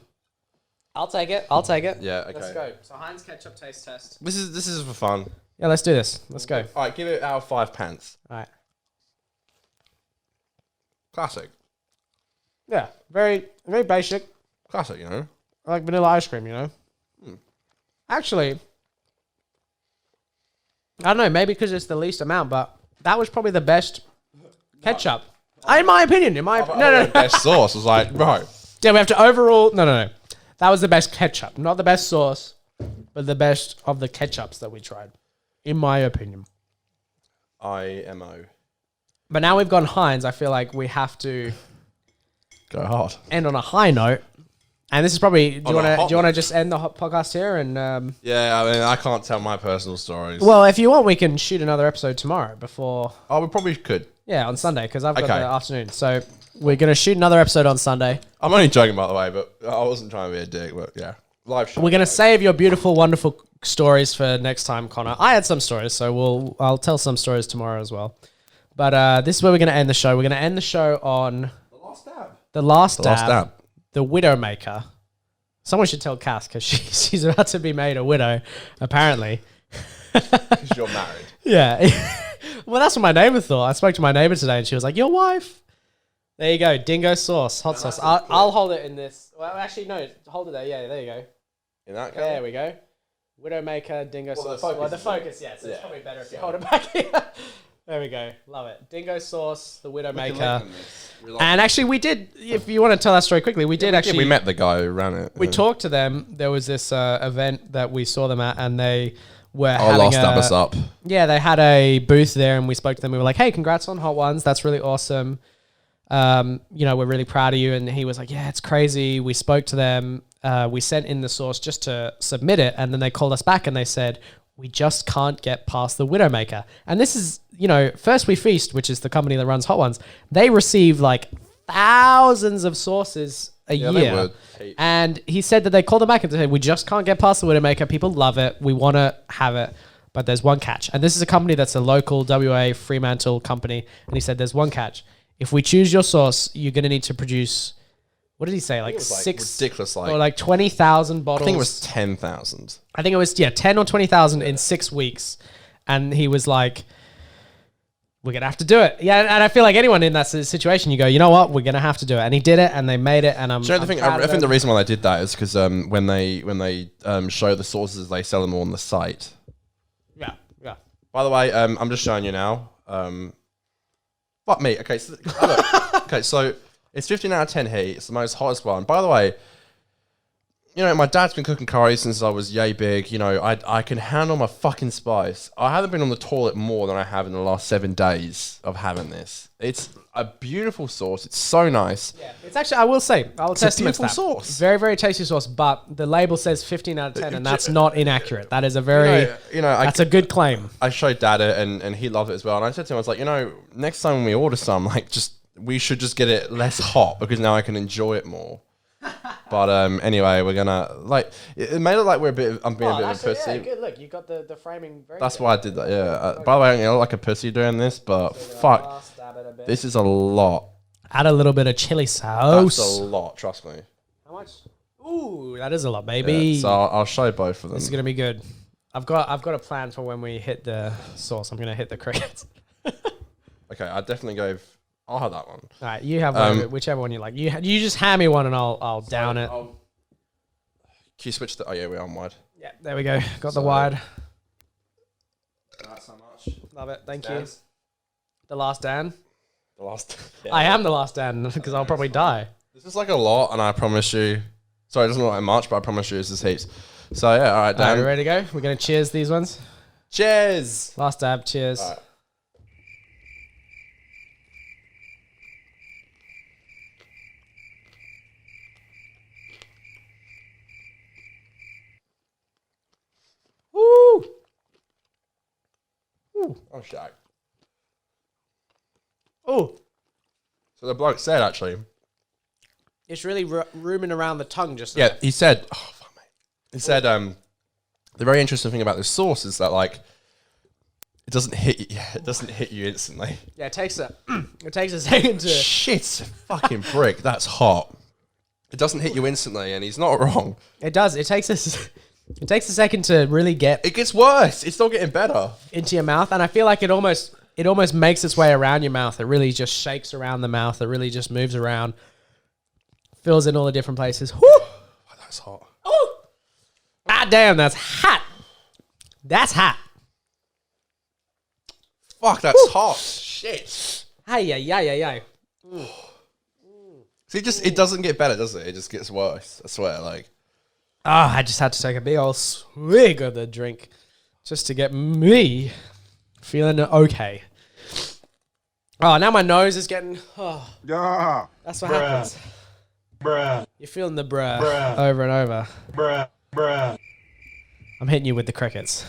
S2: I'll take it. I'll take it.
S1: Yeah, okay.
S2: Let's go. So Heinz ketchup taste test.
S1: This is for fun.
S2: Yeah, let's do this. Let's go.
S1: All right, give it out of 5 pants.
S2: All right.
S1: Classic.
S2: Yeah, very, very basic.
S1: Classic, you know?
S2: I like vanilla ice cream, you know? Actually, I don't know, maybe because it's the least amount, but that was probably the best ketchup. In my opinion. No.
S1: Best sauce. I was like, bro.
S2: Yeah, we have to overall... No. That was the best ketchup. Not the best sauce, but the best of the ketchups that we tried. In my opinion.
S1: IMO.
S2: But now we've gone Heinz, I feel like we have to
S1: Go hard.
S2: end on a high note. And this is probably... Do you
S1: On a hot
S2: want to
S1: note.
S2: just end the podcast here? And
S1: Yeah, I mean, I can't tell my personal stories.
S2: well, if you want, we can shoot another episode tomorrow before...
S1: Oh, we probably could.
S2: Yeah, on Sunday, because I've got
S1: Okay.
S2: the afternoon. So we're going to shoot another episode on Sunday.
S1: I'm only joking, by the way, but I wasn't trying to be a dick, but yeah. Live show.
S2: We're going to save your beautiful, wonderful stories for next time, Connor. I had some stories, so I'll tell some stories tomorrow as well. But this is where we're going to end the show. We're going to end the show on
S1: The last dab.
S2: the last
S1: Last
S2: dab,
S1: dab.
S2: the Widowmaker. Someone should tell Cass, because she's about to be made a widow, apparently.
S1: Because you're married.
S2: Yeah. Well, that's what my neighbor thought. I spoke to my neighbor today, and she was like, your wife? There you go. Dingo sauce. Hot sauce. I'll hold it in this. Well, actually, no. Hold it there. Yeah, there you go.
S1: In that case.
S2: There we go. Widowmaker, dingo
S1: Well, the
S2: sauce.
S1: focus
S2: Well, the
S1: is-
S2: focus, yeah. So it's
S1: yeah.
S2: probably better if you hold it back here. There we go. Love it. Dingo sauce, the Widowmaker. And actually, we did, if you want to tell that story quickly, we did actually...
S1: we met the guy who ran it.
S2: We talked to them. There was this event that we saw them at, and they were
S1: Oh,
S2: having
S1: last dab us up.
S2: Yeah, they had a booth there, and we spoke to them. We were like, hey, congrats on Hot Ones. That's really awesome. You know, we're really proud of you. And he was like, yeah, it's crazy. We spoke to them. We sent in the sauce just to submit it. And then they called us back and they said, we just can't get past the Widowmaker. And this is, you know, First We Feast, which is the company that runs Hot Ones. They receive like thousands of sauces a
S1: Yeah, they
S2: year.
S1: would.
S2: And he said that they called them back and said, we just can't get past the Widowmaker. People love it. We want to have it. But there's one catch. And this is a company that's a local WA Fremantle company. And he said, there's one catch. If we choose your sauce, you're going to need to produce, what did he say? Like
S1: It was like
S2: six
S1: ridiculous,
S2: or like 20,000 bottles.
S1: I think it was 10,000.
S2: I think it was 10 or 20,000 in 6 weeks. And he was like, we're gonna have to do it. Yeah, and I feel like anyone in that situation, you go, you know what, we're gonna have to do it. And he did it, and they made it. And I'm.
S1: I think the reason why they did that is because when they show the sources, they sell them all on the site.
S2: Yeah.
S1: By the way, I'm just showing you now. Fuck me. Okay, so so it's 15 out of 10 heat. It's the most hottest one. By the way, you know, my dad's been cooking curry since I was yay big. You know, I can handle my fucking spice. I haven't been on the toilet more than I have in the last 7 days of having this. It's a beautiful sauce. It's so nice.
S2: Yeah, it's actually, I will say, I'll testament
S1: beautiful
S2: that.
S1: sauce.
S2: Very, very tasty sauce, but the label says 15 out of 10, and that's not inaccurate. That is a very, that's a good claim.
S1: I showed Dad it, and he loved it as well. And I said to him, I was like, you know, next time we order some, like, we should just get it less hot because now I can enjoy it more. But anyway, we're gonna it made it like I'm being a bit of a pussy.
S2: Yeah, good. Look, you got the framing. Very
S1: That's
S2: good.
S1: why I did that. Yeah. By the way, I look like a pussy doing this, but fuck, this is a lot.
S2: Add a little bit of chili sauce.
S1: That's a lot. Trust me.
S2: How much? Ooh, that is a lot, baby.
S1: Yeah, so I'll show both of them.
S2: This is gonna be good. I've got a plan for when we hit the sauce. I'm gonna hit the crickets.
S1: Okay, I definitely go. I'll have that one.
S2: All right, you have whichever one you like. You just hand me one and I'll down it.
S1: Can you switch the? Oh yeah, we're on wide.
S2: Yeah, there we go. Got the wide.
S1: Not so much.
S2: Love it. Thank you. The last Dan.
S1: The last.
S2: I am the last Dan because I'll probably die.
S1: This is like a lot, and I promise you. Sorry, it doesn't look like much, but I promise you, this is heaps. So yeah, all right, Dan.
S2: All right, we ready to go? We're gonna cheers these ones.
S1: Cheers.
S2: Last dab. Cheers.
S1: All right.
S2: Woo!
S1: I'm shocked.
S2: Oh,
S1: So the bloke said, actually,
S2: it's really rooming around the tongue just.
S1: yeah, he said, oh, fuck, mate. He said, the very interesting thing about this sauce is that, like, it doesn't hit you. It doesn't hit you instantly.
S2: Yeah, it takes a second to.
S1: Shit, fucking brick. That's hot. It doesn't hit you instantly, and he's not wrong.
S2: It does. It takes a second to really get
S1: It gets worse. It's still getting better.
S2: into your mouth, and I feel like it almost makes its way around your mouth. It really just shakes around the mouth. It really just moves around, fills in all the different places. Woo!
S1: Oh, that's hot.
S2: Oh! Ah, damn, that's hot. That's hot.
S1: Fuck, that's hot. Shit.
S2: Hey.
S1: See, it doesn't get better, does it? It just gets worse. I swear, like.
S2: Ah, I just had to take a big old swig of the drink just to get me feeling okay. Oh, now my nose is getting. Oh,
S8: Yeah.
S2: that's what happens.
S8: Bruh.
S2: You're feeling the bruh over and over.
S8: Bruh.
S2: I'm hitting you with the crickets.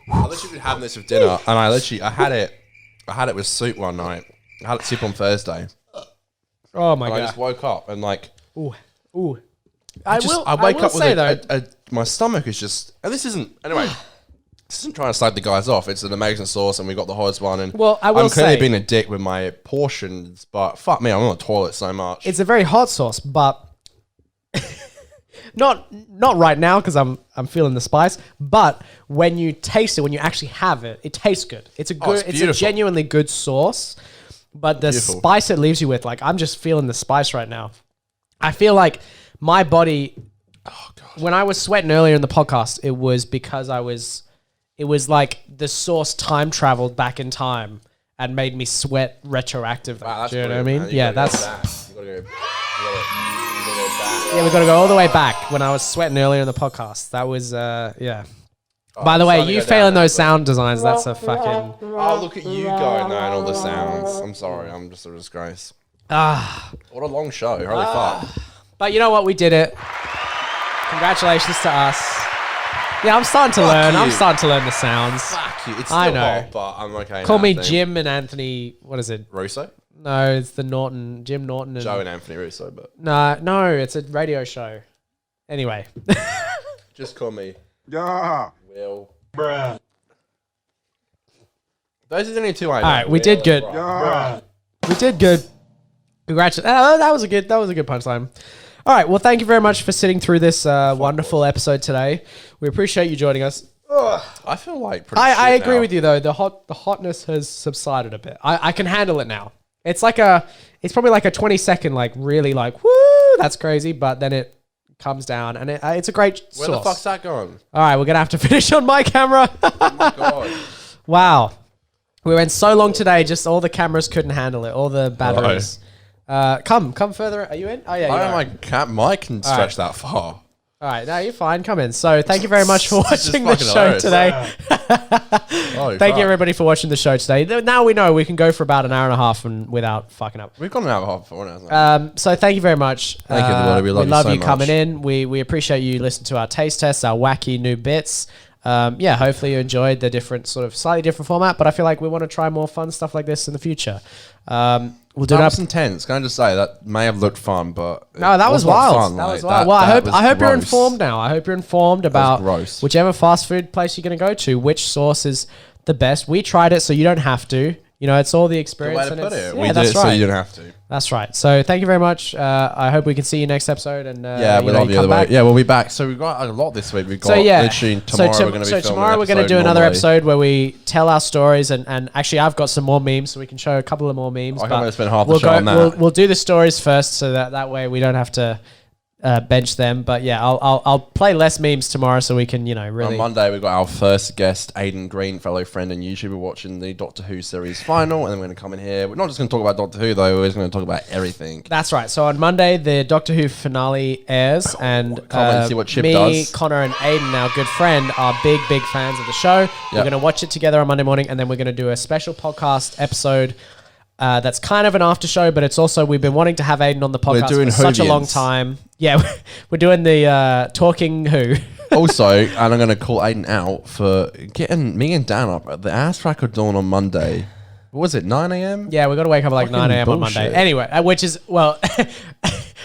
S1: I literally been having this with dinner, and I had it with soup one night. I had soup on Thursday.
S2: Oh my
S1: And I
S2: god.
S1: just woke up and like
S2: Ooh.
S1: I wake up
S2: say,
S1: with my stomach is just, and this isn't anyway. This isn't trying to slag the guys off. It's an amazing sauce, and we got the hottest one. And
S2: Well, I will
S1: I'm clearly
S2: say-
S1: being a dick with my portions, but fuck me, I'm on the toilet so much.
S2: It's a very hot sauce, but not right now because I'm feeling the spice. But when you taste it, when you actually have it, it tastes good. It's a good, it's a
S1: beautiful.
S2: genuinely good sauce. But the
S1: Beautiful.
S2: spice it leaves you with, like, I'm just feeling the spice right now. I feel like my body.
S1: Oh god.
S2: When I was sweating earlier in the podcast, it was because it was like the sauce time traveled back in time and made me sweat retroactively.
S1: Wow, that's
S2: Do you know what I
S1: brilliant,
S2: mean?
S1: man. You
S2: Yeah,
S1: gotta go
S2: that's.
S1: back. You gotta go back.
S2: Yeah, we got to go all the way back when I was sweating earlier in the podcast. That was, yeah. By the
S1: I'm
S2: way,
S1: starting to
S2: you
S1: go
S2: failing
S1: down
S2: those
S1: now,
S2: sound designs, that's a fucking.
S1: Oh, look at you going there and all the sounds. I'm sorry, I'm just a disgrace. What a long show. Holy fuck.
S2: But you know what? We did it. Congratulations to us. Yeah, I'm starting to learn. I'm
S1: you.
S2: starting to learn the sounds.
S1: Fuck you. It's
S2: I
S1: still
S2: know.
S1: hot, but I'm okay.
S2: Call
S1: now,
S2: me
S1: I think.
S2: Jim and Anthony. What is it?
S1: Russo?
S2: No, it's the Jim Norton and.
S1: Joe and Anthony Russo, but
S2: No, it's a radio show. Anyway.
S1: just call me
S8: Yeah.
S1: Will.
S8: Bruh.
S1: Those are the only two I know.
S2: All right, we did good.
S8: Yeah.
S2: We did good. Congratulations. That was a good punchline. All right. Well, thank you very much for sitting through this wonderful episode today. We appreciate you joining us.
S1: I feel like pretty
S2: I
S1: shit
S2: agree
S1: now.
S2: with you though. The hotness has subsided a bit. I can handle it now. It's probably like a 20-second like really like woo, that's crazy, but then it comes down and it's a great
S1: Where
S2: source.
S1: the fuck's that going?
S2: All right, we're gonna have to finish on my camera.
S1: Oh my god.
S2: Wow, we went so long today. Just all the cameras couldn't handle it. All the batteries. Come further. Are you in? Oh yeah.
S1: I
S2: you
S1: don't
S2: are.
S1: like Mike can stretch that far.
S2: All right, no, you're fine. Come in. So thank you very much for
S1: This is
S2: watching the
S1: fucking
S2: show
S1: hilarious.
S2: today.
S1: Holy
S2: Thank you
S1: fuck.
S2: everybody for watching the show today. Now we know we can go for about an hour and a half and without fucking up.
S1: We've gone an hour and a half before now.
S2: So thank you very much.
S1: Thank you, everybody. We love you so
S2: coming
S1: much.
S2: in. We appreciate you listening to our taste tests, our wacky new bits. Hopefully you enjoyed the different sort of slightly different format, but I feel like we want to try more fun stuff like this in the future. We'll do
S1: That
S2: it up.
S1: was intense. Can I just say that may have looked fun, but
S2: No, that was
S1: not
S2: wild.
S1: fun.
S2: That
S1: Like,
S2: was wild. Well,
S1: that was
S2: I hope you're
S1: gross.
S2: informed now. I hope you're informed about
S1: gross.
S2: whichever fast food place you're going to go to, which sauce is the best. We tried it, so you don't have to. You know, it's all the
S1: The
S2: experience.
S1: way to
S2: and
S1: put
S2: it's-
S1: it.
S2: Yeah,
S1: We did
S2: that's
S1: it so
S2: right.
S1: you don't have to.
S2: That's right. So thank you very much. I hope we can see you next episode. And
S1: Yeah, we love you.
S2: come back.
S1: Yeah, we'll be back. So we've got a lot this week. We've got
S2: So yeah,
S1: literally tomorrow we're going to be filming
S2: tomorrow
S1: an
S2: we're going to
S1: episode
S2: do another
S1: normally.
S2: episode where we tell our stories and actually I've got some more memes so we can show a couple of more memes.
S1: I
S2: but
S1: think I'm going to spend half the
S2: we'll
S1: show on that.
S2: We'll do the stories first so that way we don't have to bench them. But yeah, I'll play less memes tomorrow so we can really.
S1: On Monday, we've got our first guest, Aidan Green, fellow friend and YouTuber, watching the Doctor Who series final. And then we're going to come in here. We're not just going to talk about Doctor Who, though. We're just going to talk about everything.
S2: That's right. So on Monday, the Doctor Who finale airs, and
S1: can't wait to see what Chip
S2: me,
S1: does.
S2: Connor, and Aiden, our good friend, are big fans of the show. We're
S1: Yep.
S2: going to watch it together on Monday morning, and then we're going to do a special podcast episode. That's kind of an after show, but it's also we've been wanting to have Aiden on the podcast
S1: doing
S2: for such a long
S1: Whovians.
S2: time. Yeah, we're doing the talking Who.
S1: Also, and I'm going to call Aiden out for getting me and Dan up at the ass crack of dawn on Monday. What was it, 9 a.m.?
S2: Yeah, we got to wake up at like
S1: Fucking
S2: 9 a.m. on
S1: bullshit.
S2: Monday. Anyway, which is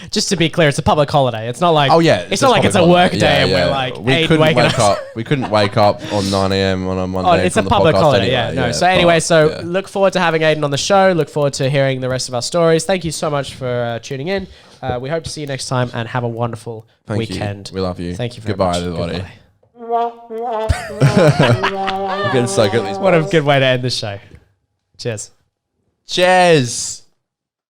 S2: just to be clear, it's a public holiday. It's not like
S1: Oh, yeah.
S2: it's not like it's a work day and we're like
S1: we
S2: Aiden
S1: couldn't
S2: waking
S1: wake
S2: us.
S1: up. We couldn't wake up on 9 a.m. on a Monday.
S2: Oh, it's a
S1: from the
S2: public
S1: podcast
S2: holiday,
S1: anyway.
S2: yeah. No, so
S1: but,
S2: anyway,
S1: yeah.
S2: look forward to having Aiden on the show. Look forward to hearing the rest of our stories. Thank you so much for tuning in. We hope to see you next time and have a wonderful
S1: Thank you.
S2: weekend.
S1: We love you.
S2: Thank you very
S1: Goodbye,
S2: much.
S1: everybody.
S2: Goodbye.
S1: We're getting so good at these
S2: What a
S1: words.
S2: good way to end the show. Cheers.
S1: Cheers.